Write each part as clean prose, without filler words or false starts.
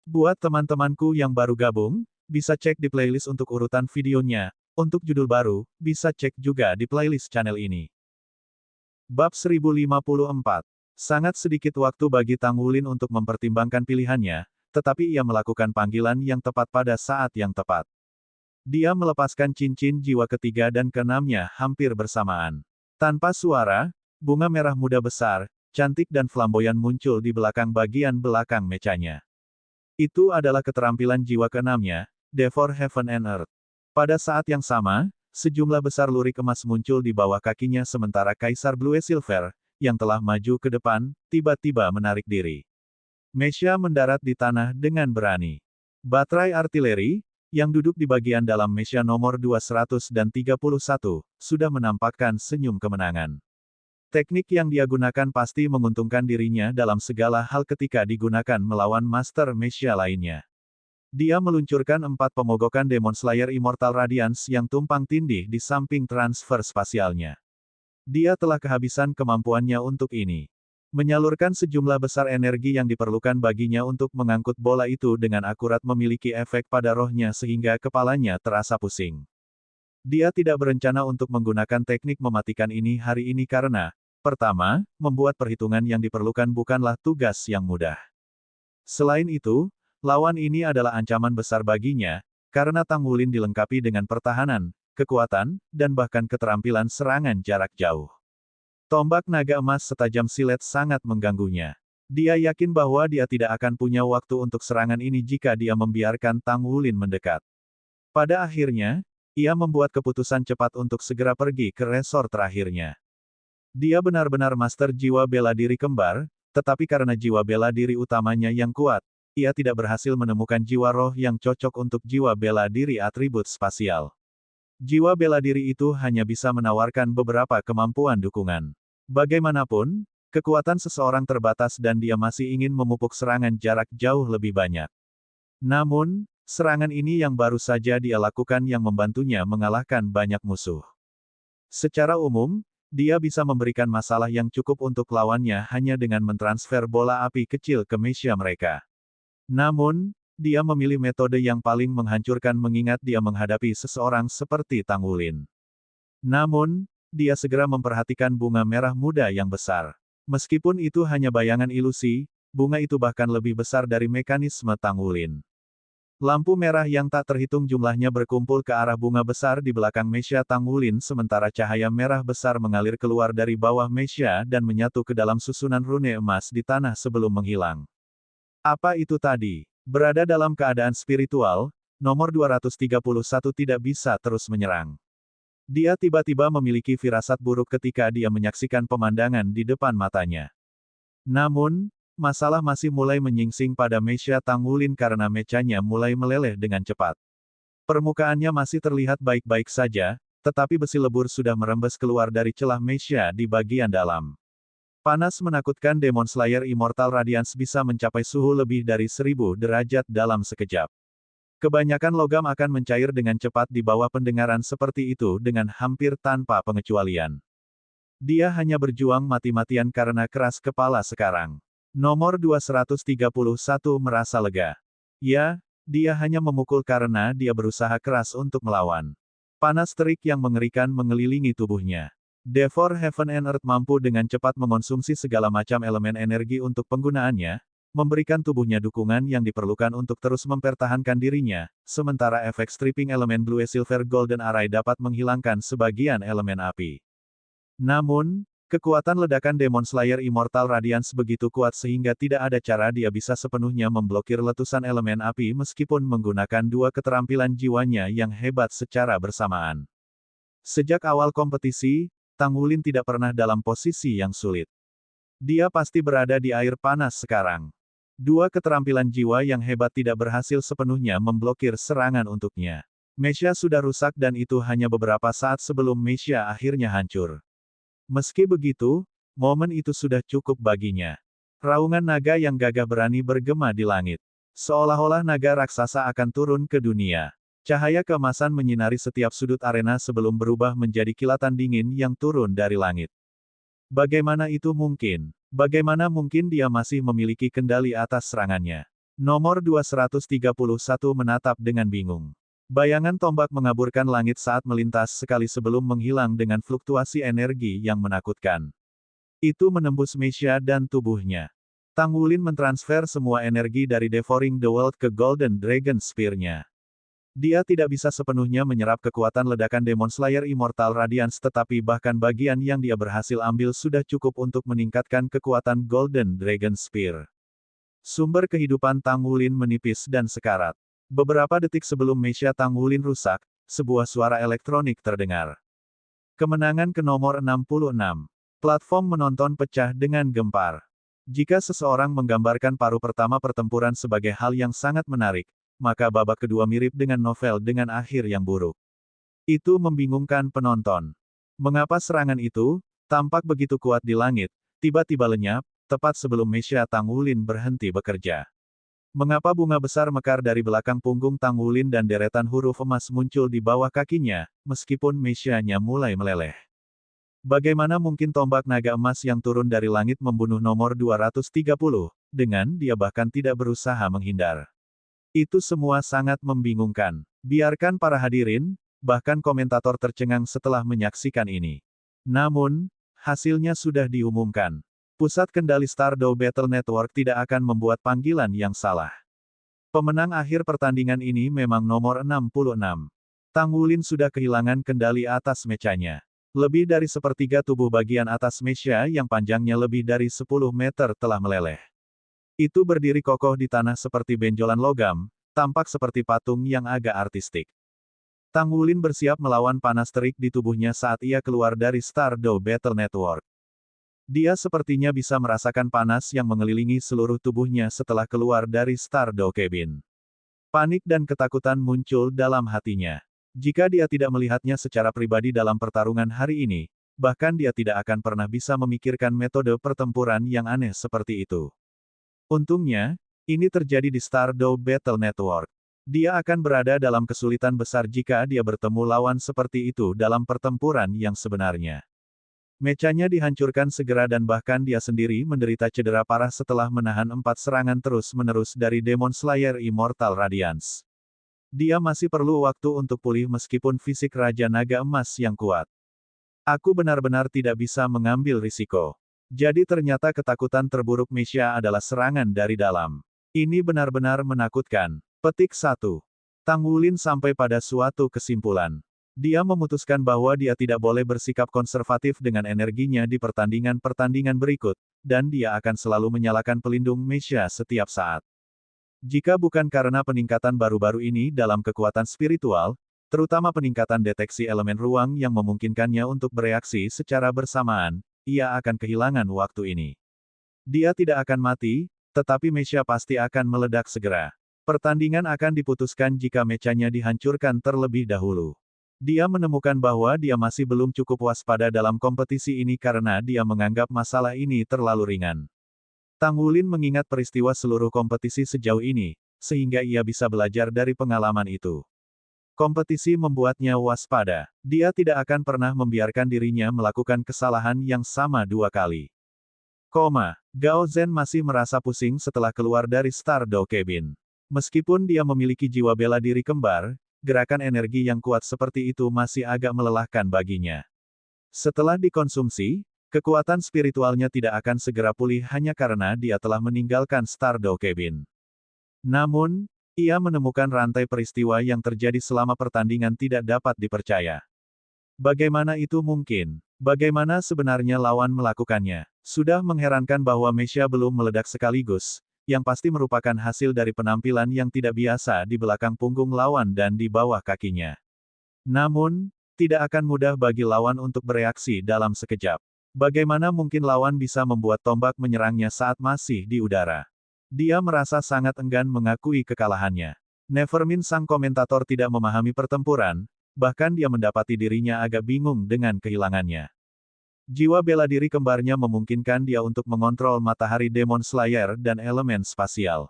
Buat teman-temanku yang baru gabung, bisa cek di playlist untuk urutan videonya. Untuk judul baru, bisa cek juga di playlist channel ini. Bab 1054. Sangat sedikit waktu bagi Tang Wulin untuk mempertimbangkan pilihannya, tetapi ia melakukan panggilan yang tepat pada saat yang tepat. Dia melepaskan cincin jiwa ketiga dan keenamnya hampir bersamaan. Tanpa suara, bunga merah muda besar, cantik dan flamboyan muncul di bagian belakang mecanya. Itu adalah keterampilan jiwa keenamnya, Devor Heaven and Earth. Pada saat yang sama, sejumlah besar lurik emas muncul di bawah kakinya sementara Kaisar Blue Silver, yang telah maju ke depan, tiba-tiba menarik diri. Mesha mendarat di tanah dengan berani. Baterai artileri, yang duduk di bagian dalam Mesha nomor 231, sudah menampakkan senyum kemenangan. Teknik yang dia gunakan pasti menguntungkan dirinya dalam segala hal ketika digunakan melawan Master Mesha lainnya. Dia meluncurkan 4 pemogokan Demon Slayer Immortal Radiance yang tumpang tindih di samping transfer spasialnya. Dia telah kehabisan kemampuannya untuk ini. Menyalurkan sejumlah besar energi yang diperlukan baginya untuk mengangkut bola itu dengan akurat memiliki efek pada rohnya sehingga kepalanya terasa pusing. Dia tidak berencana untuk menggunakan teknik mematikan ini hari ini karena, pertama, membuat perhitungan yang diperlukan bukanlah tugas yang mudah. Selain itu, lawan ini adalah ancaman besar baginya, karena Tang Wulin dilengkapi dengan pertahanan, kekuatan, dan bahkan keterampilan serangan jarak jauh. Tombak naga emas setajam silet sangat mengganggunya. Dia yakin bahwa dia tidak akan punya waktu untuk serangan ini jika dia membiarkan Tang Wulin mendekat. Pada akhirnya, ia membuat keputusan cepat untuk segera pergi ke resor terakhirnya. Dia benar-benar master jiwa bela diri kembar, tetapi karena jiwa bela diri utamanya yang kuat, ia tidak berhasil menemukan jiwa roh yang cocok untuk jiwa bela diri atribut spasial. Jiwa bela diri itu hanya bisa menawarkan beberapa kemampuan dukungan. Bagaimanapun, kekuatan seseorang terbatas dan dia masih ingin memupuk serangan jarak jauh lebih banyak. Namun, serangan ini yang baru saja dia lakukan yang membantunya mengalahkan banyak musuh. Secara umum, dia bisa memberikan masalah yang cukup untuk lawannya hanya dengan mentransfer bola api kecil ke Mesha mereka. Namun, dia memilih metode yang paling menghancurkan mengingat dia menghadapi seseorang seperti Tang Wulin. Namun, dia segera memperhatikan bunga merah muda yang besar. Meskipun itu hanya bayangan ilusi, bunga itu bahkan lebih besar dari mekanisme Tang Wulin. Lampu merah yang tak terhitung jumlahnya berkumpul ke arah bunga besar di belakang Mesha Tang Wulin sementara cahaya merah besar mengalir keluar dari bawah Mesha dan menyatu ke dalam susunan rune emas di tanah sebelum menghilang. Apa itu tadi? Berada dalam keadaan spiritual, nomor 231 tidak bisa terus menyerang. Dia tiba-tiba memiliki firasat buruk ketika dia menyaksikan pemandangan di depan matanya. Namun, masalah masih mulai menyingsing pada Mesha Tang Wulin karena mecanya mulai meleleh dengan cepat. Permukaannya masih terlihat baik-baik saja, tetapi besi lebur sudah merembes keluar dari celah Mesha di bagian dalam. Panas menakutkan Demon Slayer Immortal Radiance bisa mencapai suhu lebih dari 1000 derajat dalam sekejap. Kebanyakan logam akan mencair dengan cepat di bawah pendengaran seperti itu dengan hampir tanpa pengecualian. Dia hanya berjuang mati-matian karena keras kepala sekarang. Nomor 231 merasa lega. Ya, dia hanya memukul karena dia berusaha keras untuk melawan. Panas terik yang mengerikan mengelilingi tubuhnya. Devor Heaven and Earth mampu dengan cepat mengonsumsi segala macam elemen energi untuk penggunaannya, memberikan tubuhnya dukungan yang diperlukan untuk terus mempertahankan dirinya, sementara efek stripping elemen Blue Silver Golden Array dapat menghilangkan sebagian elemen api. Namun, kekuatan ledakan Demon Slayer Immortal Radiance begitu kuat sehingga tidak ada cara dia bisa sepenuhnya memblokir letusan elemen api meskipun menggunakan dua keterampilan jiwanya yang hebat secara bersamaan. Sejak awal kompetisi, Tang Wulin tidak pernah dalam posisi yang sulit. Dia pasti berada di air panas sekarang. Dua keterampilan jiwa yang hebat tidak berhasil sepenuhnya memblokir serangan untuknya. Mesha sudah rusak dan itu hanya beberapa saat sebelum Mesha akhirnya hancur. Meski begitu, momen itu sudah cukup baginya. Raungan naga yang gagah berani bergema di langit. Seolah-olah naga raksasa akan turun ke dunia. Cahaya keemasan menyinari setiap sudut arena sebelum berubah menjadi kilatan dingin yang turun dari langit. Bagaimana itu mungkin? Bagaimana mungkin dia masih memiliki kendali atas serangannya? Nomor 231 menatap dengan bingung. Bayangan tombak mengaburkan langit saat melintas sekali sebelum menghilang dengan fluktuasi energi yang menakutkan. Itu menembus Meisha dan tubuhnya. Tang Wulin mentransfer semua energi dari Devouring the World ke Golden Dragon Spear-nya. Dia tidak bisa sepenuhnya menyerap kekuatan ledakan Demon Slayer Immortal Radiance, tetapi bahkan bagian yang dia berhasil ambil sudah cukup untuk meningkatkan kekuatan Golden Dragon Spear. Sumber kehidupan Tang Wulin menipis dan sekarat. Beberapa detik sebelum Meisha Tang Wulin rusak, sebuah suara elektronik terdengar. Kemenangan ke nomor 66. Platform menonton pecah dengan gempar. Jika seseorang menggambarkan paruh pertama pertempuran sebagai hal yang sangat menarik, maka babak kedua mirip dengan novel dengan akhir yang buruk. Itu membingungkan penonton. Mengapa serangan itu tampak begitu kuat di langit, tiba-tiba lenyap, tepat sebelum Meisha Tang Wulin berhenti bekerja? Mengapa bunga besar mekar dari belakang punggung Tang Wulin dan deretan huruf emas muncul di bawah kakinya, meskipun Meisha-nya mulai meleleh? Bagaimana mungkin tombak naga emas yang turun dari langit membunuh nomor 230, dengan dia bahkan tidak berusaha menghindar? Itu semua sangat membingungkan. Biarkan para hadirin, bahkan komentator tercengang setelah menyaksikan ini. Namun, hasilnya sudah diumumkan. Pusat kendali Stardow Battle Network tidak akan membuat panggilan yang salah. Pemenang akhir pertandingan ini memang nomor 66. Tang Wulin sudah kehilangan kendali atas mechanya. Lebih dari sepertiga tubuh bagian atas mecha yang panjangnya lebih dari 10 meter telah meleleh. Itu berdiri kokoh di tanah seperti benjolan logam, tampak seperti patung yang agak artistik. Tang Wulin bersiap melawan panas terik di tubuhnya saat ia keluar dari Stardow Battle Network. Dia sepertinya bisa merasakan panas yang mengelilingi seluruh tubuhnya setelah keluar dari Stardow Cabin. Panik dan ketakutan muncul dalam hatinya. Jika dia tidak melihatnya secara pribadi dalam pertarungan hari ini, bahkan dia tidak akan pernah bisa memikirkan metode pertempuran yang aneh seperti itu. Untungnya, ini terjadi di Stardow Battle Network. Dia akan berada dalam kesulitan besar jika dia bertemu lawan seperti itu dalam pertempuran yang sebenarnya. Mechanya dihancurkan segera dan bahkan dia sendiri menderita cedera parah setelah menahan 4 serangan terus-menerus dari Demon Slayer Immortal Radiance. Dia masih perlu waktu untuk pulih meskipun fisik Raja Naga Emas yang kuat. Aku benar-benar tidak bisa mengambil risiko. Jadi ternyata ketakutan terburuk Meisha adalah serangan dari dalam. Ini benar-benar menakutkan. Petik 1. Tang Wulin sampai pada suatu kesimpulan. Dia memutuskan bahwa dia tidak boleh bersikap konservatif dengan energinya di pertandingan-pertandingan berikut, dan dia akan selalu menyalakan pelindung Meisha setiap saat. Jika bukan karena peningkatan baru-baru ini dalam kekuatan spiritual, terutama peningkatan deteksi elemen ruang yang memungkinkannya untuk bereaksi secara bersamaan, ia akan kehilangan waktu ini. Dia tidak akan mati, tetapi Meisha pasti akan meledak segera. Pertandingan akan diputuskan jika mechanya dihancurkan terlebih dahulu. Dia menemukan bahwa dia masih belum cukup waspada dalam kompetisi ini karena dia menganggap masalah ini terlalu ringan. Tang Wulin mengingat peristiwa seluruh kompetisi sejauh ini, sehingga ia bisa belajar dari pengalaman itu. Kompetisi membuatnya waspada. Dia tidak akan pernah membiarkan dirinya melakukan kesalahan yang sama 2 kali. Gao Zhen masih merasa pusing setelah keluar dari Stardow Cabin. Meskipun dia memiliki jiwa bela diri kembar, gerakan energi yang kuat seperti itu masih agak melelahkan baginya. Setelah dikonsumsi, kekuatan spiritualnya tidak akan segera pulih hanya karena dia telah meninggalkan Stardow Cabin. Namun, ia menemukan rantai peristiwa yang terjadi selama pertandingan tidak dapat dipercaya. Bagaimana itu mungkin? Bagaimana sebenarnya lawan melakukannya? Sudah mengherankan bahwa Meisha belum meledak sekaligus, yang pasti merupakan hasil dari penampilan yang tidak biasa di belakang punggung lawan dan di bawah kakinya. Namun, tidak akan mudah bagi lawan untuk bereaksi dalam sekejap. Bagaimana mungkin lawan bisa membuat tombak menyerangnya saat masih di udara? Dia merasa sangat enggan mengakui kekalahannya. Nevermind sang komentator tidak memahami pertempuran, bahkan dia mendapati dirinya agak bingung dengan kehilangannya. Jiwa bela diri kembarnya memungkinkan dia untuk mengontrol matahari Demon Slayer dan elemen spasial.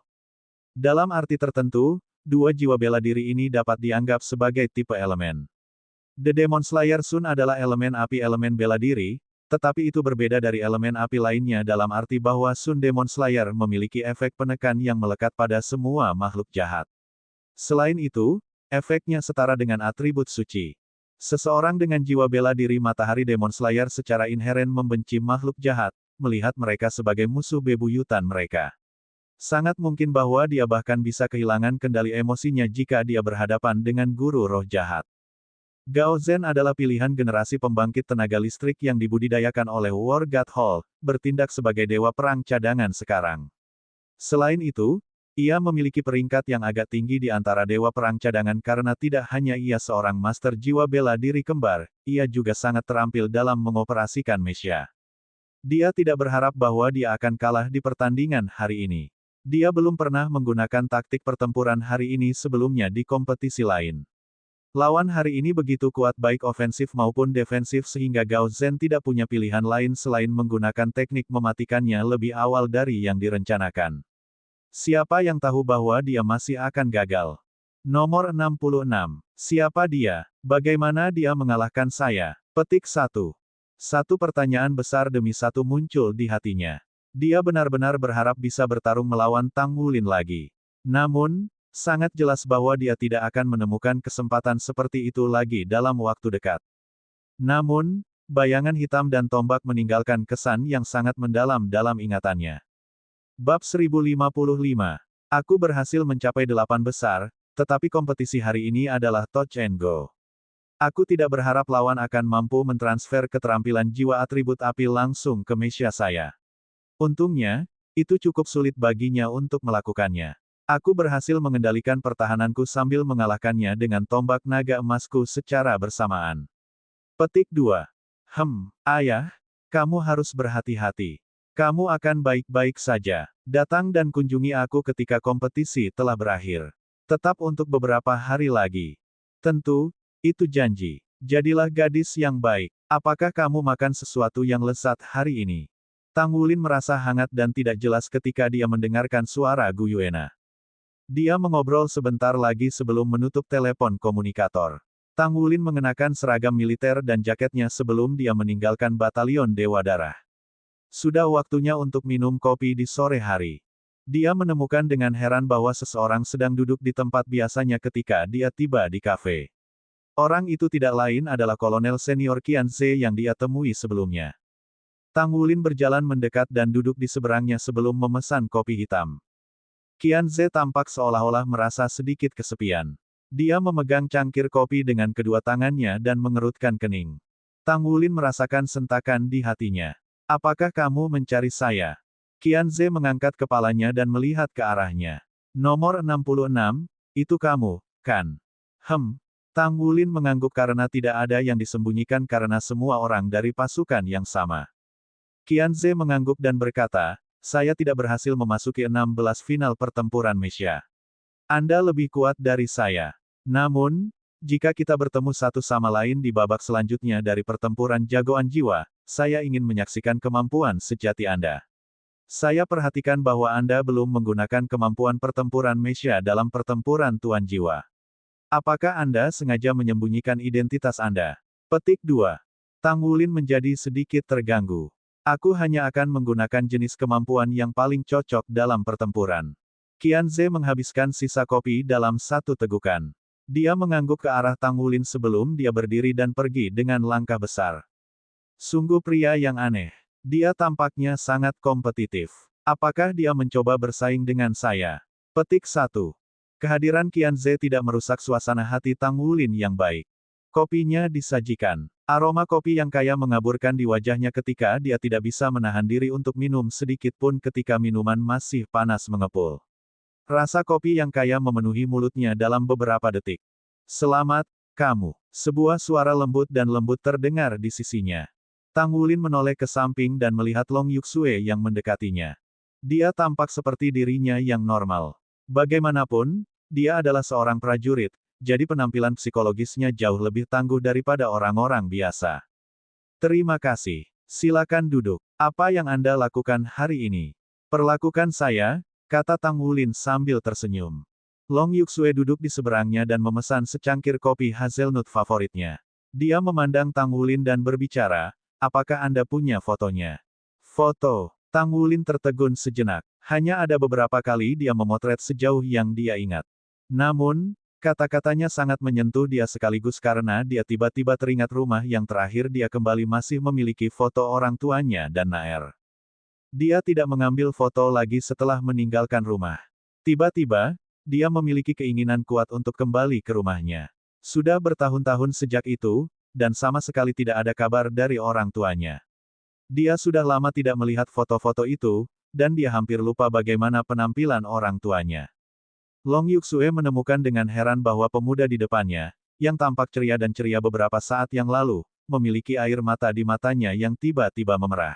Dalam arti tertentu, 2 jiwa bela diri ini dapat dianggap sebagai tipe elemen. The Demon Slayer Sun adalah elemen api elemen bela diri, Tetapi itu berbeda dari elemen api lainnya dalam arti bahwa Sun Demon Slayer memiliki efek penekan yang melekat pada semua makhluk jahat. Selain itu, efeknya setara dengan atribut suci. Seseorang dengan jiwa bela diri Matahari Demon Slayer secara inheren membenci makhluk jahat, melihat mereka sebagai musuh bebuyutan mereka. Sangat mungkin bahwa dia bahkan bisa kehilangan kendali emosinya jika dia berhadapan dengan guru roh jahat. Gao Zhen adalah pilihan generasi pembangkit tenaga listrik yang dibudidayakan oleh War God Hall, bertindak sebagai dewa perang cadangan sekarang. Selain itu, ia memiliki peringkat yang agak tinggi di antara dewa perang cadangan karena tidak hanya ia seorang master jiwa bela diri kembar, ia juga sangat terampil dalam mengoperasikan Mesha. Dia tidak berharap bahwa dia akan kalah di pertandingan hari ini. Dia belum pernah menggunakan taktik pertempuran hari ini sebelumnya di kompetisi lain. Lawan hari ini begitu kuat baik ofensif maupun defensif sehingga Gao Zhen tidak punya pilihan lain selain menggunakan teknik mematikannya lebih awal dari yang direncanakan. Siapa yang tahu bahwa dia masih akan gagal? Nomor 66. Siapa dia? Bagaimana dia mengalahkan saya? Petik 1. Satu pertanyaan besar demi satu muncul di hatinya. Dia benar-benar berharap bisa bertarung melawan Tang Wulin lagi. Namun, sangat jelas bahwa dia tidak akan menemukan kesempatan seperti itu lagi dalam waktu dekat. Namun, bayangan hitam dan tombak meninggalkan kesan yang sangat mendalam dalam ingatannya. Bab 1055. Aku berhasil mencapai 8 besar, tetapi kompetisi hari ini adalah touch and go. Aku tidak berharap lawan akan mampu mentransfer keterampilan jiwa atribut api langsung ke Mesha saya. Untungnya, itu cukup sulit baginya untuk melakukannya. Aku berhasil mengendalikan pertahananku sambil mengalahkannya dengan tombak naga emasku secara bersamaan. Petik 2. Ayah, kamu harus berhati-hati. Kamu akan baik-baik saja. Datang dan kunjungi aku ketika kompetisi telah berakhir. Tetap untuk beberapa hari lagi. Tentu, itu janji. Jadilah gadis yang baik. Apakah kamu makan sesuatu yang lezat hari ini? Tang Wulin merasa hangat dan tidak jelas ketika dia mendengarkan suara Gu Yuena. Dia mengobrol sebentar lagi sebelum menutup telepon komunikator. Tang Wulin mengenakan seragam militer dan jaketnya sebelum dia meninggalkan batalion Dewa Darah. Sudah waktunya untuk minum kopi di sore hari. Dia menemukan dengan heran bahwa seseorang sedang duduk di tempat biasanya ketika dia tiba di kafe. Orang itu tidak lain adalah Kolonel Senior Qian Ze yang dia temui sebelumnya. Tang Wulin berjalan mendekat dan duduk di seberangnya sebelum memesan kopi hitam. Qian Ze tampak seolah-olah merasa sedikit kesepian. Dia memegang cangkir kopi dengan kedua tangannya dan mengerutkan kening. Tang Wulin merasakan sentakan di hatinya. Apakah kamu mencari saya? Qian Ze mengangkat kepalanya dan melihat ke arahnya. Nomor 66, itu kamu, kan? Tang Wulin mengangguk karena tidak ada yang disembunyikan karena semua orang dari pasukan yang sama. Qian Ze mengangguk dan berkata, saya tidak berhasil memasuki 16 final pertempuran Mesha. Anda lebih kuat dari saya. Namun, jika kita bertemu satu sama lain di babak selanjutnya dari pertempuran jagoan jiwa, saya ingin menyaksikan kemampuan sejati Anda. Saya perhatikan bahwa Anda belum menggunakan kemampuan pertempuran Mesha dalam pertempuran Tuan Jiwa. Apakah Anda sengaja menyembunyikan identitas Anda? Petik 2. Tang Wulin menjadi sedikit terganggu. Aku hanya akan menggunakan jenis kemampuan yang paling cocok dalam pertempuran. Qian Ze menghabiskan sisa kopi dalam satu tegukan. Dia mengangguk ke arah Tang Wulin sebelum dia berdiri dan pergi dengan langkah besar. Sungguh pria yang aneh. Dia tampaknya sangat kompetitif. Apakah dia mencoba bersaing dengan saya? Petik 1. Kehadiran Qian Ze tidak merusak suasana hati Tang Wulin yang baik. Kopinya disajikan. Aroma kopi yang kaya mengaburkan di wajahnya ketika dia tidak bisa menahan diri untuk minum sedikit pun ketika minuman masih panas mengepul. Rasa kopi yang kaya memenuhi mulutnya dalam beberapa detik. Selamat, kamu. Sebuah suara lembut dan lembut terdengar di sisinya. Tang Wulin menoleh ke samping dan melihat Long Yuxue yang mendekatinya. Dia tampak seperti dirinya yang normal. Bagaimanapun, dia adalah seorang prajurit. Jadi penampilan psikologisnya jauh lebih tangguh daripada orang-orang biasa. Terima kasih. Silakan duduk. Apa yang Anda lakukan hari ini? Perlakukan saya, kata Tang Wulin sambil tersenyum. Long Yuxue duduk di seberangnya dan memesan secangkir kopi hazelnut favoritnya. Dia memandang Tang Wulin dan berbicara, apakah Anda punya fotonya? Foto. Tang Wulin tertegun sejenak. Hanya ada beberapa kali dia memotret sejauh yang dia ingat. Namun, kata-katanya sangat menyentuh dia sekaligus karena dia tiba-tiba teringat rumah yang terakhir dia kembali masih memiliki foto orang tuanya dan Naer. Dia tidak mengambil foto lagi setelah meninggalkan rumah. Tiba-tiba, dia memiliki keinginan kuat untuk kembali ke rumahnya. Sudah bertahun-tahun sejak itu, dan sama sekali tidak ada kabar dari orang tuanya. Dia sudah lama tidak melihat foto-foto itu, dan dia hampir lupa bagaimana penampilan orang tuanya. Long Yuxue menemukan dengan heran bahwa pemuda di depannya, yang tampak ceria dan ceria beberapa saat yang lalu, memiliki air mata di matanya yang tiba-tiba memerah.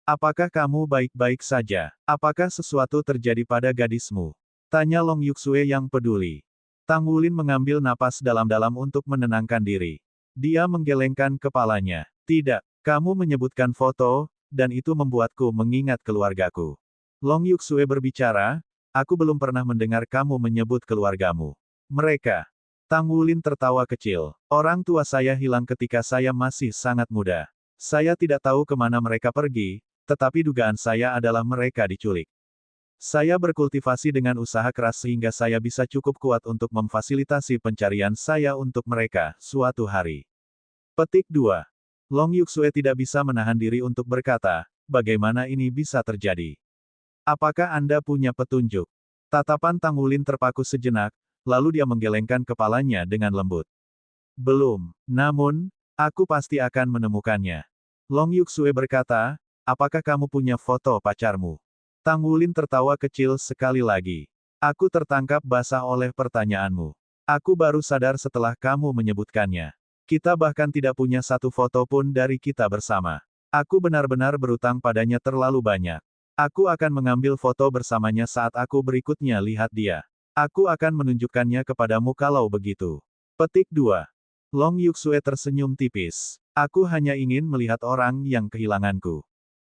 Apakah kamu baik-baik saja? Apakah sesuatu terjadi pada gadismu? Tanya Long Yuxue yang peduli. Tang Wulin mengambil napas dalam-dalam untuk menenangkan diri. Dia menggelengkan kepalanya. Tidak, kamu menyebutkan foto, dan itu membuatku mengingat keluargaku. Long Yuxue berbicara, aku belum pernah mendengar kamu menyebut keluargamu. Mereka. Tang Wulin tertawa kecil. Orang tua saya hilang ketika saya masih sangat muda. Saya tidak tahu kemana mereka pergi, tetapi dugaan saya adalah mereka diculik. Saya berkultivasi dengan usaha keras sehingga saya bisa cukup kuat untuk memfasilitasi pencarian saya untuk mereka, suatu hari. Petik 2. Long Yuxue tidak bisa menahan diri untuk berkata, bagaimana ini bisa terjadi? Apakah Anda punya petunjuk? Tatapan Tang Wulin terpaku sejenak, lalu dia menggelengkan kepalanya dengan lembut. Belum, namun, aku pasti akan menemukannya. Long Yuxue berkata, apakah kamu punya foto pacarmu? Tang Wulin tertawa kecil sekali lagi. Aku tertangkap basah oleh pertanyaanmu. Aku baru sadar setelah kamu menyebutkannya. Kita bahkan tidak punya satu foto pun dari kita bersama. Aku benar-benar berutang padanya terlalu banyak. Aku akan mengambil foto bersamanya saat aku berikutnya lihat dia. Aku akan menunjukkannya kepadamu kalau begitu. Petik 2. Long Yuxue tersenyum tipis. Aku hanya ingin melihat orang yang kehilanganku.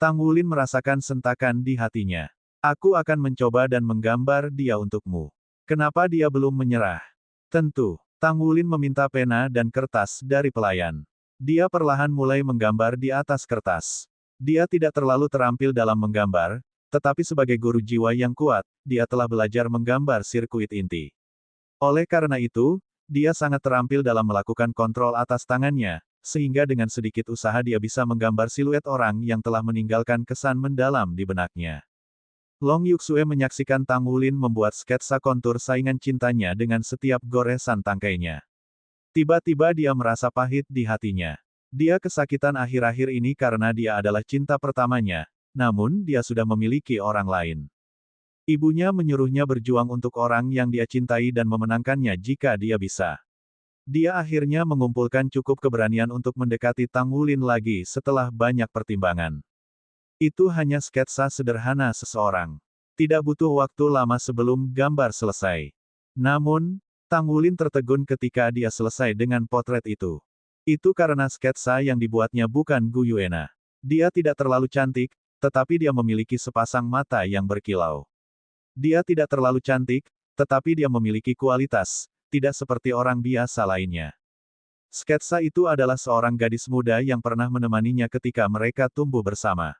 Tang Wulin merasakan sentakan di hatinya. Aku akan mencoba dan menggambar dia untukmu. Kenapa dia belum menyerah? Tentu. Tang Wulin meminta pena dan kertas dari pelayan. Dia perlahan mulai menggambar di atas kertas. Dia tidak terlalu terampil dalam menggambar, tetapi sebagai guru jiwa yang kuat, dia telah belajar menggambar sirkuit inti. Oleh karena itu, dia sangat terampil dalam melakukan kontrol atas tangannya, sehingga dengan sedikit usaha dia bisa menggambar siluet orang yang telah meninggalkan kesan mendalam di benaknya. Long Yuxue menyaksikan Tang Wulin membuat sketsa kontur saingan cintanya dengan setiap goresan tangkainya. Tiba-tiba dia merasa pahit di hatinya. Dia kesakitan akhir-akhir ini karena dia adalah cinta pertamanya, namun dia sudah memiliki orang lain. Ibunya menyuruhnya berjuang untuk orang yang dia cintai dan memenangkannya jika dia bisa. Dia akhirnya mengumpulkan cukup keberanian untuk mendekati Tang Wulin lagi setelah banyak pertimbangan. Itu hanya sketsa sederhana seseorang. Tidak butuh waktu lama sebelum gambar selesai. Namun, Tang Wulin tertegun ketika dia selesai dengan potret itu. Itu karena sketsa yang dibuatnya bukan Gu Yuena. Dia tidak terlalu cantik, tetapi dia memiliki sepasang mata yang berkilau. Dia tidak terlalu cantik, tetapi dia memiliki kualitas, tidak seperti orang biasa lainnya. Sketsa itu adalah seorang gadis muda yang pernah menemaninya ketika mereka tumbuh bersama.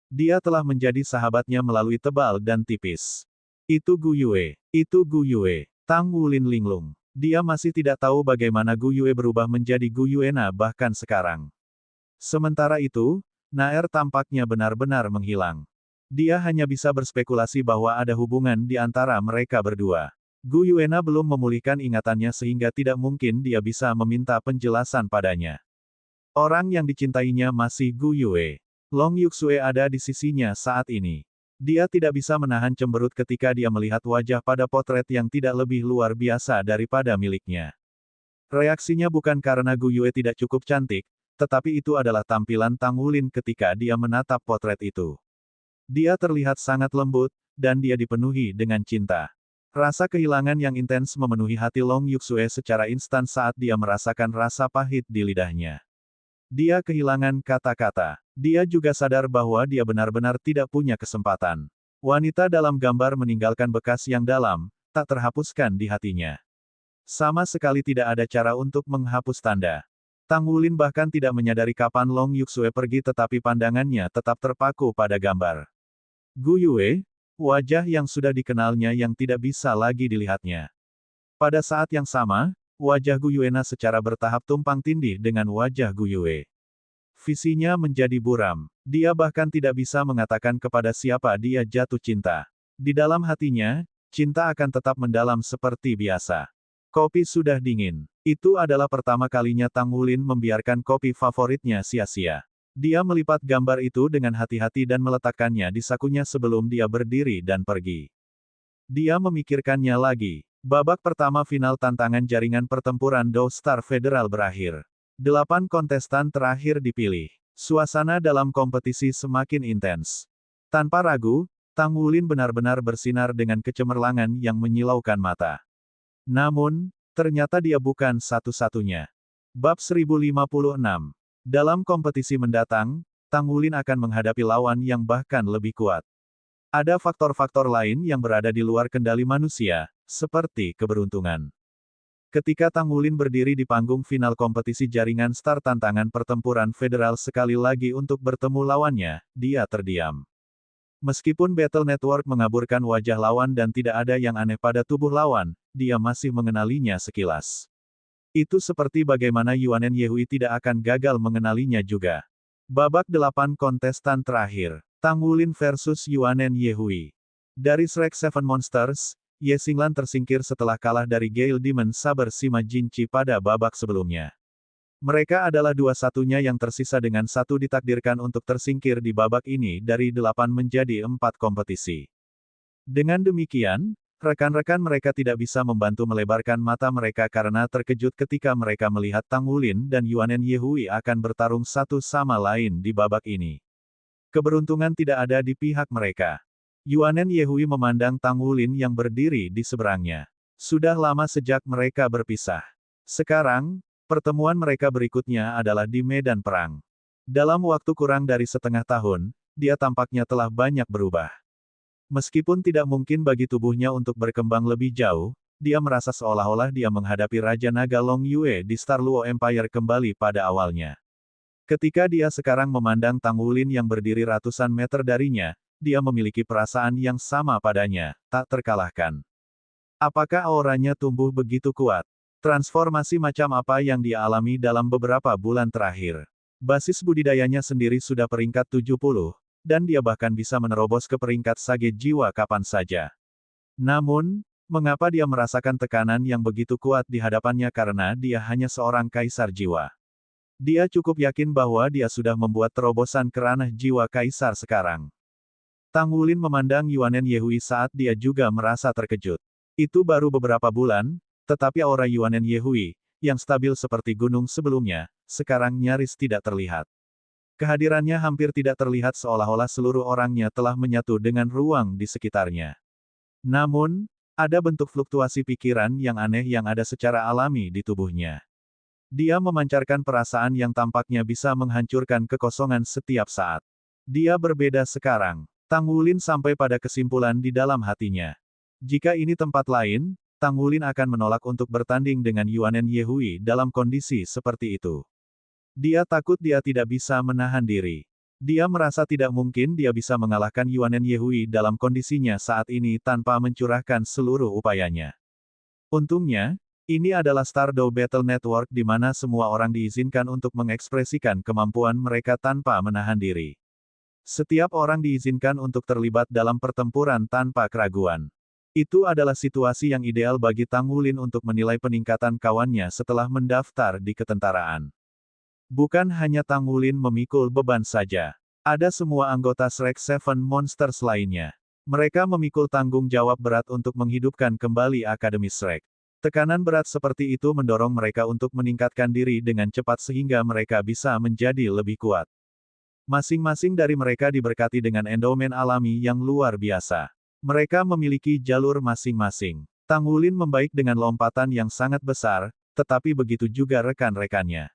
Dia telah menjadi sahabatnya melalui tebal dan tipis. Itu Gu Yue. Itu Gu Yue. Tang Wulin linglung. Dia masih tidak tahu bagaimana Gu Yue berubah menjadi Gu Yuena bahkan sekarang. Sementara itu, Naer tampaknya benar-benar menghilang. Dia hanya bisa berspekulasi bahwa ada hubungan di antara mereka berdua. Gu Yuena belum memulihkan ingatannya sehingga tidak mungkin dia bisa meminta penjelasan padanya. Orang yang dicintainya masih Gu Yue. Long Yuxue ada di sisinya saat ini. Dia tidak bisa menahan cemberut ketika dia melihat wajah pada potret yang tidak lebih luar biasa daripada miliknya. Reaksinya bukan karena Gu Yue tidak cukup cantik, tetapi itu adalah tampilan Tang Wulin ketika dia menatap potret itu. Dia terlihat sangat lembut, dan dia dipenuhi dengan cinta. Rasa kehilangan yang intens memenuhi hati Long Yuxue secara instan saat dia merasakan rasa pahit di lidahnya. Dia kehilangan kata-kata. Dia juga sadar bahwa dia benar-benar tidak punya kesempatan. Wanita dalam gambar meninggalkan bekas yang dalam, tak terhapuskan di hatinya. Sama sekali tidak ada cara untuk menghapus tanda. Tang Wulin bahkan tidak menyadari kapan Long Yuxue pergi tetapi pandangannya tetap terpaku pada gambar Gu Yue, wajah yang sudah dikenalnya yang tidak bisa lagi dilihatnya. Pada saat yang sama, wajah Gu Yuena secara bertahap tumpang tindih dengan wajah Gu Yue. Visinya menjadi buram. Dia bahkan tidak bisa mengatakan kepada siapa dia jatuh cinta. Di dalam hatinya, cinta akan tetap mendalam seperti biasa. Kopi sudah dingin. Itu adalah pertama kalinya Tang Wulin membiarkan kopi favoritnya sia-sia. Dia melipat gambar itu dengan hati-hati dan meletakkannya di sakunya sebelum dia berdiri dan pergi. Dia memikirkannya lagi. Babak pertama final tantangan jaringan pertempuran Dou Star Federal berakhir. 8 kontestan terakhir dipilih. Suasana dalam kompetisi semakin intens. Tanpa ragu, Tang Wulin benar-benar bersinar dengan kecemerlangan yang menyilaukan mata. Namun, ternyata dia bukan satu-satunya. Bab 1056. Dalam kompetisi mendatang, Tang Wulin akan menghadapi lawan yang bahkan lebih kuat. Ada faktor-faktor lain yang berada di luar kendali manusia, seperti keberuntungan. Ketika Tang Wulin berdiri di panggung final kompetisi jaringan Star Tantangan Pertempuran Federal sekali lagi untuk bertemu lawannya, dia terdiam. Meskipun Battle Network mengaburkan wajah lawan dan tidak ada yang aneh pada tubuh lawan, dia masih mengenalinya sekilas. Itu seperti bagaimana Yuanen Yehui tidak akan gagal mengenalinya juga. Babak 8 kontestan terakhir. Tang Wulin versus Yuanen Yehui. Dari Shrek Seven Monsters, Ye Xinglan tersingkir setelah kalah dari Gale Demon Saber Sima Jinchi pada babak sebelumnya. Mereka adalah dua-satunya yang tersisa dengan satu ditakdirkan untuk tersingkir di babak ini dari 8 menjadi 4 kompetisi. Dengan demikian, rekan-rekan mereka tidak bisa membantu melebarkan mata mereka karena terkejut ketika mereka melihat Tang Wulin dan Yuanen Yehui akan bertarung satu sama lain di babak ini. Keberuntungan tidak ada di pihak mereka. Yuanen Yehui memandang Tang Wulin yang berdiri di seberangnya. Sudah lama sejak mereka berpisah. Sekarang, pertemuan mereka berikutnya adalah di medan perang. Dalam waktu kurang dari setengah tahun, dia tampaknya telah banyak berubah. Meskipun tidak mungkin bagi tubuhnya untuk berkembang lebih jauh, dia merasa seolah-olah dia menghadapi Raja Naga Long Yue di Star Luo Empire kembali pada awalnya. Ketika dia sekarang memandang Tang Wulin yang berdiri ratusan meter darinya, dia memiliki perasaan yang sama padanya, tak terkalahkan. Apakah auranya tumbuh begitu kuat? Transformasi macam apa yang dia alami dalam beberapa bulan terakhir? Basis budidayanya sendiri sudah peringkat 70, dan dia bahkan bisa menerobos ke peringkat Sage Jiwa kapan saja. Namun, mengapa dia merasakan tekanan yang begitu kuat di hadapannya karena dia hanya seorang kaisar jiwa? Dia cukup yakin bahwa dia sudah membuat terobosan ke ranah jiwa kaisar sekarang. Tang Wulin memandang Yuanen Yehui saat dia juga merasa terkejut. Itu baru beberapa bulan, tetapi aura Yuanen Yehui, yang stabil seperti gunung sebelumnya, sekarang nyaris tidak terlihat. Kehadirannya hampir tidak terlihat seolah-olah seluruh orangnya telah menyatu dengan ruang di sekitarnya. Namun, ada bentuk fluktuasi pikiran yang aneh yang ada secara alami di tubuhnya. Dia memancarkan perasaan yang tampaknya bisa menghancurkan kekosongan setiap saat. Dia berbeda sekarang. Tang Wulin sampai pada kesimpulan di dalam hatinya. Jika ini tempat lain, Tang Wulin akan menolak untuk bertanding dengan Yuanen Yehui dalam kondisi seperti itu. Dia takut dia tidak bisa menahan diri. Dia merasa tidak mungkin dia bisa mengalahkan Yuanen Yehui dalam kondisinya saat ini tanpa mencurahkan seluruh upayanya. Untungnya, ini adalah Stardow Battle Network di mana semua orang diizinkan untuk mengekspresikan kemampuan mereka tanpa menahan diri. Setiap orang diizinkan untuk terlibat dalam pertempuran tanpa keraguan. Itu adalah situasi yang ideal bagi Tang Wulin untuk menilai peningkatan kawannya setelah mendaftar di ketentaraan. Bukan hanya Tang Wulin memikul beban saja. Ada semua anggota Shrek Seven Monsters lainnya. Mereka memikul tanggung jawab berat untuk menghidupkan kembali Akademi Shrek. Tekanan berat seperti itu mendorong mereka untuk meningkatkan diri dengan cepat sehingga mereka bisa menjadi lebih kuat. Masing-masing dari mereka diberkati dengan endowment alami yang luar biasa. Mereka memiliki jalur masing-masing. Tang Wulin membaik dengan lompatan yang sangat besar, tetapi begitu juga rekan-rekannya.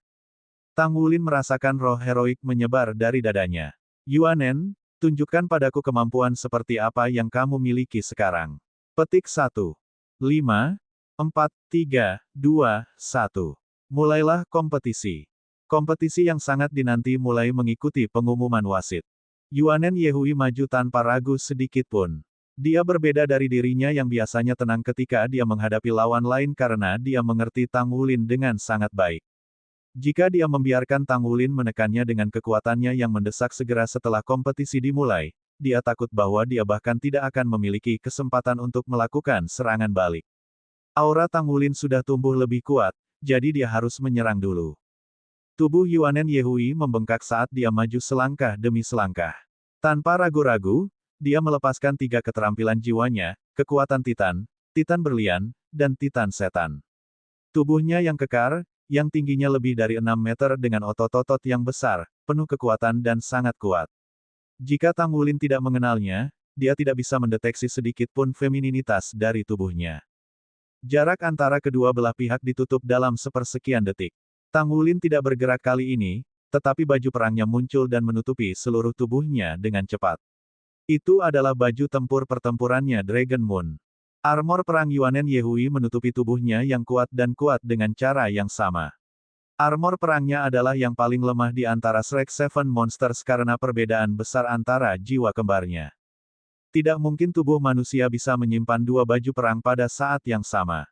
Tang Wulin merasakan roh heroik menyebar dari dadanya. Yuanen, tunjukkan padaku kemampuan seperti apa yang kamu miliki sekarang. Petik 1. 5, 4, 3, 2, 1. Mulailah kompetisi. Kompetisi yang sangat dinanti mulai mengikuti pengumuman wasit. Yuanen Yehui maju tanpa ragu sedikit pun. Dia berbeda dari dirinya yang biasanya tenang ketika dia menghadapi lawan lain karena dia mengerti Tang Wulin dengan sangat baik. Jika dia membiarkan Tang Wulin menekannya dengan kekuatannya yang mendesak segera setelah kompetisi dimulai, dia takut bahwa dia bahkan tidak akan memiliki kesempatan untuk melakukan serangan balik. Aura Tang Wulin sudah tumbuh lebih kuat, jadi dia harus menyerang dulu. Tubuh Yuanen Yehui membengkak saat dia maju selangkah demi selangkah. Tanpa ragu-ragu, dia melepaskan 3 keterampilan jiwanya, kekuatan Titan, Titan berlian, dan Titan setan. Tubuhnya yang kekar, yang tingginya lebih dari 6 meter dengan otot-otot yang besar, penuh kekuatan dan sangat kuat. Jika Tang Wulin tidak mengenalnya, dia tidak bisa mendeteksi sedikit pun femininitas dari tubuhnya. Jarak antara kedua belah pihak ditutup dalam sepersekian detik. Tang Wulin tidak bergerak kali ini, tetapi baju perangnya muncul dan menutupi seluruh tubuhnya dengan cepat. Itu adalah baju tempur pertempurannya Dragon Moon. Armor perang Yuanen Yehui menutupi tubuhnya yang kuat dan kuat dengan cara yang sama. Armor perangnya adalah yang paling lemah di antara Shrek Seven Monsters karena perbedaan besar antara jiwa kembarnya. Tidak mungkin tubuh manusia bisa menyimpan 2 baju perang pada saat yang sama.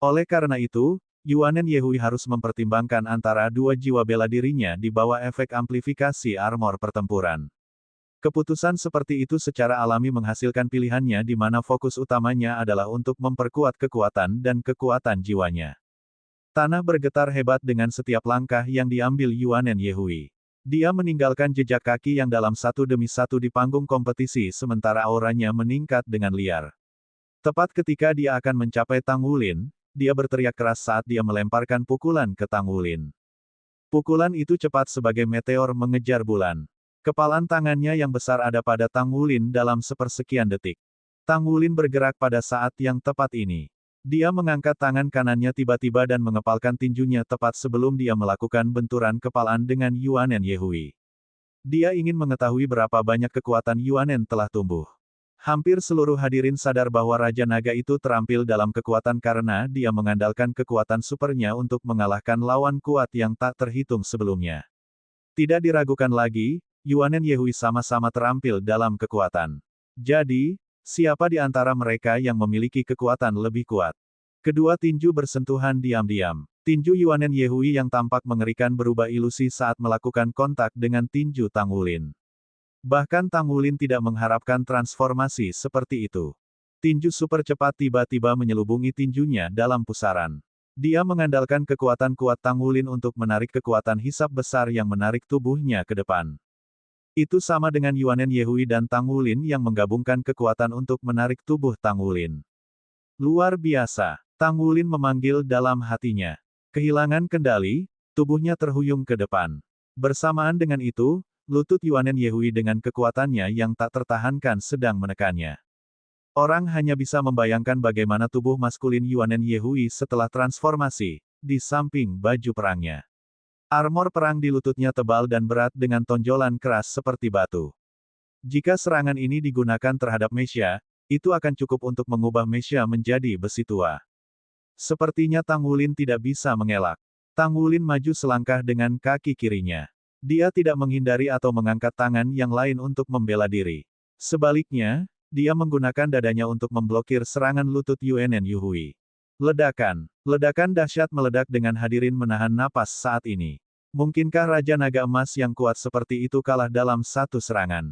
Oleh karena itu, Yuanen Yehui harus mempertimbangkan antara 2 jiwa bela dirinya di bawah efek amplifikasi armor pertempuran. Keputusan seperti itu secara alami menghasilkan pilihannya di mana fokus utamanya adalah untuk memperkuat kekuatan dan kekuatan jiwanya. Tanah bergetar hebat dengan setiap langkah yang diambil Yuanen Yehui. Dia meninggalkan jejak kaki yang dalam satu demi satu di panggung kompetisi sementara auranya meningkat dengan liar. Tepat ketika dia akan mencapai Tang Wulin, dia berteriak keras saat dia melemparkan pukulan ke Tang Wulin. Pukulan itu cepat sebagai meteor mengejar bulan. Kepalan tangannya yang besar ada pada Tang Wulin dalam sepersekian detik. Tang Wulin bergerak pada saat yang tepat ini. Dia mengangkat tangan kanannya tiba-tiba dan mengepalkan tinjunya tepat sebelum dia melakukan benturan kepalan dengan Yuanen Yehui. Dia ingin mengetahui berapa banyak kekuatan Yuanen telah tumbuh. Hampir seluruh hadirin sadar bahwa Raja Naga itu terampil dalam kekuatan karena dia mengandalkan kekuatan supernya untuk mengalahkan lawan kuat yang tak terhitung sebelumnya. Tidak diragukan lagi, Yuanen Yehui sama-sama terampil dalam kekuatan. Jadi, siapa di antara mereka yang memiliki kekuatan lebih kuat? Kedua tinju bersentuhan diam-diam. Tinju Yuanen Yehui yang tampak mengerikan berubah ilusi saat melakukan kontak dengan tinju Tang Wulin. Bahkan Tang Wulin tidak mengharapkan transformasi seperti itu. Tinju super cepat tiba-tiba menyelubungi tinjunya dalam pusaran. Dia mengandalkan kekuatan kuat Tang Wulin untuk menarik kekuatan hisap besar yang menarik tubuhnya ke depan. Itu sama dengan Yuanen Yehui dan Tang Wulin yang menggabungkan kekuatan untuk menarik tubuh Tang Wulin. Luar biasa, Tang Wulin memanggil dalam hatinya. Kehilangan kendali, tubuhnya terhuyung ke depan. Bersamaan dengan itu, lutut Yuanen Yehui dengan kekuatannya yang tak tertahankan sedang menekannya. Orang hanya bisa membayangkan bagaimana tubuh maskulin Yuanen Yehui setelah transformasi, di samping baju perangnya. Armor perang di lututnya tebal dan berat dengan tonjolan keras seperti batu. Jika serangan ini digunakan terhadap Mesya, itu akan cukup untuk mengubah Mesya menjadi besi tua. Sepertinya Tang Wulin tidak bisa mengelak. Tang Wulin maju selangkah dengan kaki kirinya. Dia tidak menghindari atau mengangkat tangan yang lain untuk membela diri. Sebaliknya, dia menggunakan dadanya untuk memblokir serangan lutut Yuanen Yehui. Ledakan. Ledakan dahsyat meledak dengan hadirin menahan napas saat ini. Mungkinkah Raja Naga Emas yang kuat seperti itu kalah dalam satu serangan?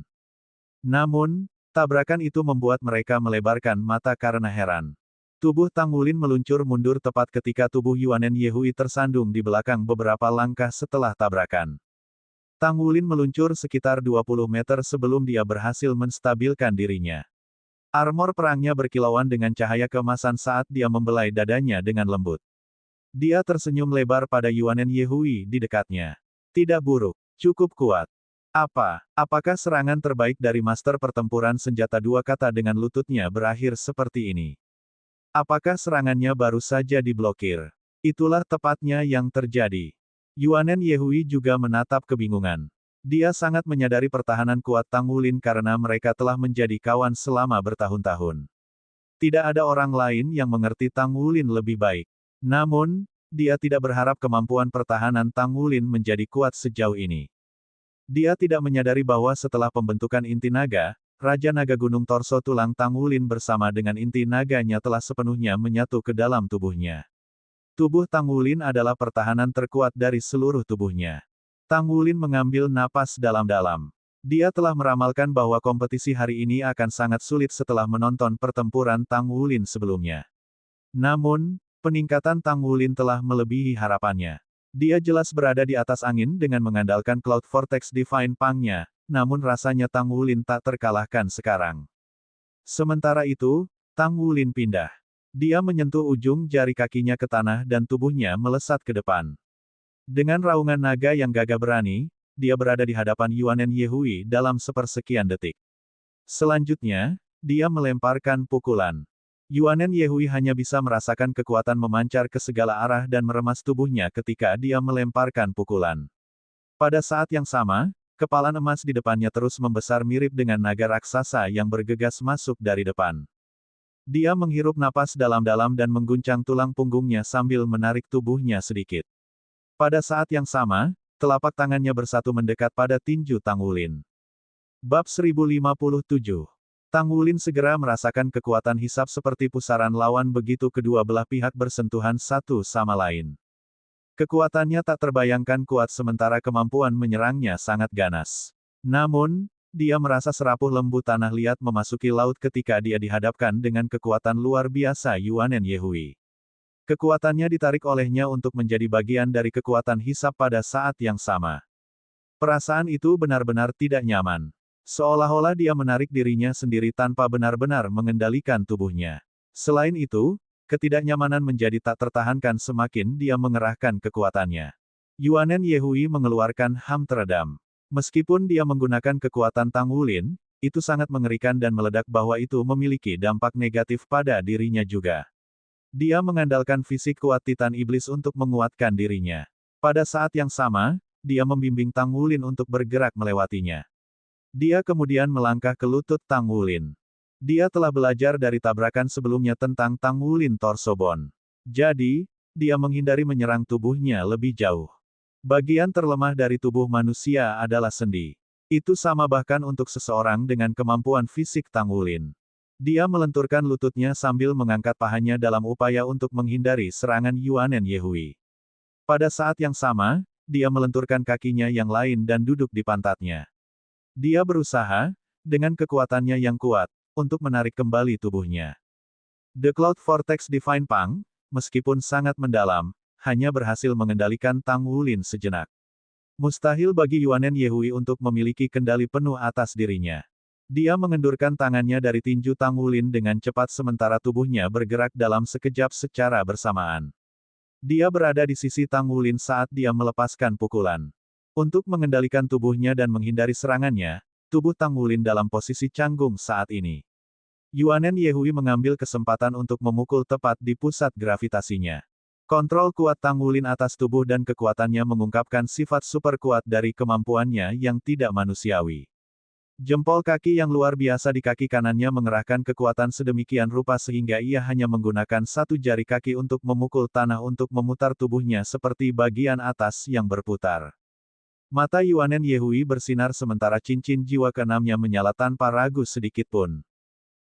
Namun, tabrakan itu membuat mereka melebarkan mata karena heran. Tubuh Tang Wulin meluncur mundur tepat ketika tubuh Yuanen Yehui tersandung di belakang beberapa langkah setelah tabrakan. Tang Wulin meluncur sekitar 20 meter sebelum dia berhasil menstabilkan dirinya. Armor perangnya berkilauan dengan cahaya keemasan saat dia membelai dadanya dengan lembut. Dia tersenyum lebar pada Yuanen Yehui di dekatnya. Tidak buruk, cukup kuat. Apakah serangan terbaik dari master pertempuran senjata dua kata dengan lututnya berakhir seperti ini? Apakah serangannya baru saja diblokir? Itulah tepatnya yang terjadi. Yuanen Yehui juga menatap kebingungan. Dia sangat menyadari pertahanan kuat Tang Wulin karena mereka telah menjadi kawan selama bertahun-tahun. Tidak ada orang lain yang mengerti Tang Wulin lebih baik. Namun, dia tidak berharap kemampuan pertahanan Tang Wulin menjadi kuat sejauh ini. Dia tidak menyadari bahwa setelah pembentukan inti naga, Raja Naga Gunung Torso Tulang Tang Wulin bersama dengan inti naganya telah sepenuhnya menyatu ke dalam tubuhnya. Tubuh Tang Wulin adalah pertahanan terkuat dari seluruh tubuhnya. Tang Wulin mengambil napas dalam-dalam. Dia telah meramalkan bahwa kompetisi hari ini akan sangat sulit setelah menonton pertempuran Tang Wulin sebelumnya. Namun, peningkatan Tang Wulin telah melebihi harapannya. Dia jelas berada di atas angin dengan mengandalkan Cloud Vortex Divine Pang-nya, namun rasanya Tang Wulin tak terkalahkan sekarang. Sementara itu, Tang Wulin pindah. Dia menyentuh ujung jari kakinya ke tanah dan tubuhnya melesat ke depan. Dengan raungan naga yang gagah berani, dia berada di hadapan Yuanen Yehui dalam sepersekian detik. Selanjutnya, dia melemparkan pukulan. Yuanen Yehui hanya bisa merasakan kekuatan memancar ke segala arah dan meremas tubuhnya ketika dia melemparkan pukulan. Pada saat yang sama, kepalan emas di depannya terus membesar mirip dengan naga raksasa yang bergegas masuk dari depan. Dia menghirup napas dalam-dalam dan mengguncang tulang punggungnya sambil menarik tubuhnya sedikit. Pada saat yang sama, telapak tangannya bersatu mendekat pada tinju Tang Wulin. Bab 1057. Tang Wulin segera merasakan kekuatan hisap seperti pusaran lawan begitu kedua belah pihak bersentuhan satu sama lain. Kekuatannya tak terbayangkan kuat sementara kemampuan menyerangnya sangat ganas. Namun, dia merasa serapuh lembu tanah liat memasuki laut ketika dia dihadapkan dengan kekuatan luar biasa Yuanen Yehui. Kekuatannya ditarik olehnya untuk menjadi bagian dari kekuatan hisap pada saat yang sama. Perasaan itu benar-benar tidak nyaman. Seolah-olah dia menarik dirinya sendiri tanpa benar-benar mengendalikan tubuhnya. Selain itu, ketidaknyamanan menjadi tak tertahankan semakin dia mengerahkan kekuatannya. Yuanen Yehui mengeluarkan ham teredam. Meskipun dia menggunakan kekuatan Tang Wulin, itu sangat mengerikan dan meledak bahwa itu memiliki dampak negatif pada dirinya juga. Dia mengandalkan fisik kuat Titan Iblis untuk menguatkan dirinya. Pada saat yang sama, dia membimbing Tang Wulin untuk bergerak melewatinya. Dia kemudian melangkah ke lutut Tang Wulin. Dia telah belajar dari tabrakan sebelumnya tentang Tang Wulin Torsobon. Jadi, dia menghindari menyerang tubuhnya lebih jauh. Bagian terlemah dari tubuh manusia adalah sendi. Itu sama bahkan untuk seseorang dengan kemampuan fisik Tang Wulin. Dia melenturkan lututnya sambil mengangkat pahanya dalam upaya untuk menghindari serangan Yuanen Yehui. Pada saat yang sama, dia melenturkan kakinya yang lain dan duduk di pantatnya. Dia berusaha, dengan kekuatannya yang kuat, untuk menarik kembali tubuhnya. The Cloud Vortex Divine Pang, meskipun sangat mendalam, hanya berhasil mengendalikan Tang Wulin sejenak. Mustahil bagi Yuanen Yehui untuk memiliki kendali penuh atas dirinya. Dia mengendurkan tangannya dari tinju Tang Wulin dengan cepat sementara tubuhnya bergerak dalam sekejap secara bersamaan. Dia berada di sisi Tang Wulin saat dia melepaskan pukulan. Untuk mengendalikan tubuhnya dan menghindari serangannya, tubuh Tang Wulin dalam posisi canggung saat ini. Yuanen Yehui mengambil kesempatan untuk memukul tepat di pusat gravitasinya. Kontrol kuat Tang Wulin atas tubuh dan kekuatannya mengungkapkan sifat super kuat dari kemampuannya yang tidak manusiawi. Jempol kaki yang luar biasa di kaki kanannya mengerahkan kekuatan sedemikian rupa sehingga ia hanya menggunakan satu jari kaki untuk memukul tanah untuk memutar tubuhnya seperti bagian atas yang berputar. Mata Yuanen Yehui bersinar sementara cincin jiwa keenamnya menyala tanpa ragu sedikitpun.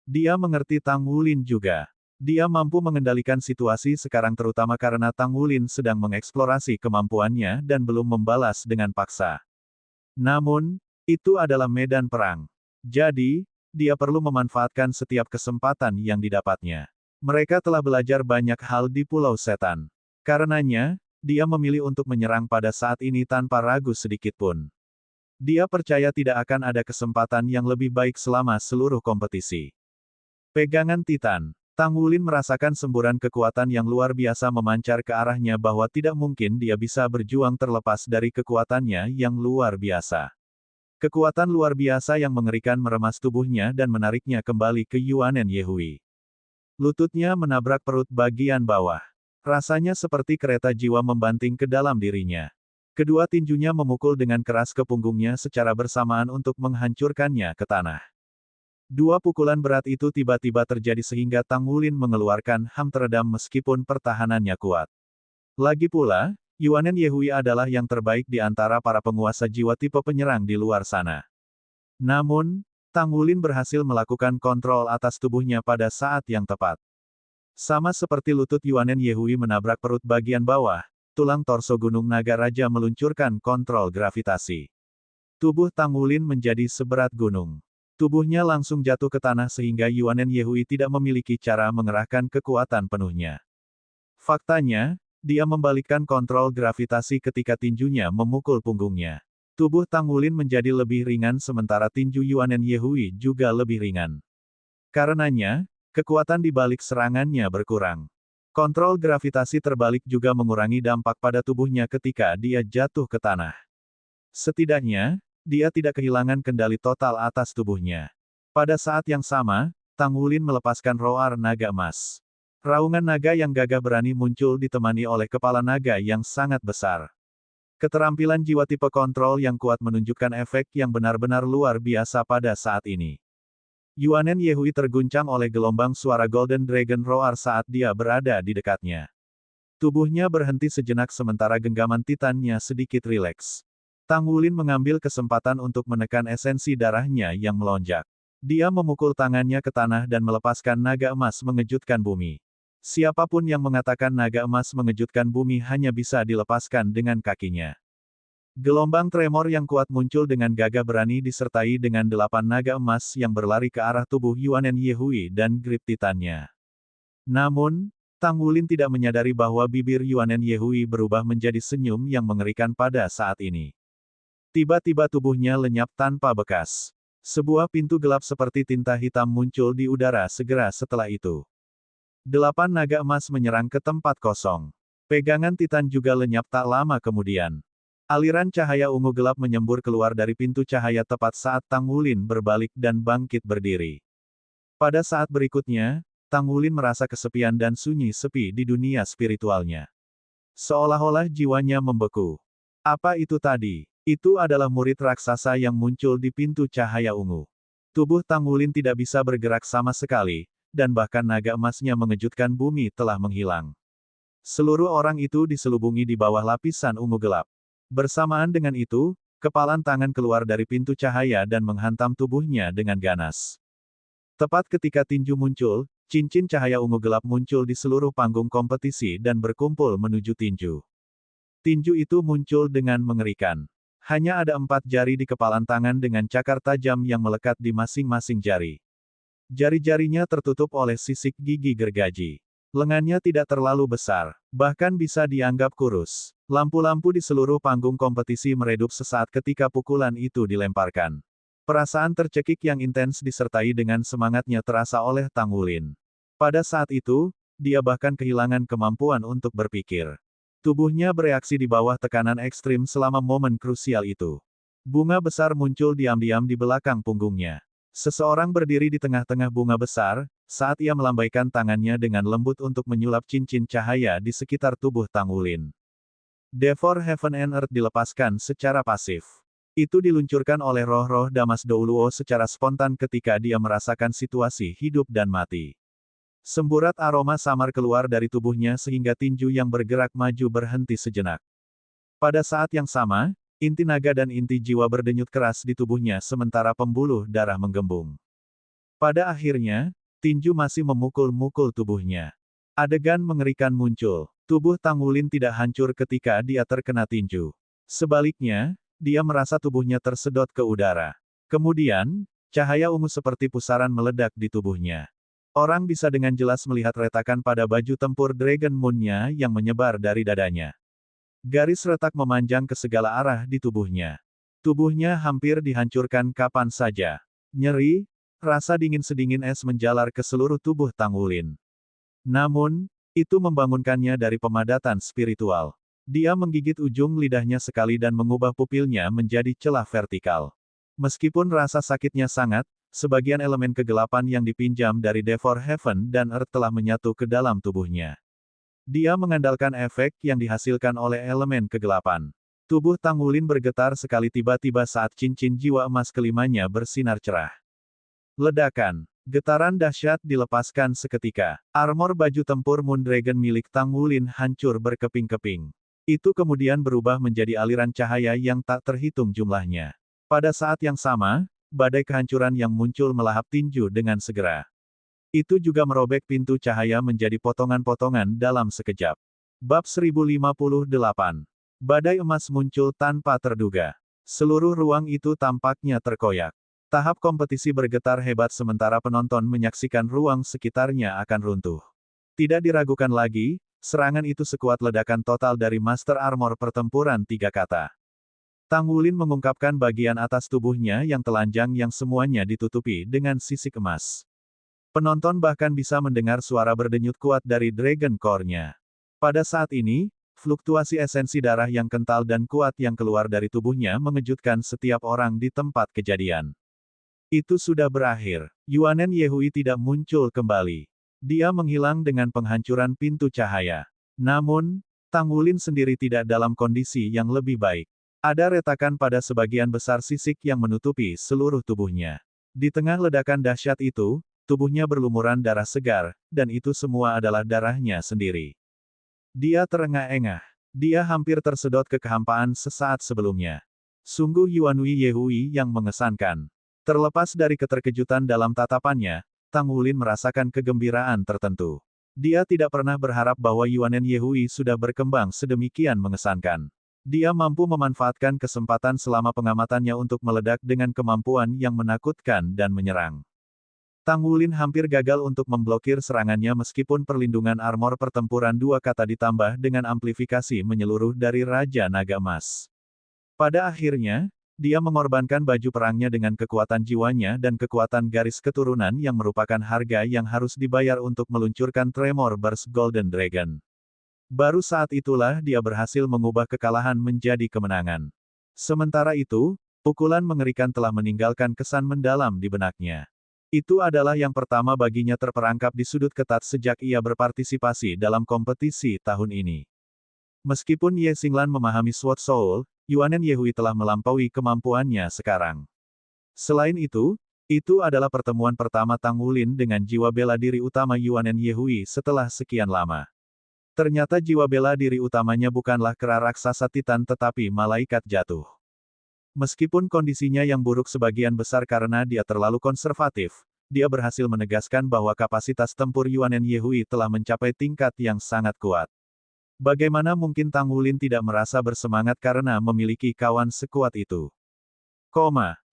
Dia mengerti Tang Wulin juga. Dia mampu mengendalikan situasi sekarang terutama karena Tang Wulin sedang mengeksplorasi kemampuannya dan belum membalas dengan paksa. Namun, itu adalah medan perang. Jadi, dia perlu memanfaatkan setiap kesempatan yang didapatnya. Mereka telah belajar banyak hal di Pulau Setan. Karenanya, dia memilih untuk menyerang pada saat ini tanpa ragu sedikitpun. Dia percaya tidak akan ada kesempatan yang lebih baik selama seluruh kompetisi. Pegangan Titan. Tang Wulin merasakan semburan kekuatan yang luar biasa memancar ke arahnya bahwa tidak mungkin dia bisa berjuang terlepas dari kekuatannya yang luar biasa. Kekuatan luar biasa yang mengerikan meremas tubuhnya dan menariknya kembali ke Yuanen Yehui. Lututnya menabrak perut bagian bawah. Rasanya seperti kereta jiwa membanting ke dalam dirinya. Kedua tinjunya memukul dengan keras ke punggungnya secara bersamaan untuk menghancurkannya ke tanah. Dua pukulan berat itu tiba-tiba terjadi sehingga Tang Wulin mengeluarkan ham teredam meskipun pertahanannya kuat. Lagi pula, Yuanen Yehui adalah yang terbaik di antara para penguasa jiwa tipe penyerang di luar sana. Namun, Tang Wulin berhasil melakukan kontrol atas tubuhnya pada saat yang tepat. Sama seperti lutut Yuanen Yehui menabrak perut bagian bawah, tulang torso Gunung Naga Raja meluncurkan kontrol gravitasi. Tubuh Tang Wulin menjadi seberat gunung. Tubuhnya langsung jatuh ke tanah sehingga Yuanen Yehui tidak memiliki cara mengerahkan kekuatan penuhnya. Faktanya, dia membalikkan kontrol gravitasi ketika tinjunya memukul punggungnya. Tubuh Tang Wulin menjadi lebih ringan sementara tinju Yuanen Yehui juga lebih ringan. Karenanya, kekuatan di balik serangannya berkurang. Kontrol gravitasi terbalik juga mengurangi dampak pada tubuhnya ketika dia jatuh ke tanah. Setidaknya, dia tidak kehilangan kendali total atas tubuhnya. Pada saat yang sama, Tang Wulin melepaskan roar naga emas. Raungan naga yang gagah berani muncul ditemani oleh kepala naga yang sangat besar. Keterampilan jiwa tipe kontrol yang kuat menunjukkan efek yang benar-benar luar biasa pada saat ini. Yuanen Yehui terguncang oleh gelombang suara Golden Dragon Roar saat dia berada di dekatnya. Tubuhnya berhenti sejenak sementara genggaman titannya sedikit rileks. Tang Wulin mengambil kesempatan untuk menekan esensi darahnya yang melonjak. Dia memukul tangannya ke tanah dan melepaskan naga emas mengejutkan bumi. Siapapun yang mengatakan naga emas mengejutkan bumi hanya bisa dilepaskan dengan kakinya. Gelombang tremor yang kuat muncul dengan gagah berani disertai dengan 8 naga emas yang berlari ke arah tubuh Yuanen Yehui dan grip titannya. Namun, Tang Wulin tidak menyadari bahwa bibir Yuanen Yehui berubah menjadi senyum yang mengerikan pada saat ini. Tiba-tiba tubuhnya lenyap tanpa bekas. Sebuah pintu gelap seperti tinta hitam muncul di udara segera setelah itu. 8 naga emas menyerang ke tempat kosong. Pegangan Titan juga lenyap tak lama kemudian. Aliran cahaya ungu gelap menyembur keluar dari pintu cahaya tepat saat Tang Wulin berbalik dan bangkit berdiri. Pada saat berikutnya, Tang Wulin merasa kesepian dan sunyi sepi di dunia spiritualnya. Seolah-olah jiwanya membeku. Apa itu tadi? Itu adalah murid raksasa yang muncul di pintu cahaya ungu. Tubuh Tang Wulin tidak bisa bergerak sama sekali, dan bahkan naga emasnya mengejutkan bumi telah menghilang. Seluruh orang itu diselubungi di bawah lapisan ungu gelap. Bersamaan dengan itu, kepalan tangan keluar dari pintu cahaya dan menghantam tubuhnya dengan ganas. Tepat ketika tinju muncul, cincin cahaya ungu gelap muncul di seluruh panggung kompetisi dan berkumpul menuju tinju. Tinju itu muncul dengan mengerikan. Hanya ada 4 jari di kepalan tangan dengan cakar tajam yang melekat di masing-masing jari. Jari-jarinya tertutup oleh sisik gigi gergaji. Lengannya tidak terlalu besar, bahkan bisa dianggap kurus. Lampu-lampu di seluruh panggung kompetisi meredup sesaat ketika pukulan itu dilemparkan. Perasaan tercekik yang intens disertai dengan semangatnya terasa oleh Tang Wulin. Pada saat itu, dia bahkan kehilangan kemampuan untuk berpikir. Tubuhnya bereaksi di bawah tekanan ekstrim selama momen krusial itu. Bunga besar muncul diam-diam di belakang punggungnya. Seseorang berdiri di tengah-tengah bunga besar, saat ia melambaikan tangannya dengan lembut untuk menyulap cincin cahaya di sekitar tubuh Tang Wulin. Devor Heaven and Earth dilepaskan secara pasif. Itu diluncurkan oleh roh-roh Damas Douluo secara spontan ketika dia merasakan situasi hidup dan mati. Semburat aroma samar keluar dari tubuhnya sehingga tinju yang bergerak maju berhenti sejenak. Pada saat yang sama, inti naga dan inti jiwa berdenyut keras di tubuhnya sementara pembuluh darah menggembung. Pada akhirnya, tinju masih memukul-mukul tubuhnya. Adegan mengerikan muncul. Tubuh Tang Wulin tidak hancur ketika dia terkena tinju. Sebaliknya, dia merasa tubuhnya tersedot ke udara. Kemudian, cahaya ungu seperti pusaran meledak di tubuhnya. Orang bisa dengan jelas melihat retakan pada baju tempur Dragon Moon-nya yang menyebar dari dadanya. Garis retak memanjang ke segala arah di tubuhnya. Tubuhnya hampir dihancurkan kapan saja. Nyeri, rasa dingin sedingin es menjalar ke seluruh tubuh Tang Wulin. Namun, itu membangunkannya dari pemadatan spiritual. Dia menggigit ujung lidahnya sekali dan mengubah pupilnya menjadi celah vertikal. Meskipun rasa sakitnya sangat, sebagian elemen kegelapan yang dipinjam dari Devor Heaven dan Earth telah menyatu ke dalam tubuhnya. Dia mengandalkan efek yang dihasilkan oleh elemen kegelapan. Tubuh Tang Wulin bergetar sekali tiba-tiba saat cincin jiwa emas kelimanya bersinar cerah. Ledakan. Getaran dahsyat dilepaskan seketika. Armor baju tempur Moondragon milik Tang Wulin hancur berkeping-keping. Itu kemudian berubah menjadi aliran cahaya yang tak terhitung jumlahnya. Pada saat yang sama, badai kehancuran yang muncul melahap tinju dengan segera. Itu juga merobek pintu cahaya menjadi potongan-potongan dalam sekejap. Bab 1058. Badai emas muncul tanpa terduga. Seluruh ruang itu tampaknya terkoyak. Tahap kompetisi bergetar hebat sementara penonton menyaksikan ruang sekitarnya akan runtuh. Tidak diragukan lagi, serangan itu sekuat ledakan total dari Master Armor Pertempuran Tiga Kata. Tang Wulin mengungkapkan bagian atas tubuhnya yang telanjang yang semuanya ditutupi dengan sisik emas. Penonton bahkan bisa mendengar suara berdenyut kuat dari Dragon Core-nya. Pada saat ini, fluktuasi esensi darah yang kental dan kuat yang keluar dari tubuhnya mengejutkan setiap orang di tempat kejadian. Itu sudah berakhir. Yuanen Yehui tidak muncul kembali. Dia menghilang dengan penghancuran pintu cahaya. Namun, Tang Wulin sendiri tidak dalam kondisi yang lebih baik. Ada retakan pada sebagian besar sisik yang menutupi seluruh tubuhnya. Di tengah ledakan dahsyat itu, tubuhnya berlumuran darah segar, dan itu semua adalah darahnya sendiri. Dia terengah-engah. Dia hampir tersedot ke kehampaan sesaat sebelumnya. Sungguh Yuanhui Yehui yang mengesankan. Terlepas dari keterkejutan dalam tatapannya, Tang Wulin merasakan kegembiraan tertentu. Dia tidak pernah berharap bahwa Yuanen Yehui sudah berkembang sedemikian mengesankan. Dia mampu memanfaatkan kesempatan selama pengamatannya untuk meledak dengan kemampuan yang menakutkan dan menyerang. Tang Wulin hampir gagal untuk memblokir serangannya meskipun perlindungan armor pertempuran dua kata ditambah dengan amplifikasi menyeluruh dari Raja Naga Emas. Pada akhirnya, dia mengorbankan baju perangnya dengan kekuatan jiwanya dan kekuatan garis keturunan yang merupakan harga yang harus dibayar untuk meluncurkan Tremor Burst Golden Dragon. Baru saat itulah dia berhasil mengubah kekalahan menjadi kemenangan. Sementara itu, pukulan mengerikan telah meninggalkan kesan mendalam di benaknya. Itu adalah yang pertama baginya terperangkap di sudut ketat sejak ia berpartisipasi dalam kompetisi tahun ini. Meskipun Ye Xinglan memahami Sword Soul, Yuanen Yehui telah melampaui kemampuannya sekarang. Selain itu adalah pertemuan pertama Tang Wulin dengan jiwa bela diri utama Yuanen Yehui setelah sekian lama. Ternyata jiwa bela diri utamanya bukanlah kera raksasa Titan tetapi malaikat jatuh. Meskipun kondisinya yang buruk sebagian besar karena dia terlalu konservatif, dia berhasil menegaskan bahwa kapasitas tempur Yuanen Yehui telah mencapai tingkat yang sangat kuat. Bagaimana mungkin Tang Wulin tidak merasa bersemangat karena memiliki kawan sekuat itu?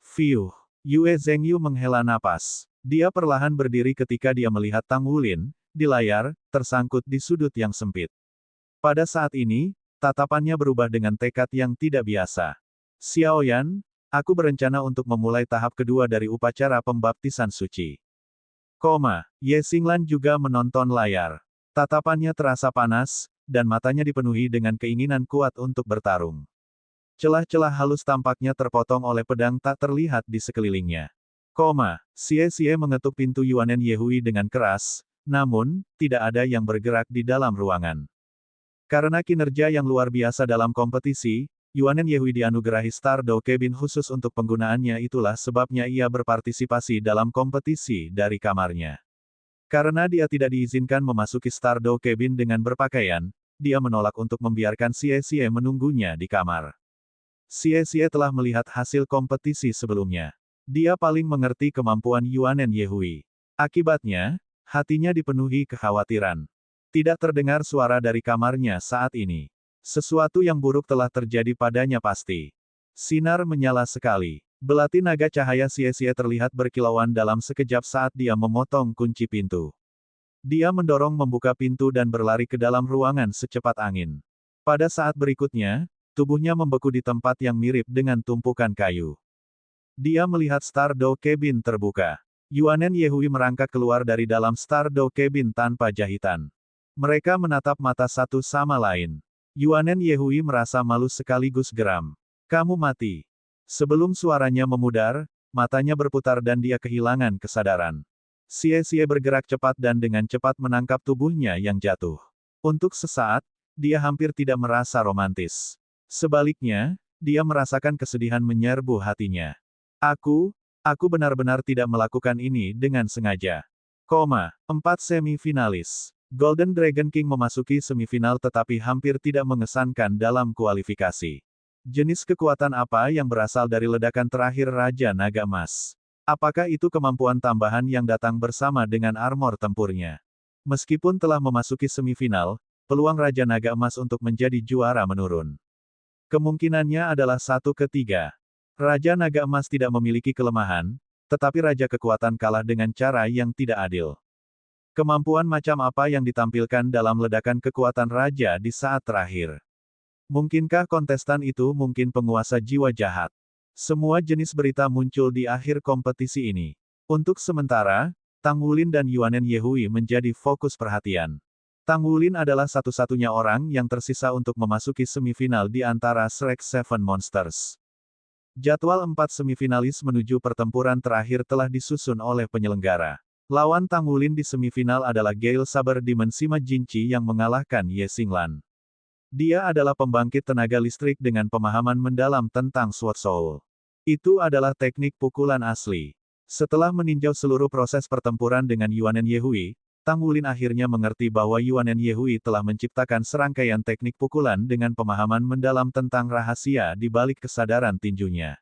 Fiuh. Yue Zhengyu menghela napas. Dia perlahan berdiri ketika dia melihat Tang Wulin, di layar, tersangkut di sudut yang sempit. Pada saat ini, tatapannya berubah dengan tekad yang tidak biasa. Xiaoyan, aku berencana untuk memulai tahap kedua dari upacara pembaptisan suci. Ye Xinglan juga menonton layar. Tatapannya terasa panas, dan matanya dipenuhi dengan keinginan kuat untuk bertarung. Celah-celah halus tampaknya terpotong oleh pedang tak terlihat di sekelilingnya. Xie mengetuk pintu Yuanen Yehui dengan keras, namun, tidak ada yang bergerak di dalam ruangan. Karena kinerja yang luar biasa dalam kompetisi, Yuanen Yehui dianugerahi Stardow Cabin khusus untuk penggunaannya itulah sebabnya ia berpartisipasi dalam kompetisi dari kamarnya. Karena dia tidak diizinkan memasuki Stardow Cabin dengan berpakaian, dia menolak untuk membiarkan Xie menunggunya di kamar. Xie telah melihat hasil kompetisi sebelumnya. Dia paling mengerti kemampuan Yuanen Yehui. Akibatnya, hatinya dipenuhi kekhawatiran. Tidak terdengar suara dari kamarnya saat ini. Sesuatu yang buruk telah terjadi padanya pasti. Sinar menyala sekali. Belati naga cahaya Xie terlihat berkilauan dalam sekejap saat dia memotong kunci pintu. Dia mendorong membuka pintu dan berlari ke dalam ruangan secepat angin. Pada saat berikutnya, tubuhnya membeku di tempat yang mirip dengan tumpukan kayu. Dia melihat Stardow Cabin terbuka. Yuanen Yehui merangkak keluar dari dalam Stardow Cabin tanpa jahitan. Mereka menatap mata satu sama lain. Yuanen Yehui merasa malu sekaligus geram. Kamu mati. Sebelum suaranya memudar, matanya berputar dan dia kehilangan kesadaran. Xie bergerak cepat dan dengan cepat menangkap tubuhnya yang jatuh. Untuk sesaat, dia hampir tidak merasa romantis. Sebaliknya, dia merasakan kesedihan menyerbu hatinya. Aku benar-benar tidak melakukan ini dengan sengaja. 4 semifinalis. Golden Dragon King memasuki semifinal tetapi hampir tidak mengesankan dalam kualifikasi. Jenis kekuatan apa yang berasal dari ledakan terakhir Raja Naga Emas? Apakah itu kemampuan tambahan yang datang bersama dengan armor tempurnya? Meskipun telah memasuki semifinal, peluang Raja Naga Emas untuk menjadi juara menurun. Kemungkinannya adalah 1/3. Raja Naga Emas tidak memiliki kelemahan, tetapi Raja Kekuatan kalah dengan cara yang tidak adil. Kemampuan macam apa yang ditampilkan dalam ledakan kekuatan Raja di saat terakhir? Mungkinkah kontestan itu mungkin penguasa jiwa jahat? Semua jenis berita muncul di akhir kompetisi ini. Untuk sementara, Tang Wulin dan Yuanen Yehui menjadi fokus perhatian. Tang Wulin adalah satu-satunya orang yang tersisa untuk memasuki semifinal di antara Shrek Seven Monsters. Jadwal 4 semifinalis menuju pertempuran terakhir telah disusun oleh penyelenggara. Lawan Tang Wulin di semifinal adalah Gale Saber Demon Sima Jinchi yang mengalahkan Ye Xinglan. Dia adalah pembangkit tenaga listrik dengan pemahaman mendalam tentang Sword Soul. Itu adalah teknik pukulan asli. Setelah meninjau seluruh proses pertempuran dengan Yuanen Yehui, Tang Wulin akhirnya mengerti bahwa Yuanen Yehui telah menciptakan serangkaian teknik pukulan dengan pemahaman mendalam tentang rahasia di balik kesadaran tinjunya.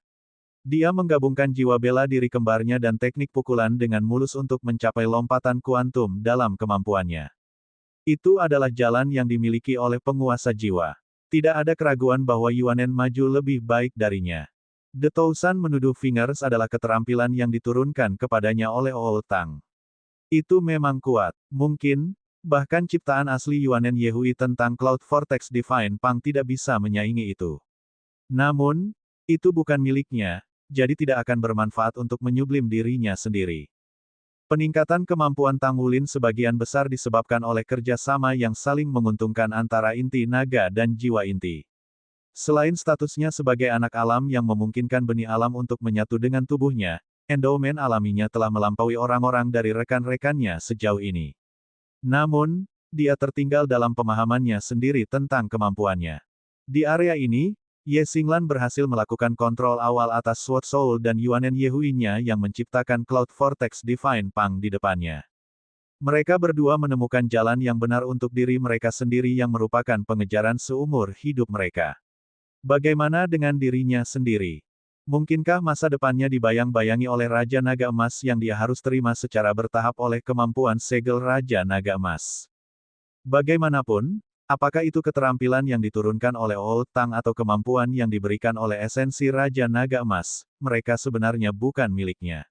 Dia menggabungkan jiwa bela diri kembarnya dan teknik pukulan dengan mulus untuk mencapai lompatan kuantum dalam kemampuannya. Itu adalah jalan yang dimiliki oleh penguasa jiwa. Tidak ada keraguan bahwa Yuanen maju lebih baik darinya. The Thousand menuduh Fingers adalah keterampilan yang diturunkan kepadanya oleh Old Tang. Itu memang kuat. Mungkin, bahkan ciptaan asli Yuanen Yehui tentang Cloud Vortex Divine Pang tidak bisa menyaingi itu. Namun, itu bukan miliknya, jadi tidak akan bermanfaat untuk menyublim dirinya sendiri. Peningkatan kemampuan Tang Wulin sebagian besar disebabkan oleh kerja sama yang saling menguntungkan antara inti naga dan jiwa inti. Selain statusnya sebagai anak alam yang memungkinkan benih alam untuk menyatu dengan tubuhnya, endowmen alaminya telah melampaui orang-orang dari rekan-rekannya sejauh ini. Namun, dia tertinggal dalam pemahamannya sendiri tentang kemampuannya. Di area ini, Ye Xinglan berhasil melakukan kontrol awal atas Sword Soul dan Yuanen Yehui-nya yang menciptakan Cloud Vortex Divine Pang di depannya. Mereka berdua menemukan jalan yang benar untuk diri mereka sendiri yang merupakan pengejaran seumur hidup mereka. Bagaimana dengan dirinya sendiri? Mungkinkah masa depannya dibayang-bayangi oleh Raja Naga Emas yang dia harus terima secara bertahap oleh kemampuan segel Raja Naga Emas? Bagaimanapun, apakah itu keterampilan yang diturunkan oleh Old Tang atau kemampuan yang diberikan oleh esensi Raja Naga Emas, mereka sebenarnya bukan miliknya.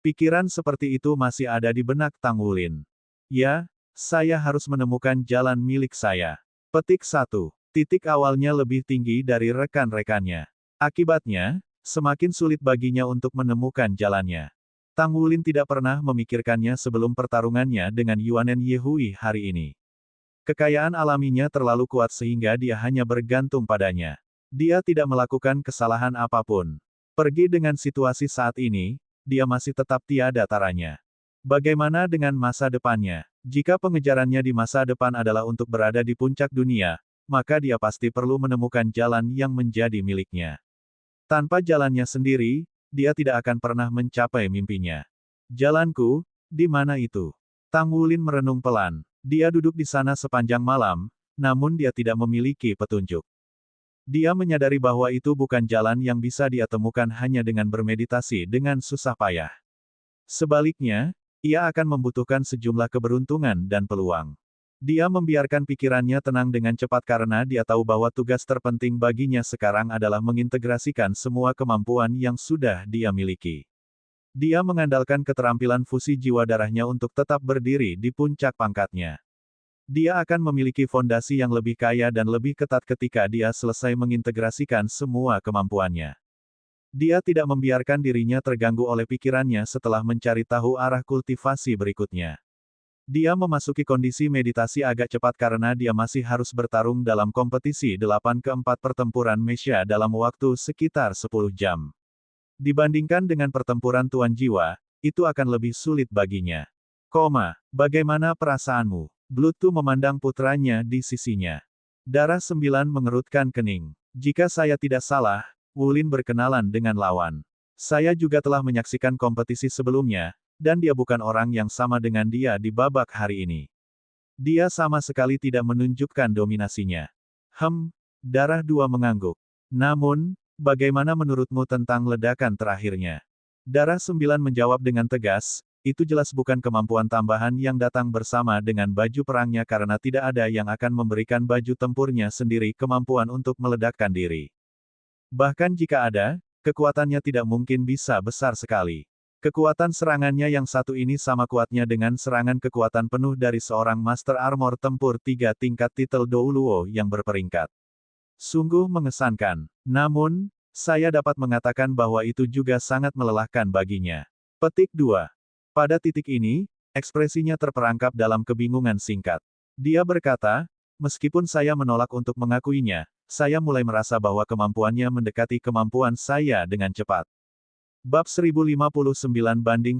Pikiran seperti itu masih ada di benak Tang Wulin. Ya, saya harus menemukan jalan milik saya. Petik 1. Titik awalnya lebih tinggi dari rekan-rekannya. Akibatnya, semakin sulit baginya untuk menemukan jalannya. Tang Wulin tidak pernah memikirkannya sebelum pertarungannya dengan Yuanen Yehui hari ini. Kekayaan alaminya terlalu kuat sehingga dia hanya bergantung padanya. Dia tidak melakukan kesalahan apapun. Pergi dengan situasi saat ini, dia masih tetap tiada taranya. Bagaimana dengan masa depannya? Jika pengejarannya di masa depan adalah untuk berada di puncak dunia, maka dia pasti perlu menemukan jalan yang menjadi miliknya. Tanpa jalannya sendiri, dia tidak akan pernah mencapai mimpinya. Jalanku, di mana itu? Tang Wulin merenung pelan. Dia duduk di sana sepanjang malam, namun dia tidak memiliki petunjuk. Dia menyadari bahwa itu bukan jalan yang bisa dia temukan hanya dengan bermeditasi dengan susah payah. Sebaliknya, ia akan membutuhkan sejumlah keberuntungan dan peluang. Dia membiarkan pikirannya tenang dengan cepat karena dia tahu bahwa tugas terpenting baginya sekarang adalah mengintegrasikan semua kemampuan yang sudah dia miliki. Dia mengandalkan keterampilan fusi jiwa darahnya untuk tetap berdiri di puncak pangkatnya. Dia akan memiliki fondasi yang lebih kaya dan lebih ketat ketika dia selesai mengintegrasikan semua kemampuannya. Dia tidak membiarkan dirinya terganggu oleh pikirannya setelah mencari tahu arah kultivasi berikutnya. Dia memasuki kondisi meditasi agak cepat karena dia masih harus bertarung dalam kompetisi 8/4 pertempuran Mesya dalam waktu sekitar 10 jam. Dibandingkan dengan pertempuran Tuan Jiwa, itu akan lebih sulit baginya. Bagaimana perasaanmu? Bluetooth memandang putranya di sisinya. Darah 9 mengerutkan kening. Jika saya tidak salah, Wulin berkenalan dengan lawan. Saya juga telah menyaksikan kompetisi sebelumnya, dan dia bukan orang yang sama dengan dia di babak hari ini. Dia sama sekali tidak menunjukkan dominasinya. Darah dua mengangguk. Namun, bagaimana menurutmu tentang ledakan terakhirnya? Darah 9 menjawab dengan tegas, itu jelas bukan kemampuan tambahan yang datang bersama dengan baju perangnya karena tidak ada yang akan memberikan baju tempurnya sendiri kemampuan untuk meledakkan diri. Bahkan jika ada, kekuatannya tidak mungkin bisa besar sekali. Kekuatan serangannya yang satu ini sama kuatnya dengan serangan kekuatan penuh dari seorang Master Armor Tempur 3 tingkat titel Douluo yang berperingkat. Sungguh mengesankan. Namun, saya dapat mengatakan bahwa itu juga sangat melelahkan baginya. Petik 2. Pada titik ini, ekspresinya terperangkap dalam kebingungan singkat. Dia berkata, meskipun saya menolak untuk mengakuinya, saya mulai merasa bahwa kemampuannya mendekati kemampuan saya dengan cepat. Bab 1059-1059.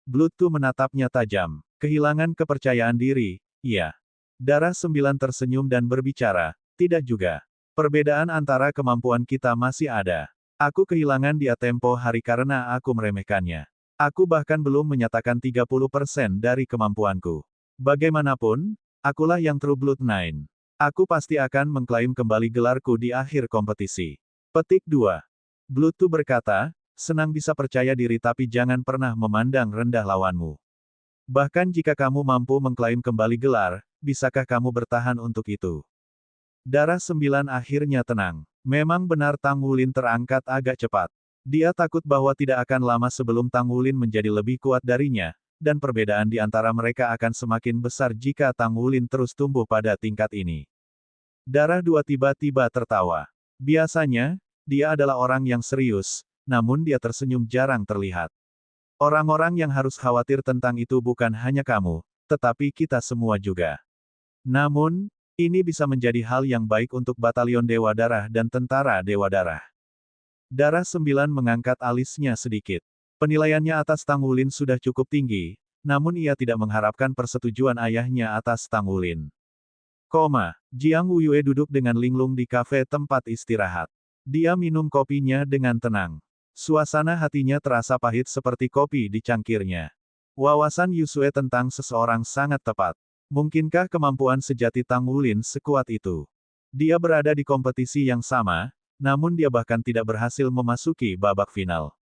Bloodtu menatapnya tajam. Kehilangan kepercayaan diri, iya. Darah 9 tersenyum dan berbicara, tidak juga. Perbedaan antara kemampuan kita masih ada. Aku kehilangan dia tempo hari karena aku meremehkannya. Aku bahkan belum menyatakan 30% dari kemampuanku. Bagaimanapun, akulah yang True Blood 9. Aku pasti akan mengklaim kembali gelarku di akhir kompetisi. Petik 2. Bloodtu berkata, senang bisa percaya diri tapi jangan pernah memandang rendah lawanmu. Bahkan jika kamu mampu mengklaim kembali gelar, bisakah kamu bertahan untuk itu? Darah 9 akhirnya tenang. Memang benar Tang Wulin terangkat agak cepat. Dia takut bahwa tidak akan lama sebelum Tang Wulin menjadi lebih kuat darinya, dan perbedaan di antara mereka akan semakin besar jika Tang Wulin terus tumbuh pada tingkat ini. Darah 2 tiba-tiba tertawa. Biasanya, dia adalah orang yang serius, namun dia tersenyum jarang terlihat. Orang-orang yang harus khawatir tentang itu bukan hanya kamu, tetapi kita semua juga. Namun, ini bisa menjadi hal yang baik untuk Batalion Dewa Darah dan Tentara Dewa Darah. Darah 9 mengangkat alisnya sedikit. Penilaiannya atas Tang Wulin sudah cukup tinggi, namun ia tidak mengharapkan persetujuan ayahnya atas Tang Wulin. Jiang Wuyue duduk dengan linglung di kafe tempat istirahat. Dia minum kopinya dengan tenang. Suasana hatinya terasa pahit seperti kopi di cangkirnya. Wawasan Yusue tentang seseorang sangat tepat. Mungkinkah kemampuan sejati Tang Wulin sekuat itu? Dia berada di kompetisi yang sama, namun dia bahkan tidak berhasil memasuki babak final.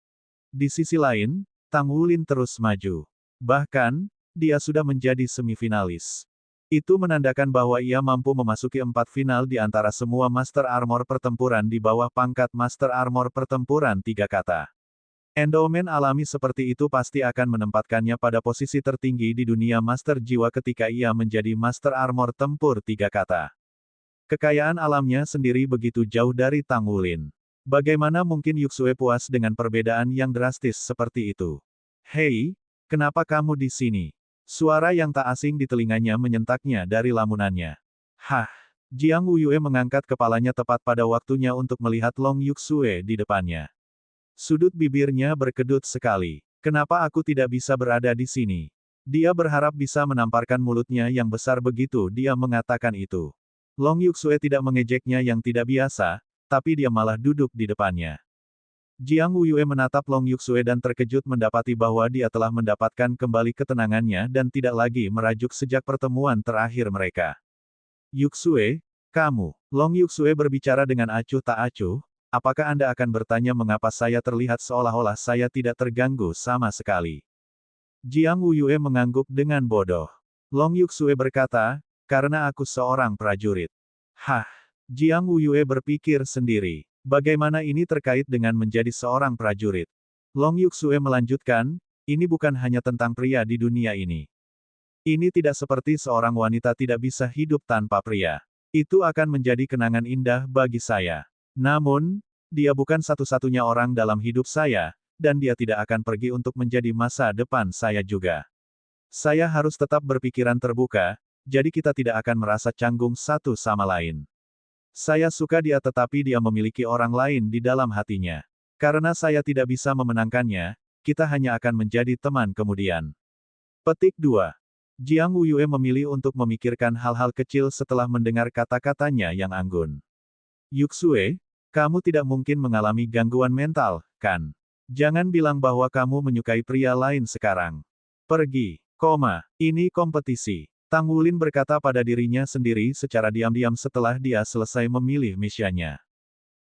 Di sisi lain, Tang Wulin terus maju. Bahkan, dia sudah menjadi semifinalis. Itu menandakan bahwa ia mampu memasuki 4 final di antara semua Master Armor pertempuran di bawah pangkat Master Armor pertempuran 3 kata. Endowment alami seperti itu pasti akan menempatkannya pada posisi tertinggi di dunia Master Jiwa ketika ia menjadi Master Armor tempur 3 kata. Kekayaan alamnya sendiri begitu jauh dari Tang Wulin. Bagaimana mungkin Yusue puas dengan perbedaan yang drastis seperti itu? Hei, kenapa kamu di sini? Suara yang tak asing di telinganya menyentaknya dari lamunannya. Hah! Jiang Wuyue mengangkat kepalanya tepat pada waktunya untuk melihat Long Yusue di depannya. Sudut bibirnya berkedut sekali. Kenapa aku tidak bisa berada di sini? Dia berharap bisa menamparkan mulutnya yang besar begitu dia mengatakan itu. Long Yusue tidak mengejeknya yang tidak biasa, tapi dia malah duduk di depannya. Jiang Wuyue menatap Long Yusue dan terkejut mendapati bahwa dia telah mendapatkan kembali ketenangannya dan tidak lagi merajuk sejak pertemuan terakhir mereka. Yusue, kamu. Long Yusue berbicara dengan acuh tak acuh, apakah Anda akan bertanya mengapa saya terlihat seolah-olah saya tidak terganggu sama sekali? Jiang Wuyue mengangguk dengan bodoh. Long Yusue berkata, karena aku seorang prajurit. Hah! Jiang Wuyue berpikir sendiri. Bagaimana ini terkait dengan menjadi seorang prajurit? Long Yusue melanjutkan, ini bukan hanya tentang pria di dunia ini. Ini tidak seperti seorang wanita tidak bisa hidup tanpa pria. Itu akan menjadi kenangan indah bagi saya. Namun, dia bukan satu-satunya orang dalam hidup saya, dan dia tidak akan pergi untuk menjadi masa depan saya juga. Saya harus tetap berpikiran terbuka, jadi kita tidak akan merasa canggung satu sama lain. Saya suka dia tetapi dia memiliki orang lain di dalam hatinya. Karena saya tidak bisa memenangkannya, kita hanya akan menjadi teman kemudian. Petik 2. Jiang Wuyue memilih untuk memikirkan hal-hal kecil setelah mendengar kata-katanya yang anggun. Yusue, Kamu tidak mungkin mengalami gangguan mental, kan? Jangan bilang bahwa kamu menyukai pria lain sekarang. Pergi, ini kompetisi. Tang Wulin berkata pada dirinya sendiri secara diam-diam setelah dia selesai memilih misianya.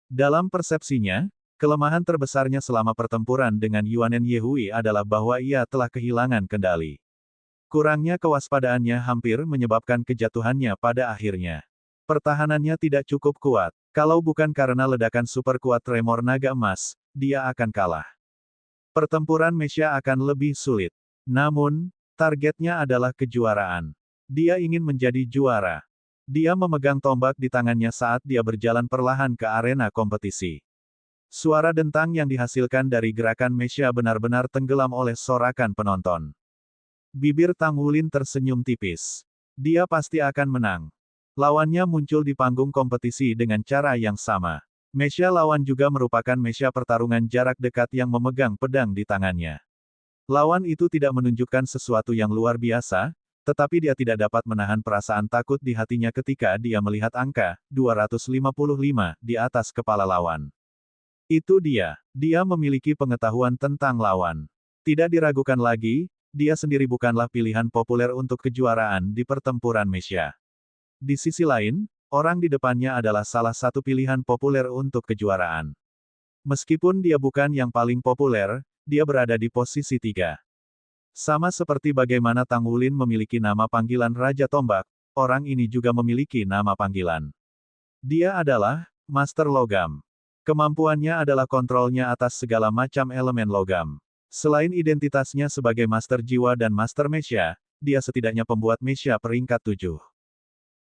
Dalam persepsinya, kelemahan terbesarnya selama pertempuran dengan Yuanen Yehui adalah bahwa ia telah kehilangan kendali. Kurangnya kewaspadaannya hampir menyebabkan kejatuhannya pada akhirnya. Pertahanannya tidak cukup kuat. Kalau bukan karena ledakan super kuat tremor naga emas, dia akan kalah. Pertempuran Mesya akan lebih sulit. Namun, targetnya adalah kejuaraan. Dia ingin menjadi juara. Dia memegang tombak di tangannya saat dia berjalan perlahan ke arena kompetisi. Suara dentang yang dihasilkan dari gerakan Mesya benar-benar tenggelam oleh sorakan penonton. Bibir Tang Wulin tersenyum tipis. Dia pasti akan menang. Lawannya muncul di panggung kompetisi dengan cara yang sama. Mesya lawan juga merupakan Mesya pertarungan jarak dekat yang memegang pedang di tangannya. Lawan itu tidak menunjukkan sesuatu yang luar biasa, tetapi dia tidak dapat menahan perasaan takut di hatinya ketika dia melihat angka 255 di atas kepala lawan. Itu dia. Dia memiliki pengetahuan tentang lawan. Tidak diragukan lagi, dia sendiri bukanlah pilihan populer untuk kejuaraan di pertempuran Mesya. Di sisi lain, orang di depannya adalah salah satu pilihan populer untuk kejuaraan. Meskipun dia bukan yang paling populer, dia berada di posisi 3. Sama seperti bagaimana Tang Wulin memiliki nama panggilan Raja Tombak, orang ini juga memiliki nama panggilan. Dia adalah Master Logam. Kemampuannya adalah kontrolnya atas segala macam elemen logam. Selain identitasnya sebagai Master Jiwa dan Master Mesya, dia setidaknya pembuat Mesya peringkat 7.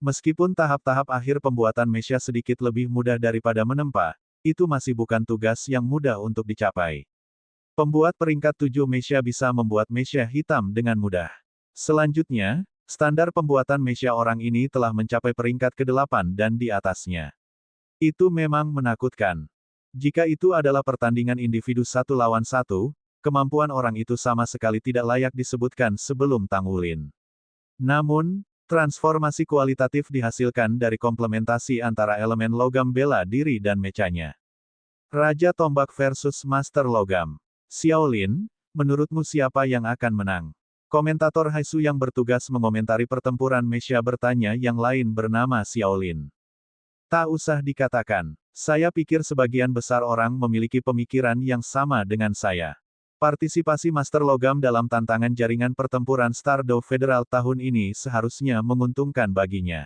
Meskipun tahap-tahap akhir pembuatan Mesya sedikit lebih mudah daripada menempa, itu masih bukan tugas yang mudah untuk dicapai. Pembuat peringkat 7 Mesya bisa membuat Mesya hitam dengan mudah. Selanjutnya, standar pembuatan Mesya orang ini telah mencapai peringkat ke-8 dan di atasnya. Itu memang menakutkan. Jika itu adalah pertandingan individu 1 lawan 1, kemampuan orang itu sama sekali tidak layak disebutkan sebelum Tang Wulin. Namun, transformasi kualitatif dihasilkan dari komplementasi antara elemen logam bela diri dan mechanya. Raja Tombak versus Master Logam. Xiaolin, menurutmu siapa yang akan menang? Komentator Haisu yang bertugas mengomentari pertempuran Mesya bertanya yang lain bernama Xiaolin. Tak usah dikatakan, saya pikir sebagian besar orang memiliki pemikiran yang sama dengan saya. Partisipasi Master Logam dalam tantangan jaringan pertempuran Stardow Federal tahun ini seharusnya menguntungkan baginya.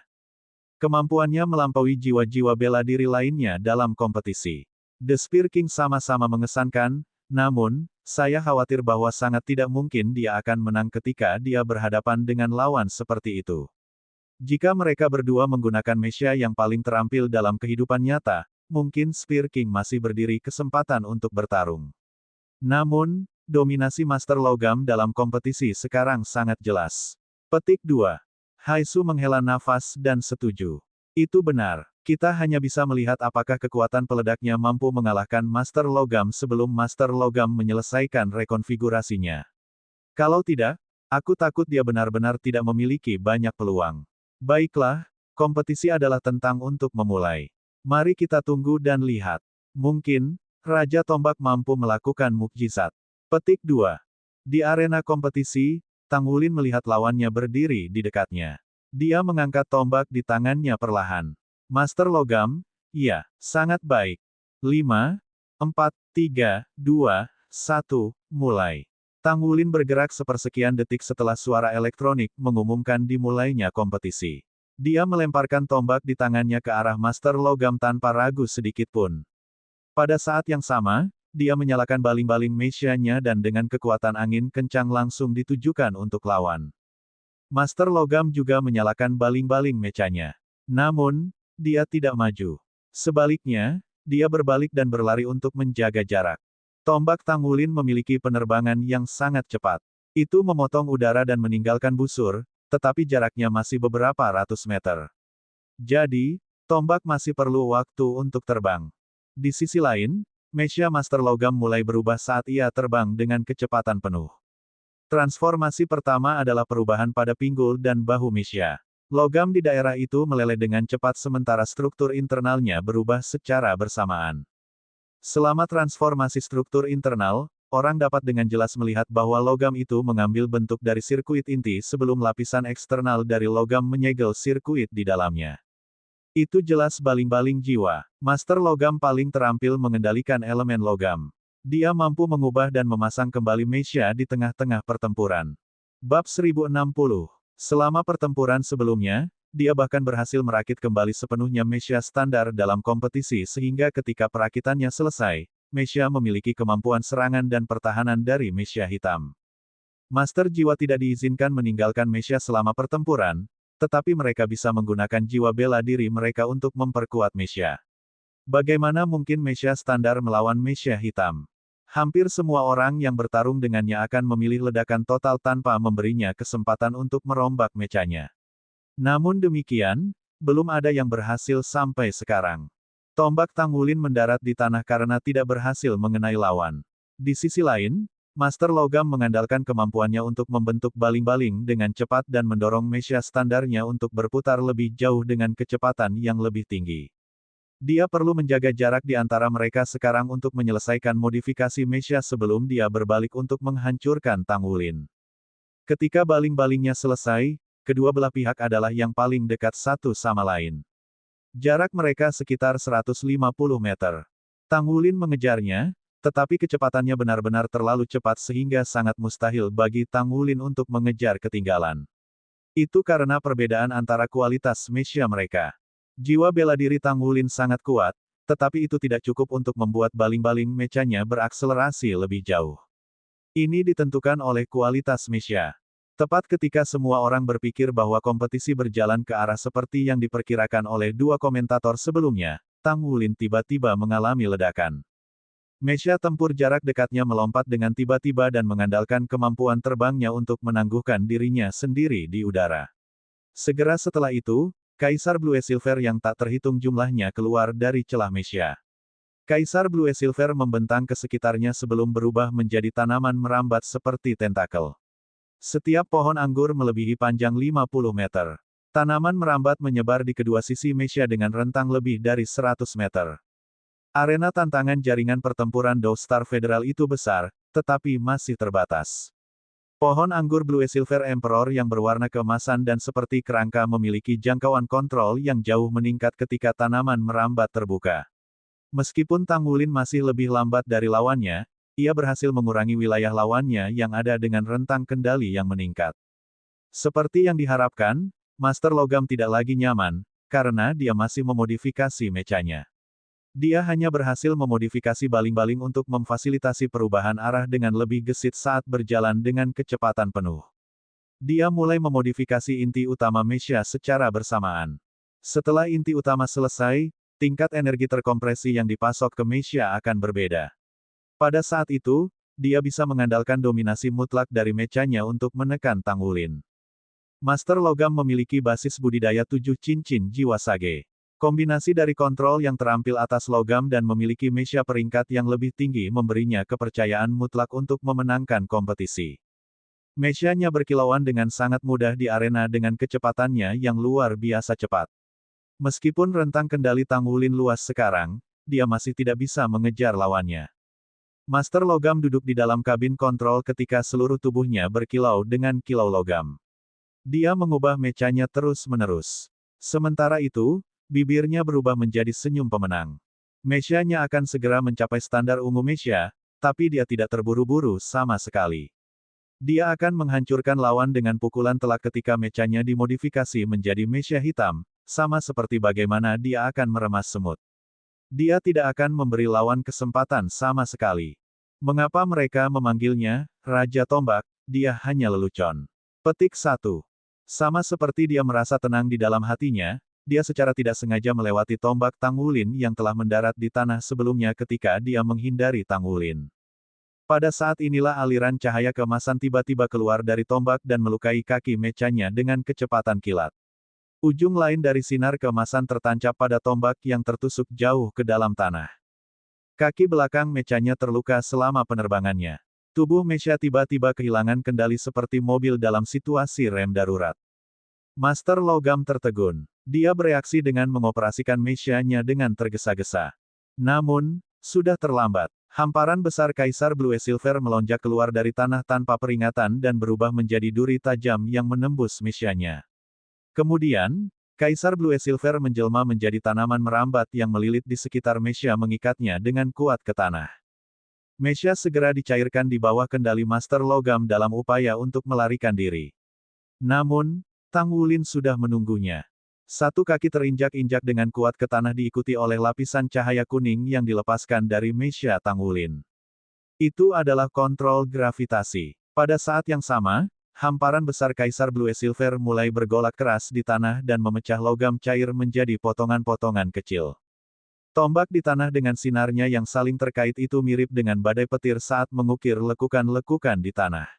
Kemampuannya melampaui jiwa-jiwa bela diri lainnya dalam kompetisi. The Spear King sama-sama mengesankan, namun, saya khawatir bahwa sangat tidak mungkin dia akan menang ketika dia berhadapan dengan lawan seperti itu. Jika mereka berdua menggunakan Mesya yang paling terampil dalam kehidupan nyata, mungkin Spear King masih berdiri kesempatan untuk bertarung. Namun, dominasi Master Logam dalam kompetisi sekarang sangat jelas. Petik 2. Haisu menghela nafas dan setuju. Itu benar. Kita hanya bisa melihat apakah kekuatan peledaknya mampu mengalahkan Master Logam sebelum Master Logam menyelesaikan rekonfigurasinya. Kalau tidak, aku takut dia benar-benar tidak memiliki banyak peluang. Baiklah, kompetisi adalah tentang untuk memulai. Mari kita tunggu dan lihat. Mungkin, Raja Tombak mampu melakukan mukjizat. Petik 2. Di arena kompetisi, Tang Wulin melihat lawannya berdiri di dekatnya. Dia mengangkat tombak di tangannya perlahan. Master Logam, iya, sangat baik. 5, 4, 3, 2, 1, mulai. Tang Wulin bergerak sepersekian detik setelah suara elektronik mengumumkan dimulainya kompetisi. Dia melemparkan tombak di tangannya ke arah Master Logam tanpa ragu sedikit pun. Pada saat yang sama, dia menyalakan baling-baling Mesya-nya dan dengan kekuatan angin kencang langsung ditujukan untuk lawan. Master Logam juga menyalakan baling-baling mechanya. Namun, dia tidak maju. Sebaliknya, dia berbalik dan berlari untuk menjaga jarak. Tombak Tang Wulin memiliki penerbangan yang sangat cepat. Itu memotong udara dan meninggalkan busur, tetapi jaraknya masih beberapa ratus meter. Jadi, tombak masih perlu waktu untuk terbang. Di sisi lain, Mesya Master Logam mulai berubah saat ia terbang dengan kecepatan penuh. Transformasi pertama adalah perubahan pada pinggul dan bahu Mesya. Logam di daerah itu meleleh dengan cepat sementara struktur internalnya berubah secara bersamaan. Selama transformasi struktur internal, orang dapat dengan jelas melihat bahwa logam itu mengambil bentuk dari sirkuit inti sebelum lapisan eksternal dari logam menyegel sirkuit di dalamnya. Itu jelas baling-baling jiwa. Master logam paling terampil mengendalikan elemen logam. Dia mampu mengubah dan memasang kembali Meisha di tengah-tengah pertempuran. Bab 1060. Selama pertempuran sebelumnya, dia bahkan berhasil merakit kembali sepenuhnya Meisha standar dalam kompetisi sehingga ketika perakitannya selesai, Meisha memiliki kemampuan serangan dan pertahanan dari Meisha hitam. Master jiwa tidak diizinkan meninggalkan Meisha selama pertempuran, tetapi mereka bisa menggunakan jiwa bela diri mereka untuk memperkuat Meisha. Bagaimana mungkin Meisha standar melawan Meisha hitam? Hampir semua orang yang bertarung dengannya akan memilih ledakan total tanpa memberinya kesempatan untuk merombak mechanya. Namun demikian, belum ada yang berhasil sampai sekarang. Tombak Tangulin mendarat di tanah karena tidak berhasil mengenai lawan. Di sisi lain, Master Logam mengandalkan kemampuannya untuk membentuk baling-baling dengan cepat dan mendorong Meisha standarnya untuk berputar lebih jauh dengan kecepatan yang lebih tinggi. Dia perlu menjaga jarak di antara mereka sekarang untuk menyelesaikan modifikasi Meisha sebelum dia berbalik untuk menghancurkan Tangulin. Ketika baling-balingnya selesai, kedua belah pihak adalah yang paling dekat satu sama lain. Jarak mereka sekitar 150 meter. Tangulin mengejarnya, tetapi kecepatannya benar-benar terlalu cepat sehingga sangat mustahil bagi Tangulin untuk mengejar ketinggalan. Itu karena perbedaan antara kualitas Meisha mereka. Jiwa bela diri Tangulin sangat kuat, tetapi itu tidak cukup untuk membuat baling-baling mechanya berakselerasi lebih jauh. Ini ditentukan oleh kualitas Meisha. Tepat ketika semua orang berpikir bahwa kompetisi berjalan ke arah seperti yang diperkirakan oleh dua komentator sebelumnya, Tangulin tiba-tiba mengalami ledakan. Meisha tempur jarak dekatnya melompat dengan tiba-tiba dan mengandalkan kemampuan terbangnya untuk menangguhkan dirinya sendiri di udara. Segera setelah itu, Kaisar Blue Silver yang tak terhitung jumlahnya keluar dari celah Meisha. Kaisar Blue Silver membentang ke sekitarnya sebelum berubah menjadi tanaman merambat seperti tentakel. Setiap pohon anggur melebihi panjang 50 meter. Tanaman merambat menyebar di kedua sisi Meisha dengan rentang lebih dari 100 meter. Arena tantangan jaringan pertempuran Dou Star Federal itu besar, tetapi masih terbatas. Pohon anggur Blue Silver Emperor yang berwarna keemasan dan seperti kerangka memiliki jangkauan kontrol yang jauh meningkat ketika tanaman merambat terbuka. Meskipun Tangulin masih lebih lambat dari lawannya, ia berhasil mengurangi wilayah lawannya yang ada dengan rentang kendali yang meningkat. Seperti yang diharapkan, Master Logam tidak lagi nyaman, karena dia masih memodifikasi mechanya. Dia hanya berhasil memodifikasi baling-baling untuk memfasilitasi perubahan arah dengan lebih gesit saat berjalan dengan kecepatan penuh. Dia mulai memodifikasi inti utama Meisha secara bersamaan. Setelah inti utama selesai, tingkat energi terkompresi yang dipasok ke Meisha akan berbeda. Pada saat itu, dia bisa mengandalkan dominasi mutlak dari mechanya untuk menekan Tangulin. Master Logam memiliki basis budidaya 7 cincin jiwa sage. Kombinasi dari kontrol yang terampil atas logam dan memiliki Meisha peringkat yang lebih tinggi memberinya kepercayaan mutlak untuk memenangkan kompetisi. Meisha-nya berkilauan dengan sangat mudah di arena dengan kecepatannya yang luar biasa cepat. Meskipun rentang kendali Tangulin luas sekarang, dia masih tidak bisa mengejar lawannya. Master Logam duduk di dalam kabin kontrol ketika seluruh tubuhnya berkilau dengan kilau logam. Dia mengubah mechanya terus-menerus. Sementara itu, bibirnya berubah menjadi senyum pemenang. Meisha-nya akan segera mencapai standar ungu Meisha, tapi dia tidak terburu-buru sama sekali. Dia akan menghancurkan lawan dengan pukulan telak ketika mechanya dimodifikasi menjadi Meisha hitam, sama seperti bagaimana dia akan meremas semut. Dia tidak akan memberi lawan kesempatan sama sekali. Mengapa mereka memanggilnya Raja Tombak? Dia hanya lelucon. Petik 1. Sama seperti dia merasa tenang di dalam hatinya, dia secara tidak sengaja melewati tombak Tangulin yang telah mendarat di tanah sebelumnya ketika dia menghindari Tangulin. Pada saat inilah aliran cahaya keemasan tiba-tiba keluar dari tombak dan melukai kaki mechanya dengan kecepatan kilat. Ujung lain dari sinar keemasan tertancap pada tombak yang tertusuk jauh ke dalam tanah. Kaki belakang mechanya terluka selama penerbangannya. Tubuh Meisha tiba-tiba kehilangan kendali seperti mobil dalam situasi rem darurat. Master Logam tertegun. Dia bereaksi dengan mengoperasikan mesia-nya dengan tergesa-gesa. Namun, sudah terlambat. Hamparan besar Kaisar Blue Silver melonjak keluar dari tanah tanpa peringatan dan berubah menjadi duri tajam yang menembus mesia-nya. Kemudian, Kaisar Blue Silver menjelma menjadi tanaman merambat yang melilit di sekitar mesia mengikatnya dengan kuat ke tanah. Mesia segera dicairkan di bawah kendali Master Logam dalam upaya untuk melarikan diri. Namun, Tang Wulin sudah menunggunya. Satu kaki terinjak-injak dengan kuat ke tanah diikuti oleh lapisan cahaya kuning yang dilepaskan dari mesia Tang Wulin. Itu adalah kontrol gravitasi. Pada saat yang sama, hamparan besar Kaisar Blue Silver mulai bergolak keras di tanah dan memecah logam cair menjadi potongan-potongan kecil. Tombak di tanah dengan sinarnya yang saling terkait itu mirip dengan badai petir saat mengukir lekukan-lekukan di tanah.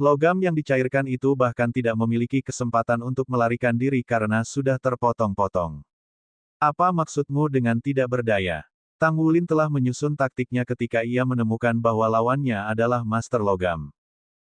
Logam yang dicairkan itu bahkan tidak memiliki kesempatan untuk melarikan diri karena sudah terpotong-potong. Apa maksudmu dengan tidak berdaya? Tang Wulin telah menyusun taktiknya ketika ia menemukan bahwa lawannya adalah Master Logam.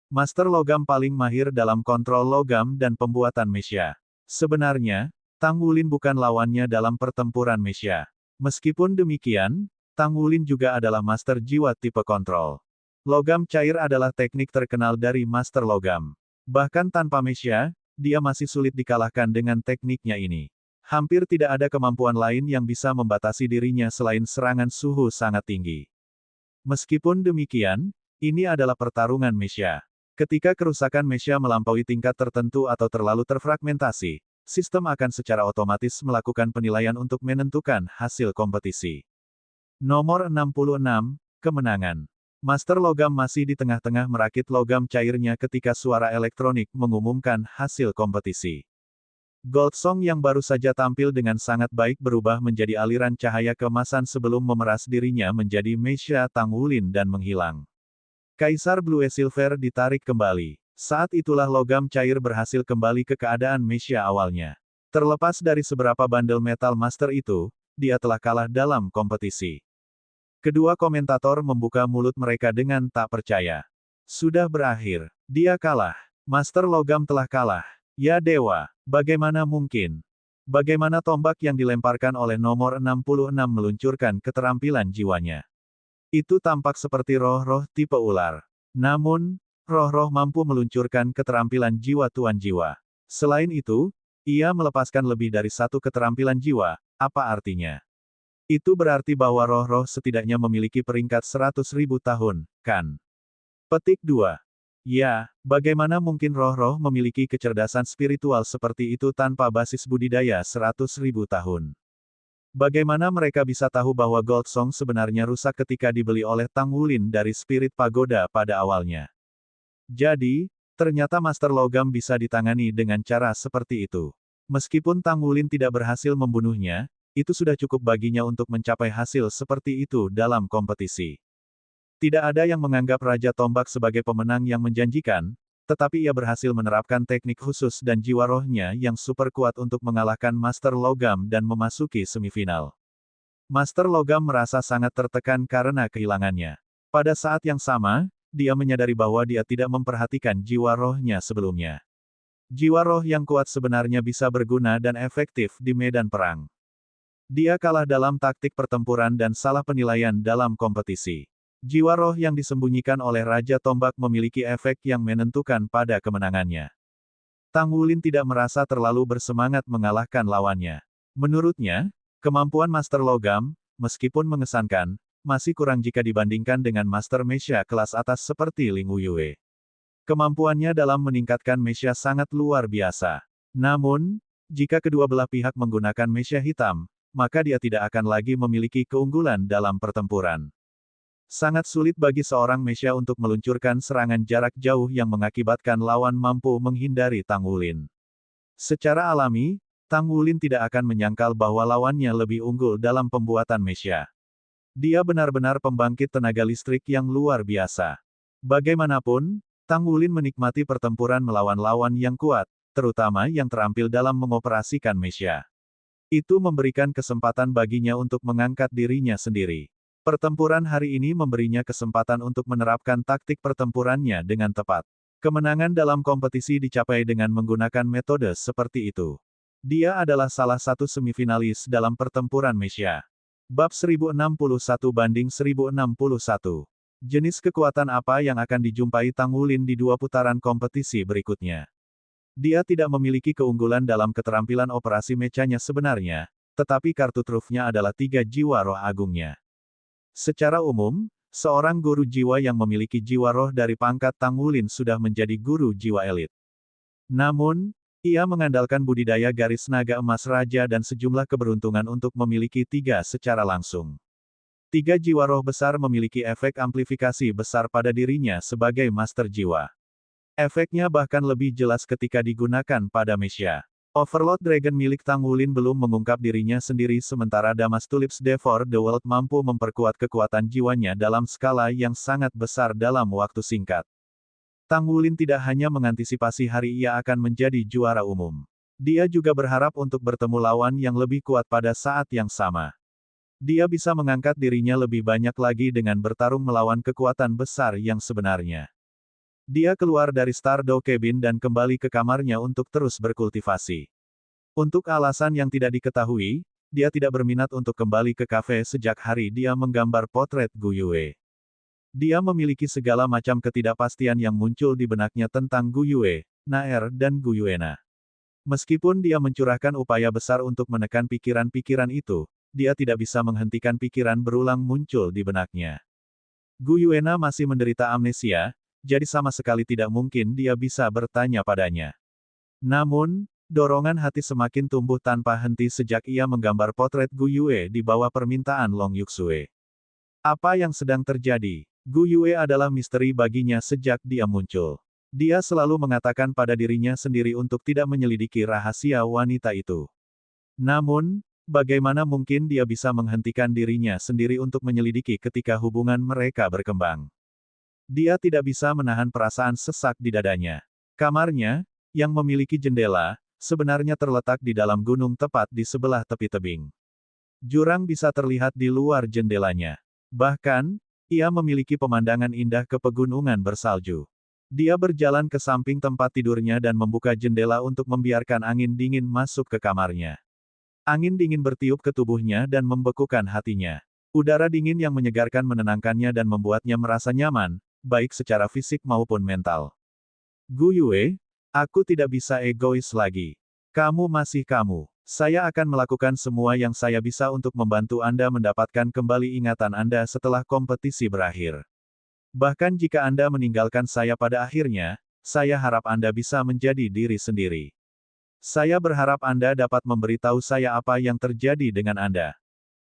Master Logam paling mahir dalam kontrol logam dan pembuatan mesia. Sebenarnya, Tang Wulin bukan lawannya dalam pertempuran mesia. Meskipun demikian, Tang Wulin juga adalah Master Jiwa tipe kontrol. Logam cair adalah teknik terkenal dari Master Logam. Bahkan tanpa mesia, dia masih sulit dikalahkan dengan tekniknya ini. Hampir tidak ada kemampuan lain yang bisa membatasi dirinya selain serangan suhu sangat tinggi. Meskipun demikian, ini adalah pertarungan mesia. Ketika kerusakan mesia melampaui tingkat tertentu atau terlalu terfragmentasi, sistem akan secara otomatis melakukan penilaian untuk menentukan hasil kompetisi. Nomor 66, Kemenangan. Master Logam masih di tengah-tengah merakit logam cairnya ketika suara elektronik mengumumkan hasil kompetisi. Gold Song yang baru saja tampil dengan sangat baik berubah menjadi aliran cahaya keemasan sebelum memeras dirinya menjadi mesia Tang Wulin dan menghilang. Kaisar Blue Silver ditarik kembali. Saat itulah logam cair berhasil kembali ke keadaan mesia awalnya. Terlepas dari seberapa bandel metal master itu, dia telah kalah dalam kompetisi. Kedua komentator membuka mulut mereka dengan tak percaya. Sudah berakhir. Dia kalah. Master Logam telah kalah. Ya dewa, bagaimana mungkin? Bagaimana tombak yang dilemparkan oleh nomor 66 meluncurkan keterampilan jiwanya? Itu tampak seperti roh-roh tipe ular. Namun, roh-roh mampu meluncurkan keterampilan jiwa Tuan Jiwa. Selain itu, ia melepaskan lebih dari satu keterampilan jiwa. Apa artinya? Itu berarti bahwa roh-roh setidaknya memiliki peringkat 100.000 tahun, kan? Petik 2. Ya, bagaimana mungkin roh-roh memiliki kecerdasan spiritual seperti itu tanpa basis budidaya 100.000 tahun? Bagaimana mereka bisa tahu bahwa Gold Song sebenarnya rusak ketika dibeli oleh Tang Wulin dari Spirit Pagoda pada awalnya? Jadi, ternyata Master Logam bisa ditangani dengan cara seperti itu. Meskipun Tang Wulin tidak berhasil membunuhnya, itu sudah cukup baginya untuk mencapai hasil seperti itu dalam kompetisi. Tidak ada yang menganggap Raja Tombak sebagai pemenang yang menjanjikan, tetapi ia berhasil menerapkan teknik khusus dan jiwa rohnya yang super kuat untuk mengalahkan Master Logam dan memasuki semifinal. Master Logam merasa sangat tertekan karena kehilangannya. Pada saat yang sama, dia menyadari bahwa dia tidak memperhatikan jiwa rohnya sebelumnya. Jiwa roh yang kuat sebenarnya bisa berguna dan efektif di medan perang. Dia kalah dalam taktik pertempuran dan salah penilaian dalam kompetisi. Jiwa roh yang disembunyikan oleh Raja Tombak memiliki efek yang menentukan pada kemenangannya. Tang Wulin tidak merasa terlalu bersemangat mengalahkan lawannya. Menurutnya, kemampuan Master Logam, meskipun mengesankan, masih kurang jika dibandingkan dengan Master Mesia kelas atas seperti Ling Wuyue. Kemampuannya dalam meningkatkan mesia sangat luar biasa. Namun, jika kedua belah pihak menggunakan mesia hitam, maka dia tidak akan lagi memiliki keunggulan dalam pertempuran. Sangat sulit bagi seorang mesia untuk meluncurkan serangan jarak jauh yang mengakibatkan lawan mampu menghindari Tang Wulin. Secara alami, Tang Wulin tidak akan menyangkal bahwa lawannya lebih unggul dalam pembuatan mesia. Dia benar-benar pembangkit tenaga listrik yang luar biasa. Bagaimanapun, Tang Wulin menikmati pertempuran melawan lawan yang kuat, terutama yang terampil dalam mengoperasikan mesia. Itu memberikan kesempatan baginya untuk mengangkat dirinya sendiri. Pertempuran hari ini memberinya kesempatan untuk menerapkan taktik pertempurannya dengan tepat. Kemenangan dalam kompetisi dicapai dengan menggunakan metode seperti itu. Dia adalah salah satu semifinalis dalam pertempuran Mesya. Bab 1061-1061. Jenis kekuatan apa yang akan dijumpai Tang Wulin di 2 putaran kompetisi berikutnya? Dia tidak memiliki keunggulan dalam keterampilan operasi mechanya sebenarnya, tetapi kartu trufnya adalah 3 jiwa roh agungnya. Secara umum, seorang guru jiwa yang memiliki jiwa roh dari pangkat Tang Wulin sudah menjadi guru jiwa elit. Namun, ia mengandalkan budidaya garis naga emas raja dan sejumlah keberuntungan untuk memiliki 3 secara langsung. 3 jiwa roh besar memiliki efek amplifikasi besar pada dirinya sebagai master jiwa. Efeknya bahkan lebih jelas ketika digunakan pada Mesya. Overlord Dragon milik Tang Wulin belum mengungkap dirinya sendiri sementara Damas Tulips Devour the World mampu memperkuat kekuatan jiwanya dalam skala yang sangat besar dalam waktu singkat. Tang Wulin tidak hanya mengantisipasi hari ia akan menjadi juara umum. Dia juga berharap untuk bertemu lawan yang lebih kuat pada saat yang sama. Dia bisa mengangkat dirinya lebih banyak lagi dengan bertarung melawan kekuatan besar yang sebenarnya. Dia keluar dari Stardow Cabin dan kembali ke kamarnya untuk terus berkultivasi. Untuk alasan yang tidak diketahui, dia tidak berminat untuk kembali ke kafe sejak hari dia menggambar potret Gu Yue. Dia memiliki segala macam ketidakpastian yang muncul di benaknya tentang Gu Yue, Naer dan Gu Yuena. Meskipun dia mencurahkan upaya besar untuk menekan pikiran-pikiran itu, dia tidak bisa menghentikan pikiran berulang muncul di benaknya. Gu Yuena masih menderita amnesia, jadi sama sekali tidak mungkin dia bisa bertanya padanya. Namun, dorongan hati semakin tumbuh tanpa henti sejak ia menggambar potret Gu Yue di bawah permintaan Long Yuxue. Apa yang sedang terjadi? Gu Yue adalah misteri baginya sejak dia muncul. Dia selalu mengatakan pada dirinya sendiri untuk tidak menyelidiki rahasia wanita itu. Namun, bagaimana mungkin dia bisa menghentikan dirinya sendiri untuk menyelidiki ketika hubungan mereka berkembang? Dia tidak bisa menahan perasaan sesak di dadanya. Kamarnya, yang memiliki jendela, sebenarnya terletak di dalam gunung tepat di sebelah tepi tebing. Jurang bisa terlihat di luar jendelanya. Bahkan, ia memiliki pemandangan indah ke pegunungan bersalju. Dia berjalan ke samping tempat tidurnya dan membuka jendela untuk membiarkan angin dingin masuk ke kamarnya. Angin dingin bertiup ke tubuhnya dan membekukan hatinya. Udara dingin yang menyegarkan menenangkannya dan membuatnya merasa nyaman, baik secara fisik maupun mental. Gu Yue, aku tidak bisa egois lagi. Kamu masih kamu. Saya akan melakukan semua yang saya bisa untuk membantu Anda mendapatkan kembali ingatan Anda setelah kompetisi berakhir. Bahkan jika Anda meninggalkan saya pada akhirnya, saya harap Anda bisa menjadi diri sendiri. Saya berharap Anda dapat memberitahu saya apa yang terjadi dengan Anda.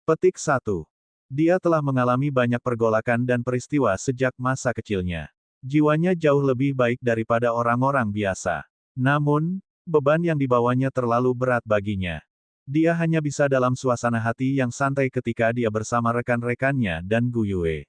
Petik 1. Dia telah mengalami banyak pergolakan dan peristiwa sejak masa kecilnya. Jiwanya jauh lebih baik daripada orang-orang biasa. Namun, beban yang dibawanya terlalu berat baginya. Dia hanya bisa dalam suasana hati yang santai ketika dia bersama rekan-rekannya dan Gu Yue.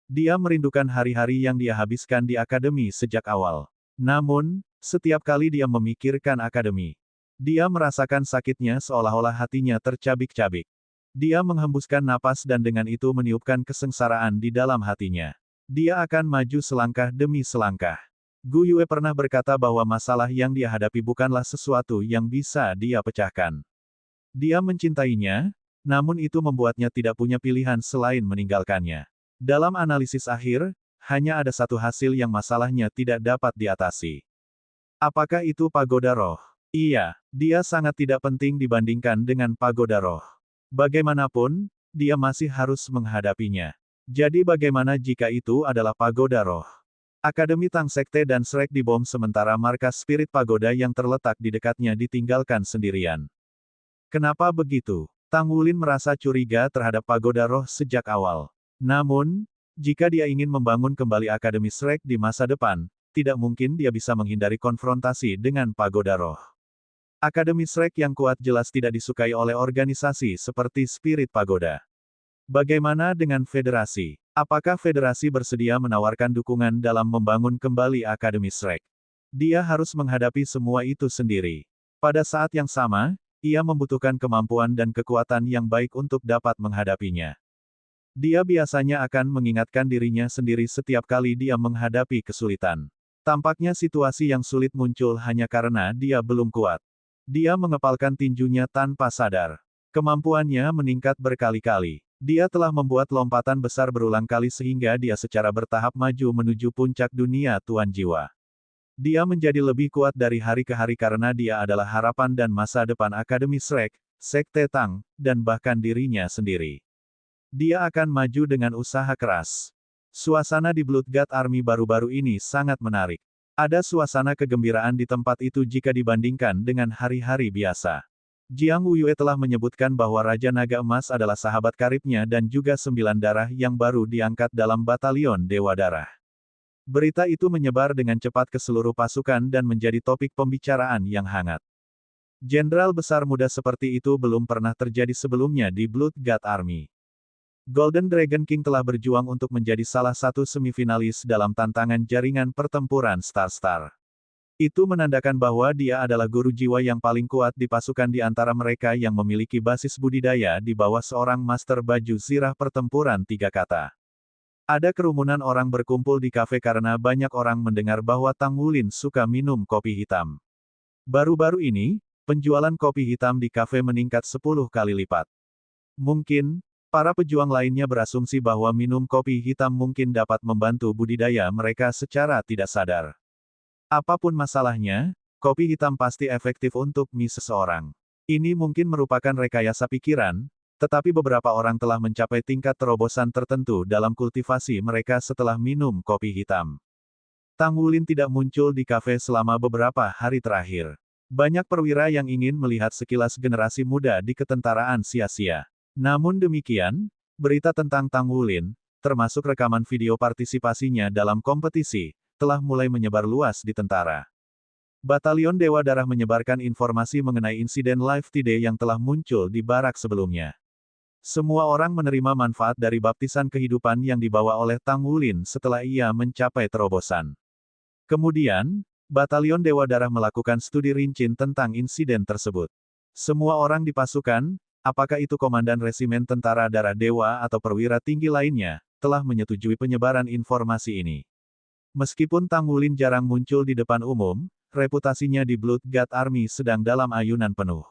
Dia merindukan hari-hari yang dia habiskan di akademi sejak awal. Namun, setiap kali dia memikirkan akademi, dia merasakan sakitnya seolah-olah hatinya tercabik-cabik. Dia menghembuskan napas dan dengan itu meniupkan kesengsaraan di dalam hatinya. Dia akan maju selangkah demi selangkah. Gu Yue pernah berkata bahwa masalah yang dia hadapi bukanlah sesuatu yang bisa dia pecahkan. Dia mencintainya, namun itu membuatnya tidak punya pilihan selain meninggalkannya. Dalam analisis akhir, hanya ada satu hasil yang masalahnya tidak dapat diatasi. Apakah itu pagoda roh? Iya, dia sangat tidak penting dibandingkan dengan pagoda roh. Bagaimanapun, dia masih harus menghadapinya. Jadi bagaimana jika itu adalah pagoda roh? Akademi Tang Sekte dan Shrek dibom sementara markas spirit pagoda yang terletak di dekatnya ditinggalkan sendirian. Kenapa begitu? Tang Wulin merasa curiga terhadap pagoda roh sejak awal. Namun, jika dia ingin membangun kembali Akademi Shrek di masa depan, tidak mungkin dia bisa menghindari konfrontasi dengan pagoda roh. Akademi Shrek yang kuat jelas tidak disukai oleh organisasi seperti Spirit Pagoda. Bagaimana dengan federasi? Apakah federasi bersedia menawarkan dukungan dalam membangun kembali Akademi Shrek? Dia harus menghadapi semua itu sendiri. Pada saat yang sama, ia membutuhkan kemampuan dan kekuatan yang baik untuk dapat menghadapinya. Dia biasanya akan mengingatkan dirinya sendiri setiap kali dia menghadapi kesulitan. Tampaknya situasi yang sulit muncul hanya karena dia belum kuat. Dia mengepalkan tinjunya tanpa sadar. Kemampuannya meningkat berkali-kali. Dia telah membuat lompatan besar berulang kali sehingga dia secara bertahap maju menuju puncak dunia Tuan Jiwa. Dia menjadi lebih kuat dari hari ke hari karena dia adalah harapan dan masa depan Akademi Shrek, Sekte Tang, dan bahkan dirinya sendiri. Dia akan maju dengan usaha keras. Suasana di Bloodgod Army baru-baru ini sangat menarik. Ada suasana kegembiraan di tempat itu jika dibandingkan dengan hari-hari biasa. Jiang Wuyue telah menyebutkan bahwa Raja Naga Emas adalah sahabat karibnya dan juga 9 darah yang baru diangkat dalam batalion Dewa Darah. Berita itu menyebar dengan cepat ke seluruh pasukan dan menjadi topik pembicaraan yang hangat. Jenderal besar muda seperti itu belum pernah terjadi sebelumnya di Bloodgod Army. Golden Dragon King telah berjuang untuk menjadi salah satu semifinalis dalam tantangan jaringan pertempuran Star-Star. Itu menandakan bahwa dia adalah guru jiwa yang paling kuat di pasukan di antara mereka yang memiliki basis budidaya di bawah seorang master baju zirah pertempuran 3 kata. Ada kerumunan orang berkumpul di kafe karena banyak orang mendengar bahwa Tang Wulin suka minum kopi hitam. Baru-baru ini, penjualan kopi hitam di kafe meningkat 10 kali lipat. Mungkin, para pejuang lainnya berasumsi bahwa minum kopi hitam mungkin dapat membantu budidaya mereka secara tidak sadar. Apapun masalahnya, kopi hitam pasti efektif untuk mie seseorang. Ini mungkin merupakan rekayasa pikiran, tetapi beberapa orang telah mencapai tingkat terobosan tertentu dalam kultivasi mereka setelah minum kopi hitam. Tang Wulin tidak muncul di kafe selama beberapa hari terakhir. Banyak perwira yang ingin melihat sekilas generasi muda di ketentaraan sia-sia. Namun demikian, berita tentang Tang Wulin, termasuk rekaman video partisipasinya dalam kompetisi, telah mulai menyebar luas di tentara. Batalion Dewa Darah menyebarkan informasi mengenai insiden Live Today yang telah muncul di barak sebelumnya. Semua orang menerima manfaat dari baptisan kehidupan yang dibawa oleh Tang Wulin setelah ia mencapai terobosan. Kemudian, Batalion Dewa Darah melakukan studi rinci tentang insiden tersebut. Semua orang di pasukan, apakah itu komandan resimen tentara darah dewa atau perwira tinggi lainnya, telah menyetujui penyebaran informasi ini. Meskipun Tang Wulin jarang muncul di depan umum, reputasinya di Bloodgod Army sedang dalam ayunan penuh.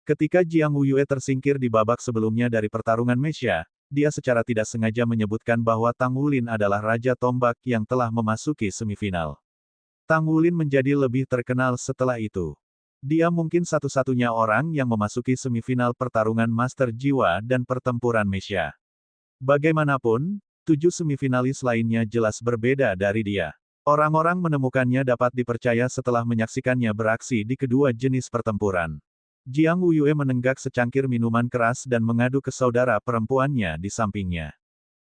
Ketika Jiang Wuyue tersingkir di babak sebelumnya dari pertarungan Mesya, dia secara tidak sengaja menyebutkan bahwa Tang Wulin adalah Raja Tombak yang telah memasuki semifinal. Tang Wulin menjadi lebih terkenal setelah itu. Dia mungkin satu-satunya orang yang memasuki semifinal pertarungan Master Jiwa dan pertempuran Mesya. Bagaimanapun, 7 semifinalis lainnya jelas berbeda dari dia. Orang-orang menemukannya dapat dipercaya setelah menyaksikannya beraksi di kedua jenis pertempuran. Jiang Wuyue menenggak secangkir minuman keras dan mengadu ke saudara perempuannya di sampingnya.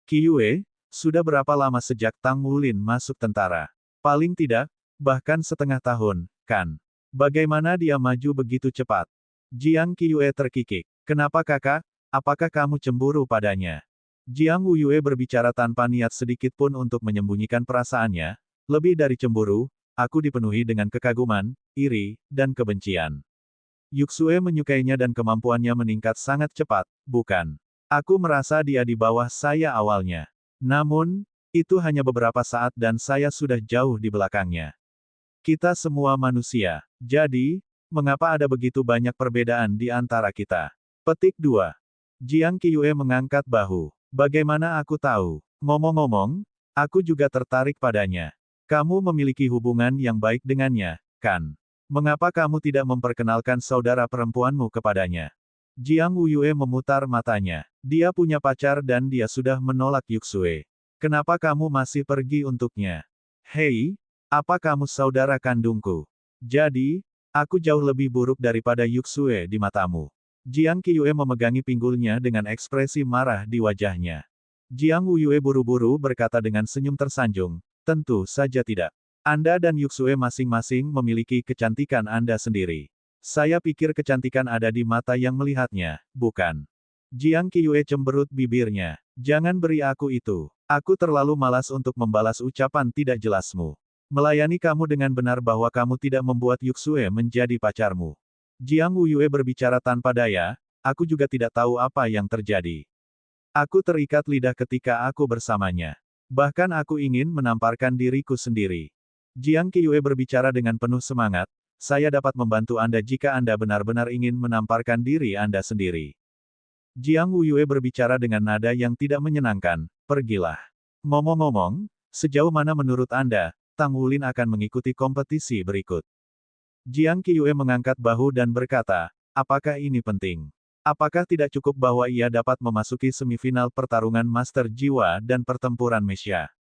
Qiyue, sudah berapa lama sejak Tang Wulin masuk tentara? Paling tidak, bahkan setengah tahun, kan? Bagaimana dia maju begitu cepat? Jiang Qiyue terkikik. Kenapa kakak? Apakah kamu cemburu padanya? Jiang Wuyue berbicara tanpa niat sedikit pun untuk menyembunyikan perasaannya. Lebih dari cemburu, aku dipenuhi dengan kekaguman, iri, dan kebencian. Yuxue menyukainya dan kemampuannya meningkat sangat cepat, bukan? Aku merasa dia di bawah saya awalnya. Namun, itu hanya beberapa saat dan saya sudah jauh di belakangnya. Kita semua manusia. Jadi, mengapa ada begitu banyak perbedaan di antara kita? Petik 2. Jiang Qiyue mengangkat bahu. Bagaimana aku tahu? Ngomong-ngomong, aku juga tertarik padanya. Kamu memiliki hubungan yang baik dengannya, kan? Mengapa kamu tidak memperkenalkan saudara perempuanmu kepadanya? Jiang Wuyue memutar matanya. Dia punya pacar dan dia sudah menolak Yuxue. Kenapa kamu masih pergi untuknya? Hei, apa kamu saudara kandungku? Jadi, aku jauh lebih buruk daripada Yuxue di matamu. Jiang Qiyue memegangi pinggulnya dengan ekspresi marah di wajahnya. Jiang Wuyue buru-buru berkata dengan senyum tersanjung, tentu saja tidak. Anda dan Yuxue masing-masing memiliki kecantikan Anda sendiri. Saya pikir kecantikan ada di mata yang melihatnya, bukan? Jiang Qiyue cemberut bibirnya. Jangan beri aku itu. Aku terlalu malas untuk membalas ucapan tidak jelasmu. Melayani kamu dengan benar bahwa kamu tidak membuat Yuxue menjadi pacarmu. Jiang Wuyue berbicara tanpa daya, aku juga tidak tahu apa yang terjadi. Aku terikat lidah ketika aku bersamanya. Bahkan aku ingin menamparkan diriku sendiri. Jiang Qiue berbicara dengan penuh semangat, saya dapat membantu Anda jika Anda benar-benar ingin menamparkan diri Anda sendiri. Jiang Wuyue berbicara dengan nada yang tidak menyenangkan, pergilah. Ngomong-ngomong, sejauh mana menurut Anda, Tang Wulin akan mengikuti kompetisi berikut? Jiang Qiue mengangkat bahu dan berkata, apakah ini penting? Apakah tidak cukup bahwa ia dapat memasuki semifinal pertarungan Master Jiwa dan pertempuran Mesya?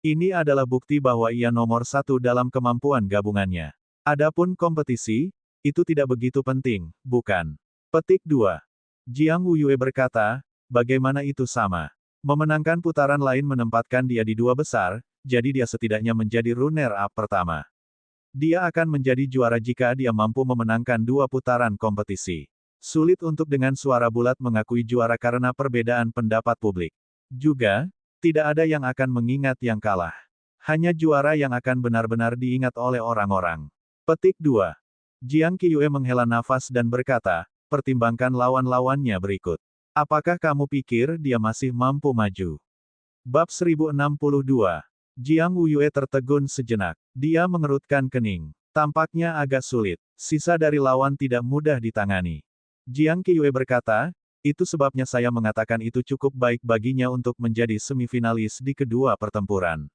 Ini adalah bukti bahwa ia nomor satu dalam kemampuan gabungannya. Adapun kompetisi, itu tidak begitu penting, bukan? Petik 2. Jiang Wuyue berkata, bagaimana itu sama? Memenangkan putaran lain menempatkan dia di dua besar, jadi dia setidaknya menjadi runner-up pertama. Dia akan menjadi juara jika dia mampu memenangkan dua putaran kompetisi. Sulit untuk dengan suara bulat mengakui juara karena perbedaan pendapat publik. Juga, tidak ada yang akan mengingat yang kalah. Hanya juara yang akan benar-benar diingat oleh orang-orang. Petik 2. Jiang Qiue menghela nafas dan berkata, pertimbangkan lawan-lawannya berikut. Apakah kamu pikir dia masih mampu maju? Bab 1062. Jiang Wuyue tertegun sejenak. Dia mengerutkan kening. Tampaknya agak sulit. Sisa dari lawan tidak mudah ditangani. Jiang Qiue berkata, itu sebabnya saya mengatakan itu cukup baik baginya untuk menjadi semifinalis di kedua pertempuran.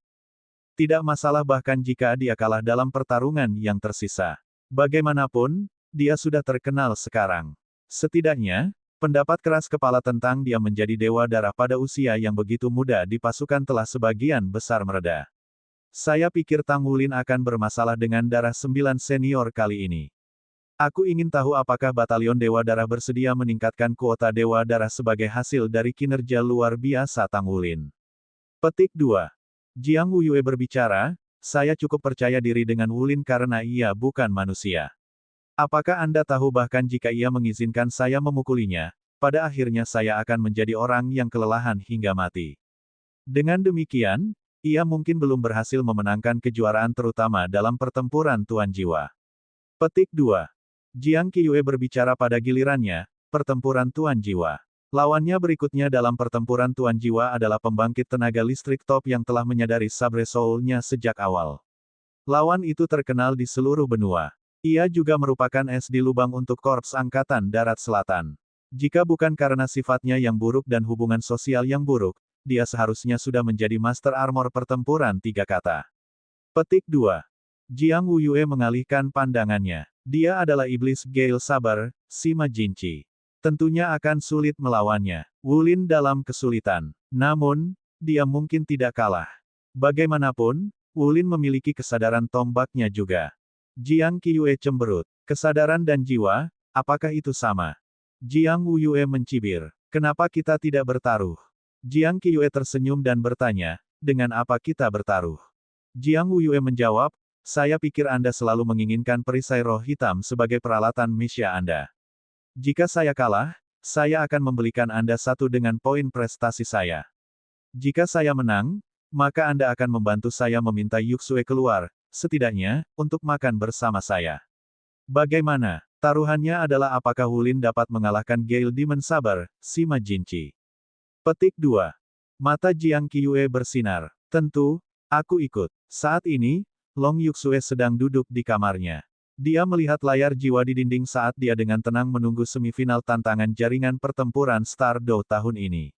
Tidak masalah bahkan jika dia kalah dalam pertarungan yang tersisa. Bagaimanapun, dia sudah terkenal sekarang. Setidaknya, pendapat keras kepala tentang dia menjadi dewa darah pada usia yang begitu muda di pasukan telah sebagian besar mereda. Saya pikir Tang Wulin akan bermasalah dengan darah 9 senior kali ini. Aku ingin tahu apakah batalion Dewa Darah bersedia meningkatkan kuota Dewa Darah sebagai hasil dari kinerja luar biasa Tang Wulin. Petik 2. Jiang Wuyue berbicara, saya cukup percaya diri dengan Wulin karena ia bukan manusia. Apakah Anda tahu bahkan jika ia mengizinkan saya memukulinya, pada akhirnya saya akan menjadi orang yang kelelahan hingga mati. Dengan demikian, ia mungkin belum berhasil memenangkan kejuaraan terutama dalam pertempuran Tuan Jiwa. Petik 2. Jiang Qiue berbicara pada gilirannya, pertempuran Tuan Jiwa. Lawannya berikutnya dalam pertempuran Tuan Jiwa adalah pembangkit tenaga listrik top yang telah menyadari Sabre Soul-nya sejak awal. Lawan itu terkenal di seluruh benua. Ia juga merupakan es di lubang untuk Korps Angkatan Darat Selatan. Jika bukan karena sifatnya yang buruk dan hubungan sosial yang buruk, dia seharusnya sudah menjadi Master Armor pertempuran 3 kata. Petik 2. Jiang Wuyue mengalihkan pandangannya. Dia adalah iblis Gale Saber, Sima Jinchi. Tentunya akan sulit melawannya. Wulin dalam kesulitan. Namun, dia mungkin tidak kalah. Bagaimanapun, Wulin memiliki kesadaran tombaknya juga. Jiang Qiue cemberut. Kesadaran dan jiwa, apakah itu sama? Jiang Wuyue mencibir. Kenapa kita tidak bertaruh? Jiang Qiue tersenyum dan bertanya, dengan apa kita bertaruh? Jiang Wuyue menjawab, saya pikir Anda selalu menginginkan perisai roh hitam sebagai peralatan Mesya Anda. Jika saya kalah, saya akan membelikan Anda satu dengan poin prestasi saya. Jika saya menang, maka Anda akan membantu saya meminta Yuxue keluar, setidaknya, untuk makan bersama saya. Bagaimana? Taruhannya adalah apakah Wulin dapat mengalahkan Gale Demon Saber, Sima Jinchi. Petik 2. Mata Jiang Qiue bersinar. Tentu, aku ikut. Saat ini, Long Yuxue sedang duduk di kamarnya. Dia melihat layar jiwa di dinding saat dia dengan tenang menunggu semifinal tantangan jaringan pertempuran Stardow tahun ini.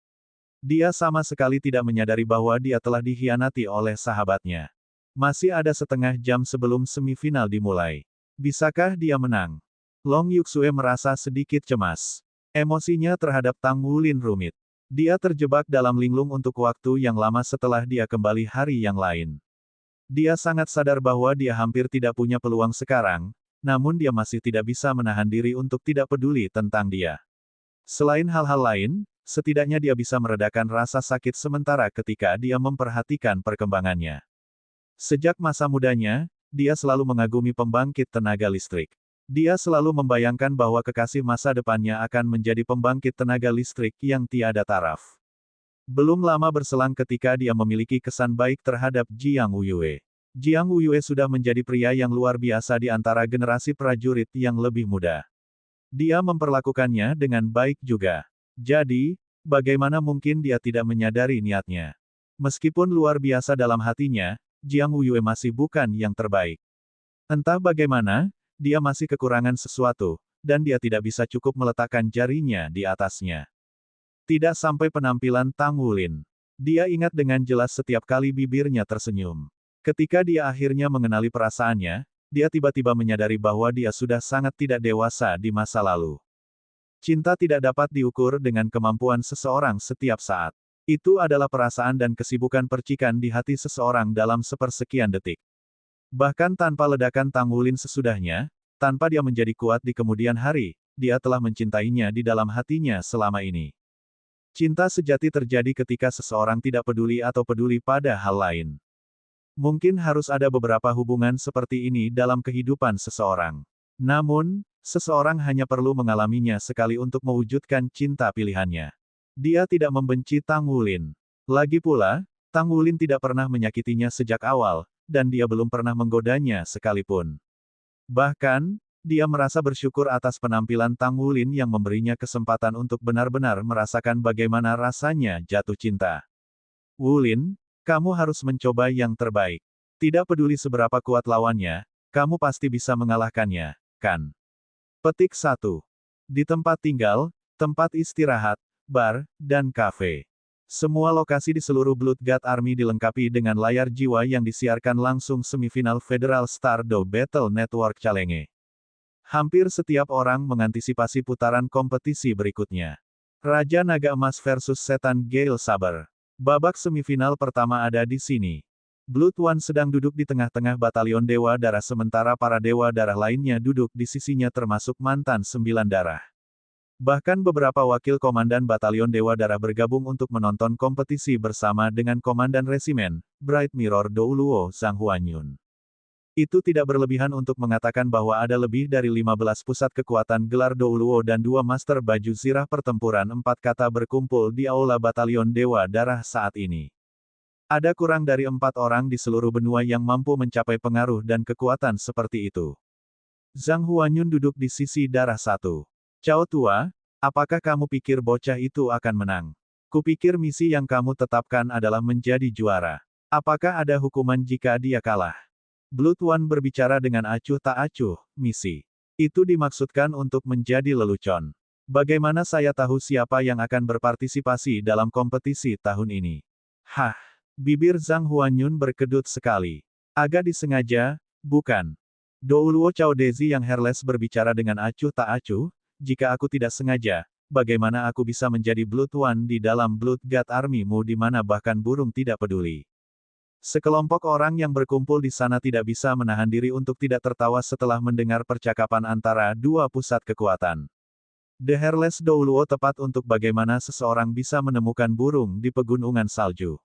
Dia sama sekali tidak menyadari bahwa dia telah dikhianati oleh sahabatnya. Masih ada setengah jam sebelum semifinal dimulai. Bisakah dia menang? Long Yuxue merasa sedikit cemas. Emosinya terhadap Tang Wulin rumit. Dia terjebak dalam linglung untuk waktu yang lama setelah dia kembali hari yang lain. Dia sangat sadar bahwa dia hampir tidak punya peluang sekarang, namun dia masih tidak bisa menahan diri untuk tidak peduli tentang dia. Selain hal-hal lain, setidaknya dia bisa meredakan rasa sakit sementara ketika dia memperhatikan perkembangannya. Sejak masa mudanya, dia selalu mengagumi pembangkit tenaga listrik. Dia selalu membayangkan bahwa kekasih masa depannya akan menjadi pembangkit tenaga listrik yang tiada taraf. Belum lama berselang ketika dia memiliki kesan baik terhadap Jiang Wuyue. Jiang Wuyue sudah menjadi pria yang luar biasa di antara generasi prajurit yang lebih muda. Dia memperlakukannya dengan baik juga. Jadi, bagaimana mungkin dia tidak menyadari niatnya? Meskipun luar biasa dalam hatinya, Jiang Wuyue masih bukan yang terbaik. Entah bagaimana, dia masih kekurangan sesuatu, dan dia tidak bisa cukup meletakkan jarinya di atasnya. Tidak sampai penampilan Tang Wulin. Dia ingat dengan jelas setiap kali bibirnya tersenyum. Ketika dia akhirnya mengenali perasaannya, dia tiba-tiba menyadari bahwa dia sudah sangat tidak dewasa di masa lalu. Cinta tidak dapat diukur dengan kemampuan seseorang setiap saat. Itu adalah perasaan dan kesibukan percikan di hati seseorang dalam sepersekian detik. Bahkan tanpa ledakan Tang Wulin sesudahnya, tanpa dia menjadi kuat di kemudian hari, dia telah mencintainya di dalam hatinya selama ini. Cinta sejati terjadi ketika seseorang tidak peduli atau peduli pada hal lain. Mungkin harus ada beberapa hubungan seperti ini dalam kehidupan seseorang. Namun, seseorang hanya perlu mengalaminya sekali untuk mewujudkan cinta pilihannya. Dia tidak membenci Tang Wulin. Lagi pula, Tang Wulin tidak pernah menyakitinya sejak awal, dan dia belum pernah menggodanya sekalipun. Bahkan, dia merasa bersyukur atas penampilan Tang Wulin yang memberinya kesempatan untuk benar-benar merasakan bagaimana rasanya jatuh cinta. Wulin, kamu harus mencoba yang terbaik. Tidak peduli seberapa kuat lawannya, kamu pasti bisa mengalahkannya, kan? Petik 1. Di tempat tinggal, tempat istirahat, bar, dan kafe. Semua lokasi di seluruh Bloodghat Army dilengkapi dengan layar jiwa yang disiarkan langsung semifinal Federal Stardow Battle Network Challenge. Hampir setiap orang mengantisipasi putaran kompetisi berikutnya. Raja Naga Emas versus Setan Gale Saber. Babak semifinal pertama ada di sini. Blood One sedang duduk di tengah-tengah batalion Dewa Darah sementara para Dewa Darah lainnya duduk di sisinya termasuk mantan 9 darah. Bahkan beberapa wakil komandan batalion Dewa Darah bergabung untuk menonton kompetisi bersama dengan Komandan Resimen, Bright Mirror Douluo Zhang Huanyun. Itu tidak berlebihan untuk mengatakan bahwa ada lebih dari 15 pusat kekuatan gelar Douluo dan 2 master baju zirah pertempuran 4 kata berkumpul di aula batalion Dewa Darah saat ini. Ada kurang dari 4 orang di seluruh benua yang mampu mencapai pengaruh dan kekuatan seperti itu. Zhang Huanyun duduk di sisi darah 1. Cao Tua, apakah kamu pikir bocah itu akan menang? Kupikir misi yang kamu tetapkan adalah menjadi juara. Apakah ada hukuman jika dia kalah? Blood One berbicara dengan acuh tak acuh, misi. Itu dimaksudkan untuk menjadi lelucon. Bagaimana saya tahu siapa yang akan berpartisipasi dalam kompetisi tahun ini? Hah, bibir Zhang Huanyun berkedut sekali. Agak disengaja, bukan? Douluo Cao Dezi yang hairless berbicara dengan acuh tak acuh, jika aku tidak sengaja, bagaimana aku bisa menjadi Blood One di dalam Bloodghat Army-mu di mana bahkan burung tidak peduli? Sekelompok orang yang berkumpul di sana tidak bisa menahan diri untuk tidak tertawa setelah mendengar percakapan antara dua pusat kekuatan. The Hairless Douluo tepat untuk bagaimana seseorang bisa menemukan burung di pegunungan salju.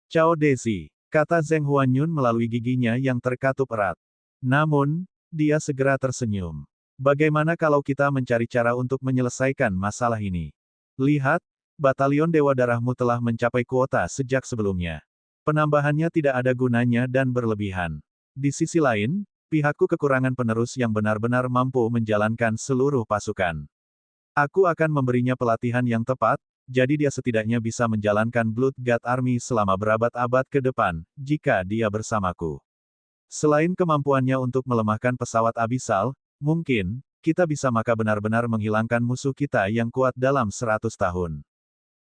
Cao Dezi, kata Zhang Huanyun melalui giginya yang terkatup erat. Namun, dia segera tersenyum. Bagaimana kalau kita mencari cara untuk menyelesaikan masalah ini? Lihat, batalion Dewa Darahmu telah mencapai kuota sejak sebelumnya. Penambahannya tidak ada gunanya dan berlebihan. Di sisi lain, pihakku kekurangan penerus yang benar-benar mampu menjalankan seluruh pasukan. Aku akan memberinya pelatihan yang tepat, jadi dia setidaknya bisa menjalankan Bloodghat Army selama berabad-abad ke depan, jika dia bersamaku. Selain kemampuannya untuk melemahkan pesawat abisal, mungkin, kita bisa maka benar-benar menghilangkan musuh kita yang kuat dalam 100 tahun.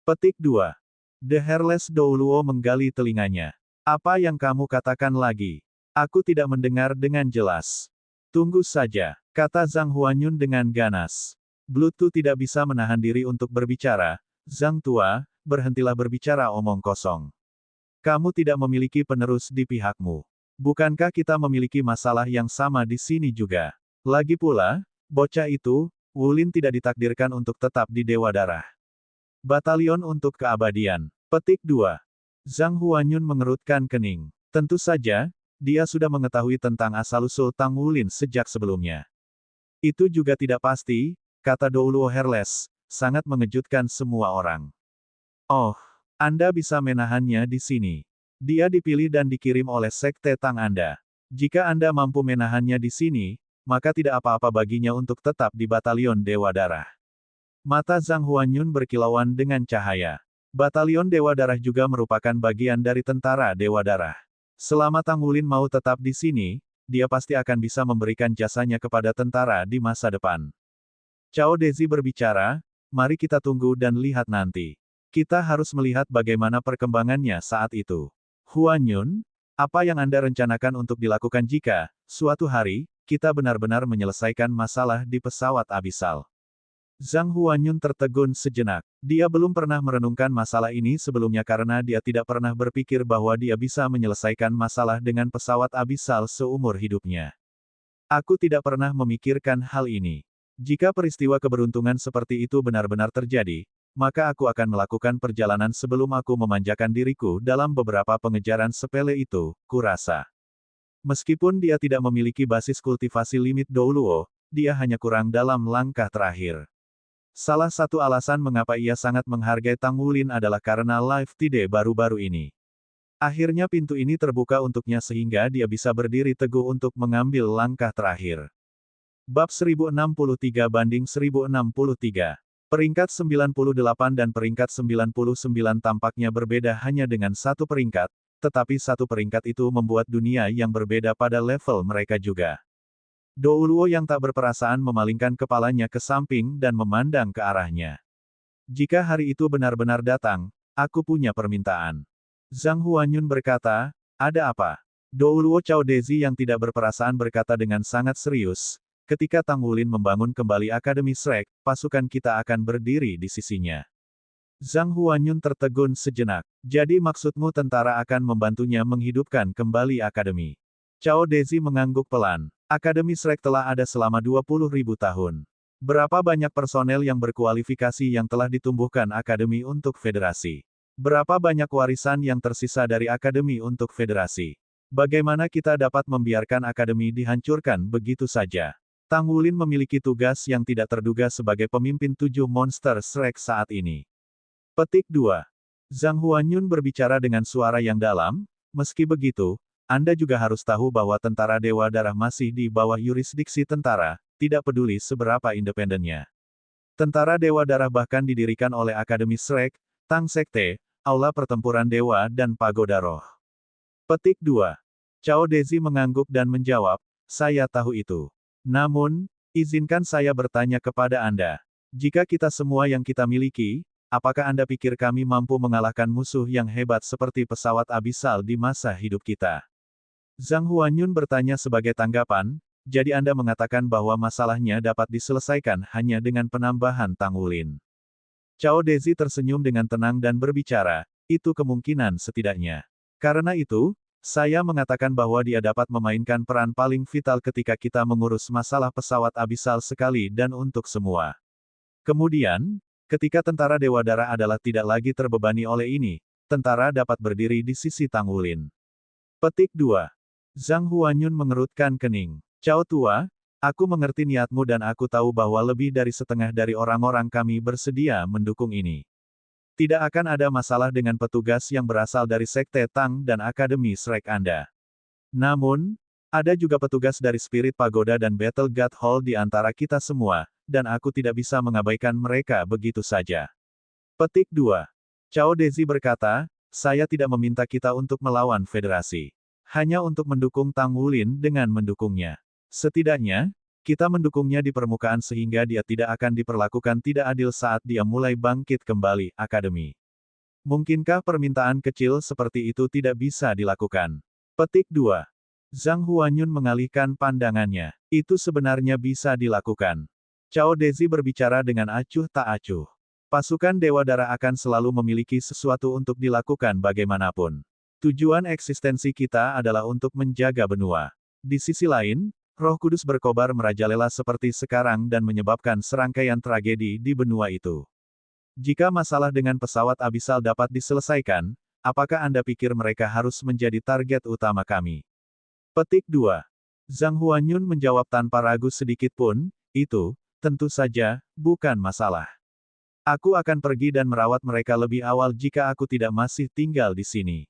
Petik 2. The Hairless Douluo menggali telinganya. Apa yang kamu katakan lagi? Aku tidak mendengar dengan jelas. Tunggu saja, kata Zhang Huanyun dengan ganas. Blood Tu tidak bisa menahan diri untuk berbicara. Zhang Tua, berhentilah berbicara omong kosong. Kamu tidak memiliki penerus di pihakmu. Bukankah kita memiliki masalah yang sama di sini juga? Lagi pula, bocah itu, Wulin tidak ditakdirkan untuk tetap di Dewa Darah. Batalion untuk keabadian. Petik 2. Zhang Huanyun mengerutkan kening. Tentu saja, dia sudah mengetahui tentang asal-usul Tang Wulin sejak sebelumnya. Itu juga tidak pasti, kata Douluo Hairless, sangat mengejutkan semua orang. Oh, Anda bisa menahannya di sini. Dia dipilih dan dikirim oleh Sekte Tang Anda. Jika Anda mampu menahannya di sini, maka tidak apa-apa baginya untuk tetap di batalion Dewa Darah. Mata Zhang Huanyun berkilauan dengan cahaya. Batalion Dewa Darah juga merupakan bagian dari tentara Dewa Darah. Selama Tang Wulin mau tetap di sini, dia pasti akan bisa memberikan jasanya kepada tentara di masa depan. Cao Dezi berbicara, mari kita tunggu dan lihat nanti. Kita harus melihat bagaimana perkembangannya saat itu. Huan Yun, apa yang Anda rencanakan untuk dilakukan jika, suatu hari, kita benar-benar menyelesaikan masalah di pesawat abisal? Zhang Huanyun tertegun sejenak. Dia belum pernah merenungkan masalah ini sebelumnya karena dia tidak pernah berpikir bahwa dia bisa menyelesaikan masalah dengan pesawat abisal seumur hidupnya. Aku tidak pernah memikirkan hal ini. Jika peristiwa keberuntungan seperti itu benar-benar terjadi, maka aku akan melakukan perjalanan sebelum aku memanjakan diriku dalam beberapa pengejaran sepele itu, kurasa. Meskipun dia tidak memiliki basis kultivasi limit Douluo, dia hanya kurang dalam langkah terakhir. Salah satu alasan mengapa ia sangat menghargai Tang Wulin adalah karena live tide baru-baru ini. Akhirnya pintu ini terbuka untuknya sehingga dia bisa berdiri teguh untuk mengambil langkah terakhir. Bab 1063-1063. Peringkat 98 dan peringkat 99 tampaknya berbeda hanya dengan satu peringkat, tetapi satu peringkat itu membuat dunia yang berbeda pada level mereka juga. Douluo yang tak berperasaan memalingkan kepalanya ke samping dan memandang ke arahnya. Jika hari itu benar-benar datang, aku punya permintaan. Zhang Huanyun berkata, ada apa? Douluo Cao Dezi yang tidak berperasaan berkata dengan sangat serius, ketika Tang Wulin membangun kembali Akademi Shrek, pasukan kita akan berdiri di sisinya. Zhang Huanyun tertegun sejenak. Jadi maksudmu tentara akan membantunya menghidupkan kembali Akademi? Cao Dezi mengangguk pelan. Akademi Shrek telah ada selama 20.000 tahun. Berapa banyak personel yang berkualifikasi yang telah ditumbuhkan Akademi untuk Federasi? Berapa banyak warisan yang tersisa dari Akademi untuk Federasi? Bagaimana kita dapat membiarkan Akademi dihancurkan begitu saja? Tang Wulin memiliki tugas yang tidak terduga sebagai pemimpin 7 monster Shrek saat ini. Petik 2. Zhang Huanyun berbicara dengan suara yang dalam, meski begitu, Anda juga harus tahu bahwa tentara Dewa Darah masih di bawah yurisdiksi tentara, tidak peduli seberapa independennya. Tentara Dewa Darah bahkan didirikan oleh Akademi Shrek, Tang Sekte, Aula Pertempuran Dewa dan Pagoda Roh. Petik 2. Cao Dezi mengangguk dan menjawab, saya tahu itu. Namun, izinkan saya bertanya kepada Anda. Jika kita semua yang kita miliki, apakah Anda pikir kami mampu mengalahkan musuh yang hebat seperti pesawat abisal di masa hidup kita? Zhang Huanyun bertanya sebagai tanggapan, jadi Anda mengatakan bahwa masalahnya dapat diselesaikan hanya dengan penambahan Tang Wulin. Cao Dezi tersenyum dengan tenang dan berbicara, itu kemungkinan setidaknya. Karena itu, saya mengatakan bahwa dia dapat memainkan peran paling vital ketika kita mengurus masalah pesawat abisal sekali dan untuk semua. Kemudian, ketika tentara Dewa Darah adalah tidak lagi terbebani oleh ini, tentara dapat berdiri di sisi Tang Wulin. Petik 2. Zhang Huanyun mengerutkan kening. Cao Tua, aku mengerti niatmu dan aku tahu bahwa lebih dari setengah dari orang-orang kami bersedia mendukung ini. Tidak akan ada masalah dengan petugas yang berasal dari Sekte Tang dan Akademi Shrek Anda. Namun, ada juga petugas dari Spirit Pagoda dan Battle God Hall di antara kita semua, dan aku tidak bisa mengabaikan mereka begitu saja. Petik 2. Cao Dezi berkata, saya tidak meminta kita untuk melawan federasi. Hanya untuk mendukung Tang Wulin dengan mendukungnya. Setidaknya, kita mendukungnya di permukaan sehingga dia tidak akan diperlakukan tidak adil saat dia mulai bangkit kembali, Akademi. Mungkinkah permintaan kecil seperti itu tidak bisa dilakukan? Petik 2. Zhang Huanyun mengalihkan pandangannya. Itu sebenarnya bisa dilakukan. Cao Dezi berbicara dengan acuh tak acuh. Pasukan Dewa Darah akan selalu memiliki sesuatu untuk dilakukan bagaimanapun. Tujuan eksistensi kita adalah untuk menjaga benua. Di sisi lain, Roh Kudus berkobar merajalela seperti sekarang dan menyebabkan serangkaian tragedi di benua itu. Jika masalah dengan pesawat abisal dapat diselesaikan, apakah Anda pikir mereka harus menjadi target utama kami? Petik 2. Zhang Huanyun menjawab tanpa ragu sedikit pun, itu, tentu saja, bukan masalah. Aku akan pergi dan merawat mereka lebih awal jika aku tidak masih tinggal di sini.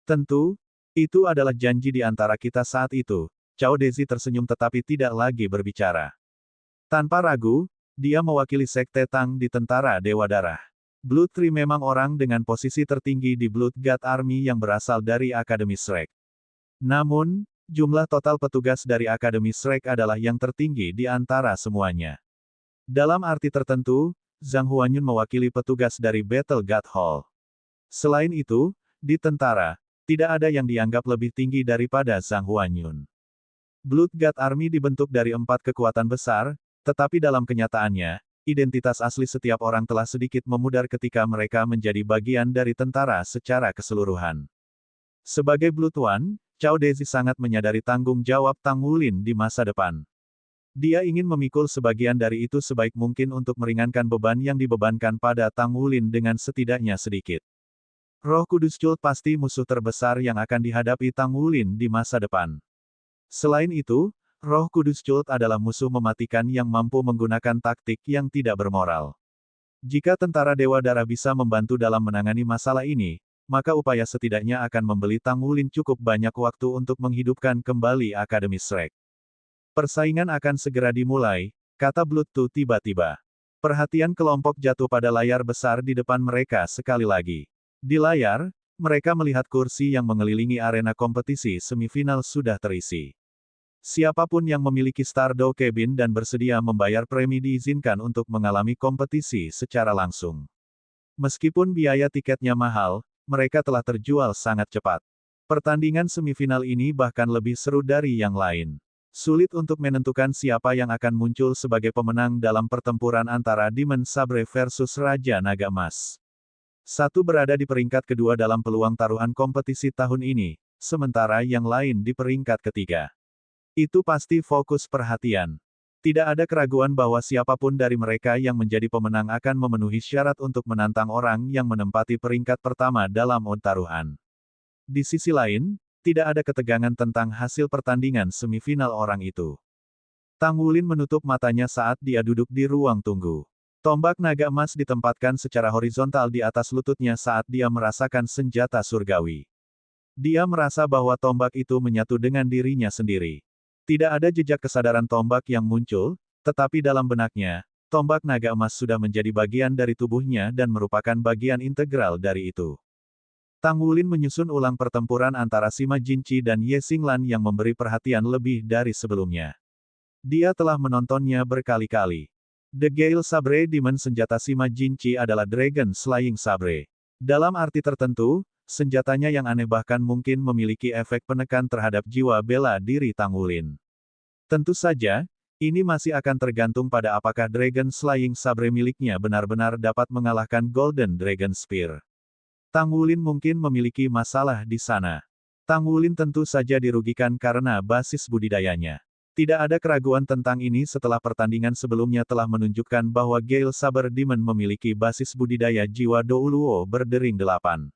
Tentu, itu adalah janji di antara kita saat itu. Cao Dezi tersenyum tetapi tidak lagi berbicara. Tanpa ragu, dia mewakili Sekte Tang di tentara Dewa Darah. Blood Tree memang orang dengan posisi tertinggi di Blood God Army yang berasal dari Akademi Shrek. Namun, jumlah total petugas dari Akademi Shrek adalah yang tertinggi di antara semuanya. Dalam arti tertentu, Zhang Huanyun mewakili petugas dari Battle God Hall. Selain itu, di tentara, tidak ada yang dianggap lebih tinggi daripada Zhang Huanyun. Blood God Army dibentuk dari 4 kekuatan besar, tetapi dalam kenyataannya, identitas asli setiap orang telah sedikit memudar ketika mereka menjadi bagian dari tentara secara keseluruhan. Sebagai Blood One, Cao Dezi sangat menyadari tanggung jawab Tang Wulin di masa depan. Dia ingin memikul sebagian dari itu sebaik mungkin untuk meringankan beban yang dibebankan pada Tang Wulin dengan setidaknya sedikit. Roh Kudus Cult pasti musuh terbesar yang akan dihadapi Tang Wulin di masa depan. Selain itu, Roh Kudus Cult adalah musuh mematikan yang mampu menggunakan taktik yang tidak bermoral. Jika tentara Dewa Darah bisa membantu dalam menangani masalah ini, maka upaya setidaknya akan membeli Tang Wulin cukup banyak waktu untuk menghidupkan kembali Akademi Shrek. Persaingan akan segera dimulai, kata Blood Two tiba-tiba. Perhatian kelompok jatuh pada layar besar di depan mereka sekali lagi. Di layar, mereka melihat kursi yang mengelilingi arena kompetisi semifinal sudah terisi. Siapapun yang memiliki Stardow Cabin dan bersedia membayar premi diizinkan untuk mengalami kompetisi secara langsung. Meskipun biaya tiketnya mahal, mereka telah terjual sangat cepat. Pertandingan semifinal ini bahkan lebih seru dari yang lain. Sulit untuk menentukan siapa yang akan muncul sebagai pemenang dalam pertempuran antara Demon Sabre versus Raja Naga Emas. Satu berada di peringkat kedua dalam peluang taruhan kompetisi tahun ini, sementara yang lain di peringkat ketiga. Itu pasti fokus perhatian. Tidak ada keraguan bahwa siapapun dari mereka yang menjadi pemenang akan memenuhi syarat untuk menantang orang yang menempati peringkat pertama dalam taruhan. Di sisi lain, tidak ada ketegangan tentang hasil pertandingan semifinal orang itu. Tang Wulin menutup matanya saat dia duduk di ruang tunggu. Tombak naga emas ditempatkan secara horizontal di atas lututnya saat dia merasakan senjata surgawi. Dia merasa bahwa tombak itu menyatu dengan dirinya sendiri. Tidak ada jejak kesadaran tombak yang muncul, tetapi dalam benaknya, tombak naga emas sudah menjadi bagian dari tubuhnya dan merupakan bagian integral dari itu. Tang Wulin menyusun ulang pertempuran antara Sima Jinqi dan Ye Xinglan yang memberi perhatian lebih dari sebelumnya. Dia telah menontonnya berkali-kali. The Gale Sabre Demon senjata Sima Jinqi adalah Dragon Slaying Sabre. Dalam arti tertentu, senjatanya yang aneh bahkan mungkin memiliki efek penekan terhadap jiwa bela diri Tang Wulin. Tentu saja, ini masih akan tergantung pada apakah Dragon Slaying Sabre miliknya benar-benar dapat mengalahkan Golden Dragon Spear. Tang Wulin mungkin memiliki masalah di sana. Tang Wulin tentu saja dirugikan karena basis budidayanya. Tidak ada keraguan tentang ini setelah pertandingan sebelumnya telah menunjukkan bahwa Gale Saber Demon memiliki basis budidaya jiwa Douluo berdering 8.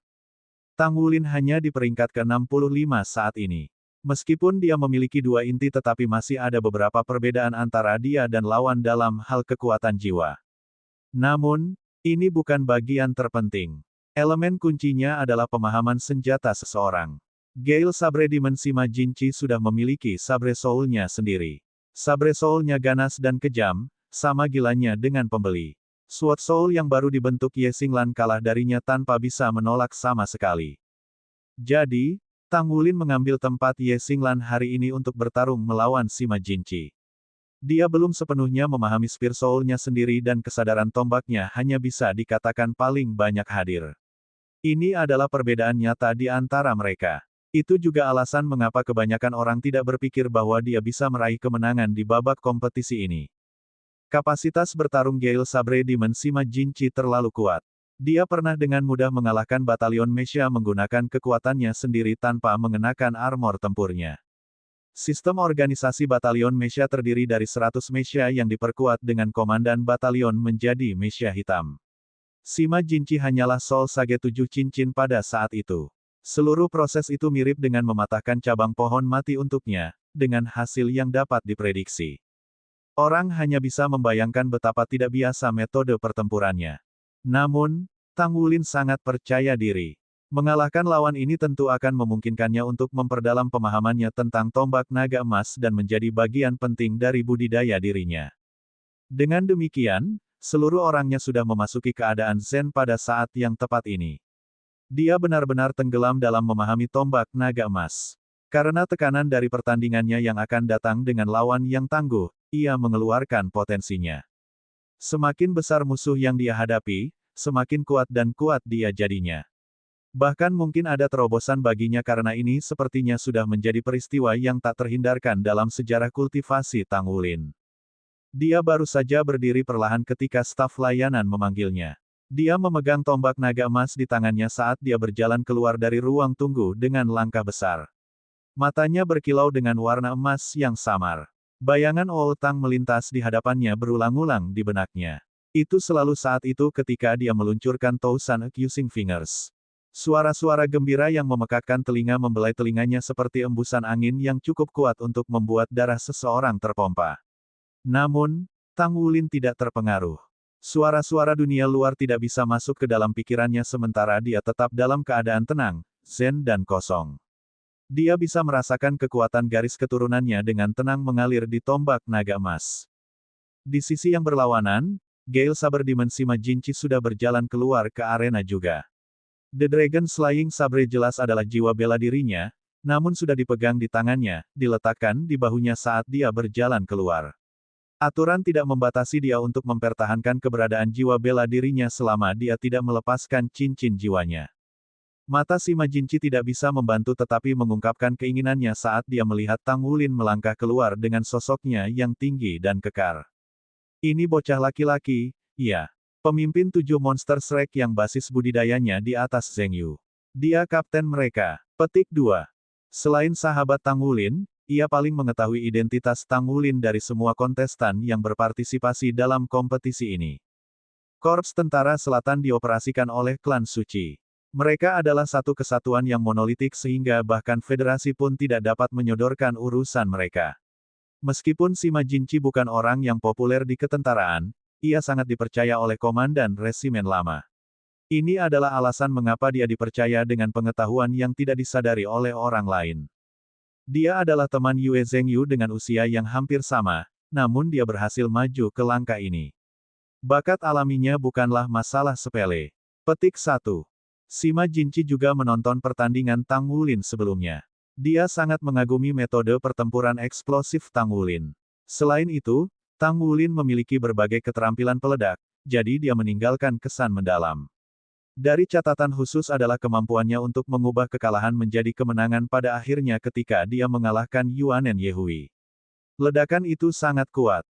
Tang Wulin hanya di peringkat ke-65 saat ini. Meskipun dia memiliki 2 inti tetapi masih ada beberapa perbedaan antara dia dan lawan dalam hal kekuatan jiwa. Namun, ini bukan bagian terpenting. Elemen kuncinya adalah pemahaman senjata seseorang. Gale Sabre Demon Sima Jinqi sudah memiliki Sabre Soul-nya sendiri. Sabre Soul-nya ganas dan kejam, sama gilanya dengan pembeli. Sword Soul yang baru dibentuk Ye Xinglan kalah darinya tanpa bisa menolak sama sekali. Jadi, Tang Wulin mengambil tempat Ye Xinglan hari ini untuk bertarung melawan Sima Jinqi. Dia belum sepenuhnya memahami Spear Soul-nya sendiri dan kesadaran tombaknya hanya bisa dikatakan paling banyak hadir. Ini adalah perbedaan nyata di antara mereka. Itu juga alasan mengapa kebanyakan orang tidak berpikir bahwa dia bisa meraih kemenangan di babak kompetisi ini. Kapasitas bertarung Gale Sabre Demon Sima Jinqi terlalu kuat. Dia pernah dengan mudah mengalahkan Batalion Mesha menggunakan kekuatannya sendiri tanpa mengenakan armor tempurnya. Sistem organisasi Batalion Mesha terdiri dari 100 Mesha yang diperkuat dengan komandan batalion menjadi Mesha hitam. Sima Jinqi hanyalah Soul Sage 7 cincin pada saat itu. Seluruh proses itu mirip dengan mematahkan cabang pohon mati untuknya, dengan hasil yang dapat diprediksi. Orang hanya bisa membayangkan betapa tidak biasa metode pertempurannya. Namun, Tang Wulin sangat percaya diri. Mengalahkan lawan ini tentu akan memungkinkannya untuk memperdalam pemahamannya tentang tombak naga emas dan menjadi bagian penting dari budidaya dirinya. Dengan demikian, seluruh orangnya sudah memasuki keadaan Zen pada saat yang tepat ini. Dia benar-benar tenggelam dalam memahami tombak naga emas. Karena tekanan dari pertandingannya yang akan datang dengan lawan yang tangguh, ia mengeluarkan potensinya. Semakin besar musuh yang dia hadapi, semakin kuat dan kuat dia jadinya. Bahkan mungkin ada terobosan baginya karena ini sepertinya sudah menjadi peristiwa yang tak terhindarkan dalam sejarah kultivasi Tang Wulin. Dia baru saja berdiri perlahan ketika staf layanan memanggilnya. Dia memegang tombak naga emas di tangannya saat dia berjalan keluar dari ruang tunggu dengan langkah besar. Matanya berkilau dengan warna emas yang samar. Bayangan Old Tang melintas di hadapannya berulang-ulang di benaknya. Itu selalu saat itu ketika dia meluncurkan Thousand Accusing Fingers. Suara-suara gembira yang memekakkan telinga membelai telinganya seperti embusan angin yang cukup kuat untuk membuat darah seseorang terpompa. Namun, Tang Wulin tidak terpengaruh. Suara-suara dunia luar tidak bisa masuk ke dalam pikirannya sementara dia tetap dalam keadaan tenang, zen dan kosong. Dia bisa merasakan kekuatan garis keturunannya dengan tenang mengalir di tombak naga emas. Di sisi yang berlawanan, Gale Saber Dimensi Majinchi sudah berjalan keluar ke arena juga. The Dragon Slaying Sabre jelas adalah jiwa bela dirinya, namun sudah dipegang di tangannya, diletakkan di bahunya saat dia berjalan keluar. Aturan tidak membatasi dia untuk mempertahankan keberadaan jiwa bela dirinya selama dia tidak melepaskan cincin jiwanya. Mata si Majinchi tidak bisa membantu tetapi mengungkapkan keinginannya saat dia melihat Tang Wulin melangkah keluar dengan sosoknya yang tinggi dan kekar. Ini bocah laki-laki, iya. Pemimpin 7 monster Shrek yang basis budidayanya di atas Zhengyu. Dia kapten mereka. Petik 2. Selain sahabat Tang Wulin, ia paling mengetahui identitas Tang Wulin dari semua kontestan yang berpartisipasi dalam kompetisi ini. Korps Tentara Selatan dioperasikan oleh klan Suci. Mereka adalah satu kesatuan yang monolitik sehingga bahkan federasi pun tidak dapat menyodorkan urusan mereka. Meskipun si Majinchi bukan orang yang populer di ketentaraan, ia sangat dipercaya oleh komandan resimen lama. Ini adalah alasan mengapa dia dipercaya dengan pengetahuan yang tidak disadari oleh orang lain. Dia adalah teman Yue Zhengyu dengan usia yang hampir sama, namun dia berhasil maju ke langkah ini. Bakat alaminya bukanlah masalah sepele. Petik 1. Sima Jinchi juga menonton pertandingan Tang Wulin sebelumnya. Dia sangat mengagumi metode pertempuran eksplosif Tang Wulin. Selain itu, Tang Wulin memiliki berbagai keterampilan peledak, jadi dia meninggalkan kesan mendalam. Dari catatan khusus adalah kemampuannya untuk mengubah kekalahan menjadi kemenangan pada akhirnya ketika dia mengalahkan Yuanen Yehui. Ledakan itu sangat kuat.